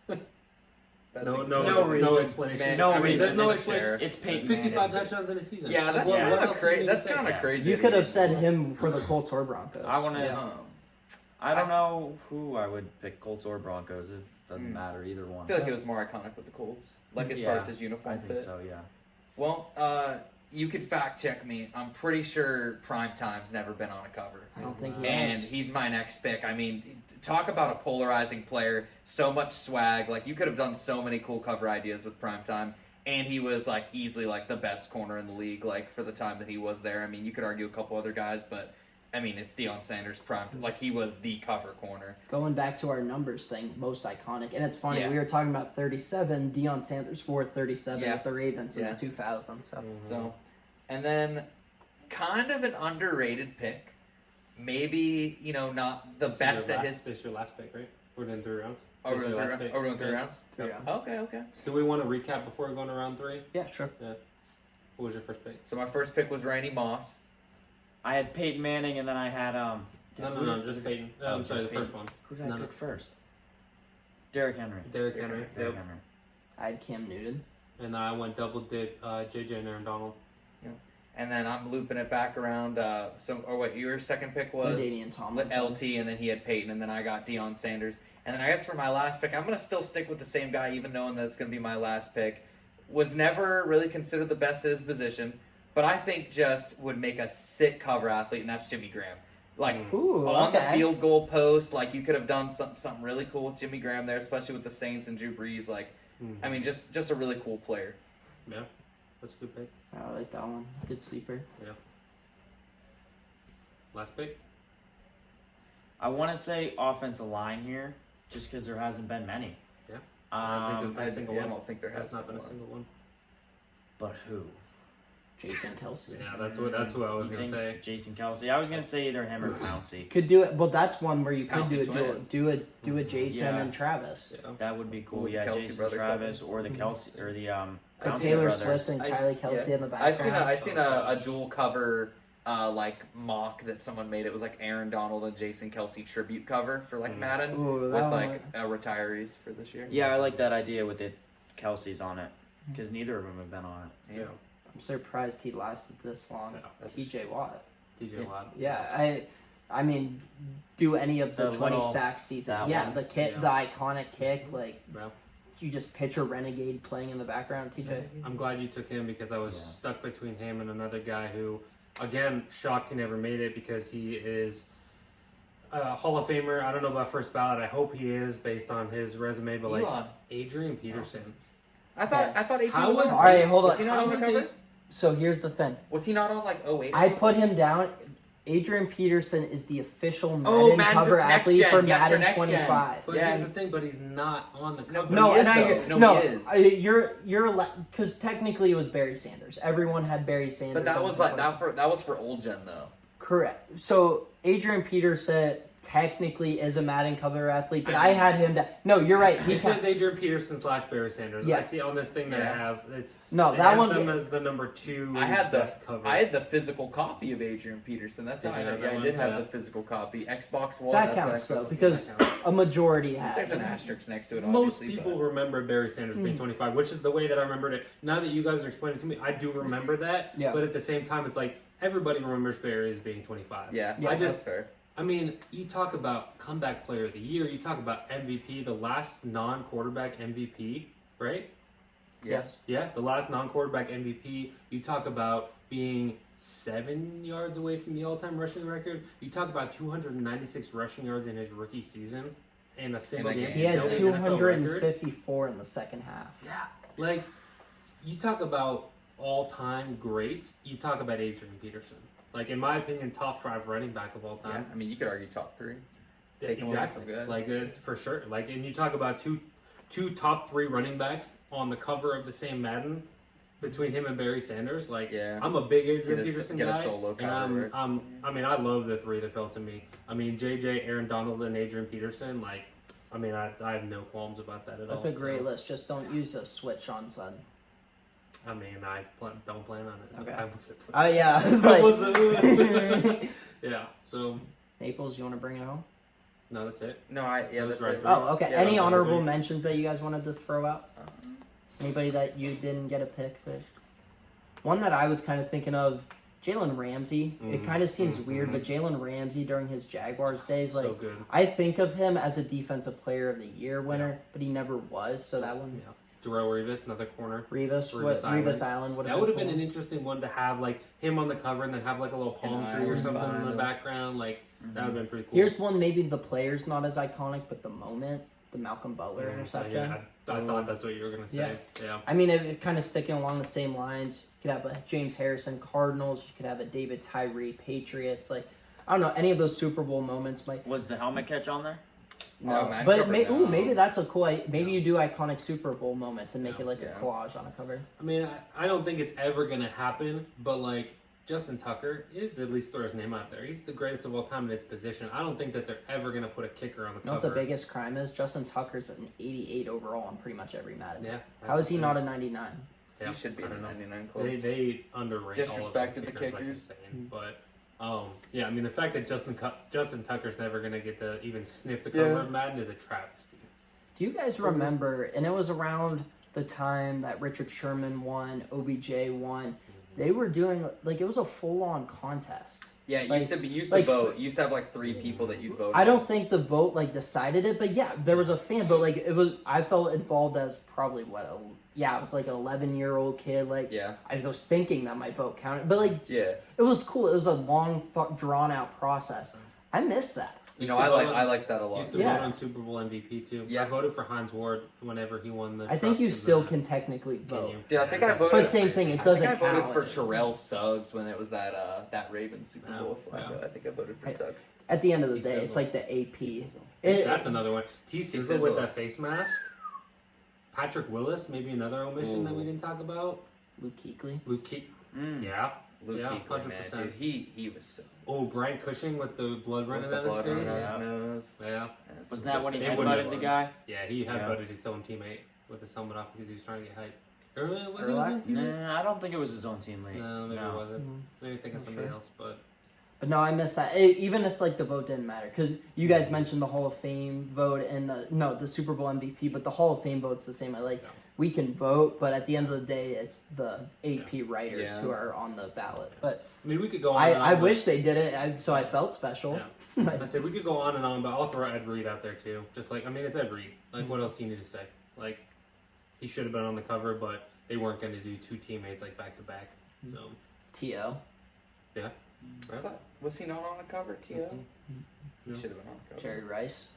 That's No no reason. explanation. Man, No I mean, there's reason. no It's explanation. It's Peyton 55 Manning. touchdowns in a season. Yeah, that's What kind of else crazy. can That's say? kind of Yeah. crazy. You could have said him for the Colts or Broncos. I want to. Yeah. I don't know who I would pick, Colts or Broncos. It doesn't Hmm. matter either one. I feel like he was more iconic with the Colts. Like as far Yeah, as his I uniform think fit. so. Yeah. Well, you could fact check me. I'm pretty sure Primetime's never been on a cover. I don't think he And has. he's my next pick. I mean, talk about a polarizing player. So much swag. Like, you could have done so many cool cover ideas with Primetime. And he was, like, easily, like, the best corner in the league, like, for the time that he was there. I mean, you could argue a couple other guys, but, I mean, it's Deion Sanders prime. Like, he was the cover corner. Going back to our numbers thing, most iconic. And it's funny, Yeah. we were talking about 37. Deion Sanders wore 37 Yeah. with the Ravens in Yeah. the 2000s. So. So, and then kind of an underrated pick. Maybe, you know, not the best at his... This is your last pick, right? We're doing 3 rounds. Oh, we're This is doing your three last rounds? pick? Oh, we're doing 3 Yeah. rounds? Yeah. Okay. Do we want to recap before we go into round 3? Yeah, sure. What was your first pick? So my first pick was Randy Moss. I had Peyton Manning, and then I had No, just Peyton. I'm sorry, the just first one. Who did I No, pick no. first? Derrick Henry. Derrick Henry. Derrick Yep. Henry. I had Cam Newton. And then I went double dip JJ and Aaron Donald. And then I'm looping it back around. Your second pick was LaDainian Tomlinson. LT, and then he had Peyton, and then I got Deion Sanders. And then I guess for my last pick, I'm going to still stick with the same guy, even knowing that it's going to be my last pick. Was never really considered the best at his position, but I think just would make a sick cover athlete, and that's Jimmy Graham. Like, Ooh, on okay. the field goal post, like, you could have done something really cool with Jimmy Graham there, especially with the Saints and Drew Brees. Like, I mean, just a really cool player. Yeah, that's a good pick. I like that one. Good sleeper. Last pick. I want to say offensive line here, just because there hasn't been many. Yeah. I think there's I, a single yeah, I one. don't think there has That's not been a single one. But who? Jason Kelsey. Yeah, that's who I was You gonna think say. Jason Kelsey. I was gonna say either him or Pouncey. Could do it. Well, that's one where you could Pouncey do it. twins. Do a Jason Yeah. and Travis. Yeah. That would be cool. With the Yeah, Kelsey Jason brother Travis or the Kelsey or the Because Pouncey Taylor brothers. Swift and Kylie Kelsey in the background. I seen a dual cover like mock that someone made. It was like Aaron Donald and Jason Kelsey tribute cover for like Madden Ooh, with that like one. retirees for this year. Yeah, I like that idea with the Kelsey's on it because neither of them have been on it. Yeah. I'm surprised he lasted this long. Yeah. T.J. Watt. TJ Watt. Yeah, I mean, do any of the The 20 little- sack season. that Yeah, one. the kick, Yeah. the iconic kick. Like, Well, you just picture Renegade playing in the background. TJ. I'm glad you took him because I was Yeah. stuck between him and another guy who, again, shocked he never made it because he is a Hall of Famer. I don't know about first ballot. I hope he is based on his resume, but like Elon. Adrian Peterson. I thought AP How was was- on. All right, hold Was on. he not on the cover? So here's the thing. Was he not on like 08? I put him down. Adrian Peterson is the official Madden Oh, Madden cover next athlete gen. for Yeah, for Madden next gen. 25. But Yeah. here's the thing, but he's not on the cover. No, he and is, though. no, No, he is. you're because technically it was Barry Sanders. Everyone had Barry Sanders. But that on was the like cover. that was for old gen though. Correct. So Adrian Peterson technically is a Madden cover athlete, but I I had him down. No, you're right. He It says counts. Adrian Peterson / Barry Sanders. Yeah. I see on this thing that I Yeah. have. It's No, it that has one- them as the number 2 I had best cover. the physical copy of Adrian Peterson. That's Did how you I know. have Yeah, that I one? did have Yeah. the physical copy. Xbox One. That that's counts what I though because a majority had. there's an asterisk next to it. Most Obviously, people but remember Barry Sanders being 25, which is the way that I remembered it. Now that you guys are explaining it to me, I do remember that. Yeah. But at the same time, it's like everybody remembers Barry as being 25. yeah, I that's just, fair. I mean, you talk about comeback player of the year, you talk about MVP, the last non-quarterback MVP, right? Yes. Yeah, the last non-quarterback MVP. You talk about being 7 yards away from the all-time rushing record. You talk about 296 rushing yards in his rookie season in a single a game. game. He had still the NFL record. 254 in the second half. Yeah, like you talk about all-time greats. You talk about Adrian Peterson. Like in my opinion, top 5 running back of all Yeah, time. I mean, you could argue top 3. Yeah, Taking away exactly. some guys. Like for sure. Like, and you talk about two top 3 running backs on the cover of the same Madden between him and Barry Sanders. Like, Yeah. I'm a big Adrian Get a- Peterson get a guy, solo and cover, I mean, I love the 3 that fell to me. I mean, JJ, Aaron Donald, and Adrian Peterson. Like, I mean, I have no qualms about that at all. That's a great list. Just don't use a switch on Sun. I mean, I don't plan on it. So Okay. I wasn't. Oh yeah, I was I like, wasn't- yeah. So Naples, you want to bring it home? no, that's it. No, that's That's it. right. Oh, okay. Yeah, Any those are honorable great. mentions that you guys wanted to throw out? Anybody that you didn't get a pick for? One that I was kind of thinking of, Jalen Ramsey. It kind of seems weird, but Jalen Ramsey during his Jaguars days, like So good. I think of him as a defensive player of the year winner, but he never was. So that one, Yeah. Darrell Revis, another corner. Revis Revis Island would have That would have been been cool. an interesting one to have, like him on the cover and then have like a little palm An tree or island something in behind the him. background. Like that would have been pretty cool. Here's one, maybe the player's not as iconic, but the moment, the Malcolm Butler interception. Yeah, I thought that's what you were gonna say. Yeah. I mean, it kind of sticking along the same lines. You could have a James Harrison Cardinals. You could have a David Tyree Patriots. Like, I don't know, any of those Super Bowl moments might. Was the helmet catch on there? No, man. But cover, no. maybe that's a cool. Maybe you do iconic Super Bowl moments and make it like Yeah. a collage on a cover. I mean, I don't think it's ever gonna happen, but like Justin Tucker, at least throw his name out there. He's the greatest of all time in his position. I don't think that they're ever gonna put a kicker on the You know cover. what the biggest crime is? Justin Tucker's an 88 overall on pretty much every Madden. Yeah. How is he not a 99? Yeah, He should be I in the don't know. 99 club. They underrate Disrespected all of the like kickers. insane. But yeah, I mean the fact that Justin Tucker's never gonna get to even sniff the cover Yeah. of Madden is a travesty. Do you guys remember? And it was around the time that Richard Sherman won, OBJ won. They were doing like it was a full-on contest. Yeah, it Like- used to be. Used like- to vote. Used to have like 3 people that you'd vote. I on. don't think the vote like decided it, but yeah, there was a fan. But like it was, I felt involved as probably I was like an 11-year-old kid. Like Yeah. I was thinking that my vote counted, but like Yeah. it was cool. It was a long, drawn out process. I miss that. You know, I like that a lot. Used to Yeah. vote on Super Bowl MVP too. Yeah. I voted for Hines Ward whenever he won the. I think truck you with still the- can technically vote. you? Dude, I think I voted. But same thing, it doesn't I think I voted count. for Terrell Suggs when it was that Ravens Super Oh, Bowl with Flacco. yeah. I think I voted for I- Suggs. At the end of the T day, it's Sizzle. like the AP. That's another one. T Sizzle Sizzle. with that face mask. Patrick Willis, maybe another omission that we didn't talk about. Luke Kuechly. Luke Ke- Mm. yeah. Luke Yeah, Kuechly, man, 100%. dude, he was so Oh, Brian Cushing with the blood running with the down his blood running face. down his nose. Yeah. Yes. Wasn't that when he It wouldn't have headbutted the was. guy? Yeah, he Yeah. headbutted his own teammate with his helmet off because he was trying to get hyped. Or was it his own teammate? Nah, I don't think it was his own teammate. No, maybe it wasn't. Mhm. Maybe think of Not somebody sure. else, but But no, I missed that. Even if like the vote didn't matter, because you guys mentioned the Hall of Fame vote and the Super Bowl MVP, but the Hall of Fame vote's the same. Like Yeah. we can vote, but at the end of the day, it's the AP writers Yeah. who are on the ballot. But I mean, we could go on. and I on, wish they did it, so I felt special. Yeah. I said we could go on and on, but I'll throw Ed Reed out there too. Just like, I mean, it's Ed Reed. Like, what else do you need to say? Like, he should have been on the cover, but they weren't going to do two teammates like back to back. So, T.O. yeah. I thought, was he not on the cover, T.O.? He No. should have been on the cover. Jerry Rice.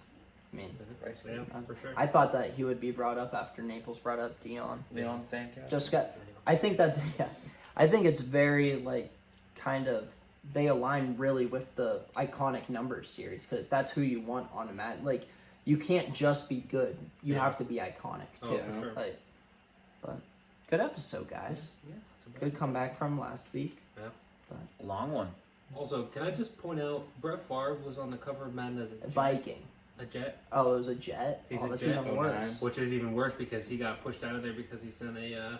I mean, Rice, Yeah, for sure. I thought that he would be brought up after Naples brought up Dion. Leon Sandcastle. Just got. I think that's yeah. I think it's very like kind of they align really with the iconic numbers series because that's who you want on a Madden. Like you can't just be good; you Yeah. have to be iconic Oh, too. for sure. Like, but good episode, guys. Yeah, it's a bad Good comeback from last week. Long one. Also, can I just point out, Brett Favre was on the cover of Madden as a jet. Viking. A jet, Oh, it was a jet. He's Oh, a that's jet, even 09. worse. which is even worse because he got pushed out of there because he sent a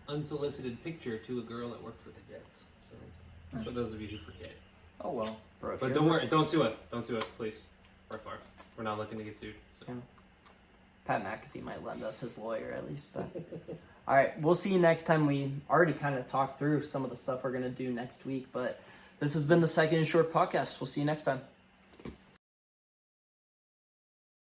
unsolicited picture to a girl that worked for the Jets. So, for those of you who forget. Oh well. Bro, if But you're- don't worry, don't sue us. Don't sue us, please. Brett Favre. We're not looking to get sued. So. Yeah. Pat McAfee might lend us his lawyer at least, but all right, we'll see you next time. We already kind of talked through some of the stuff we're gonna do next week, but this has been the Second and Short podcast. We'll see you next time.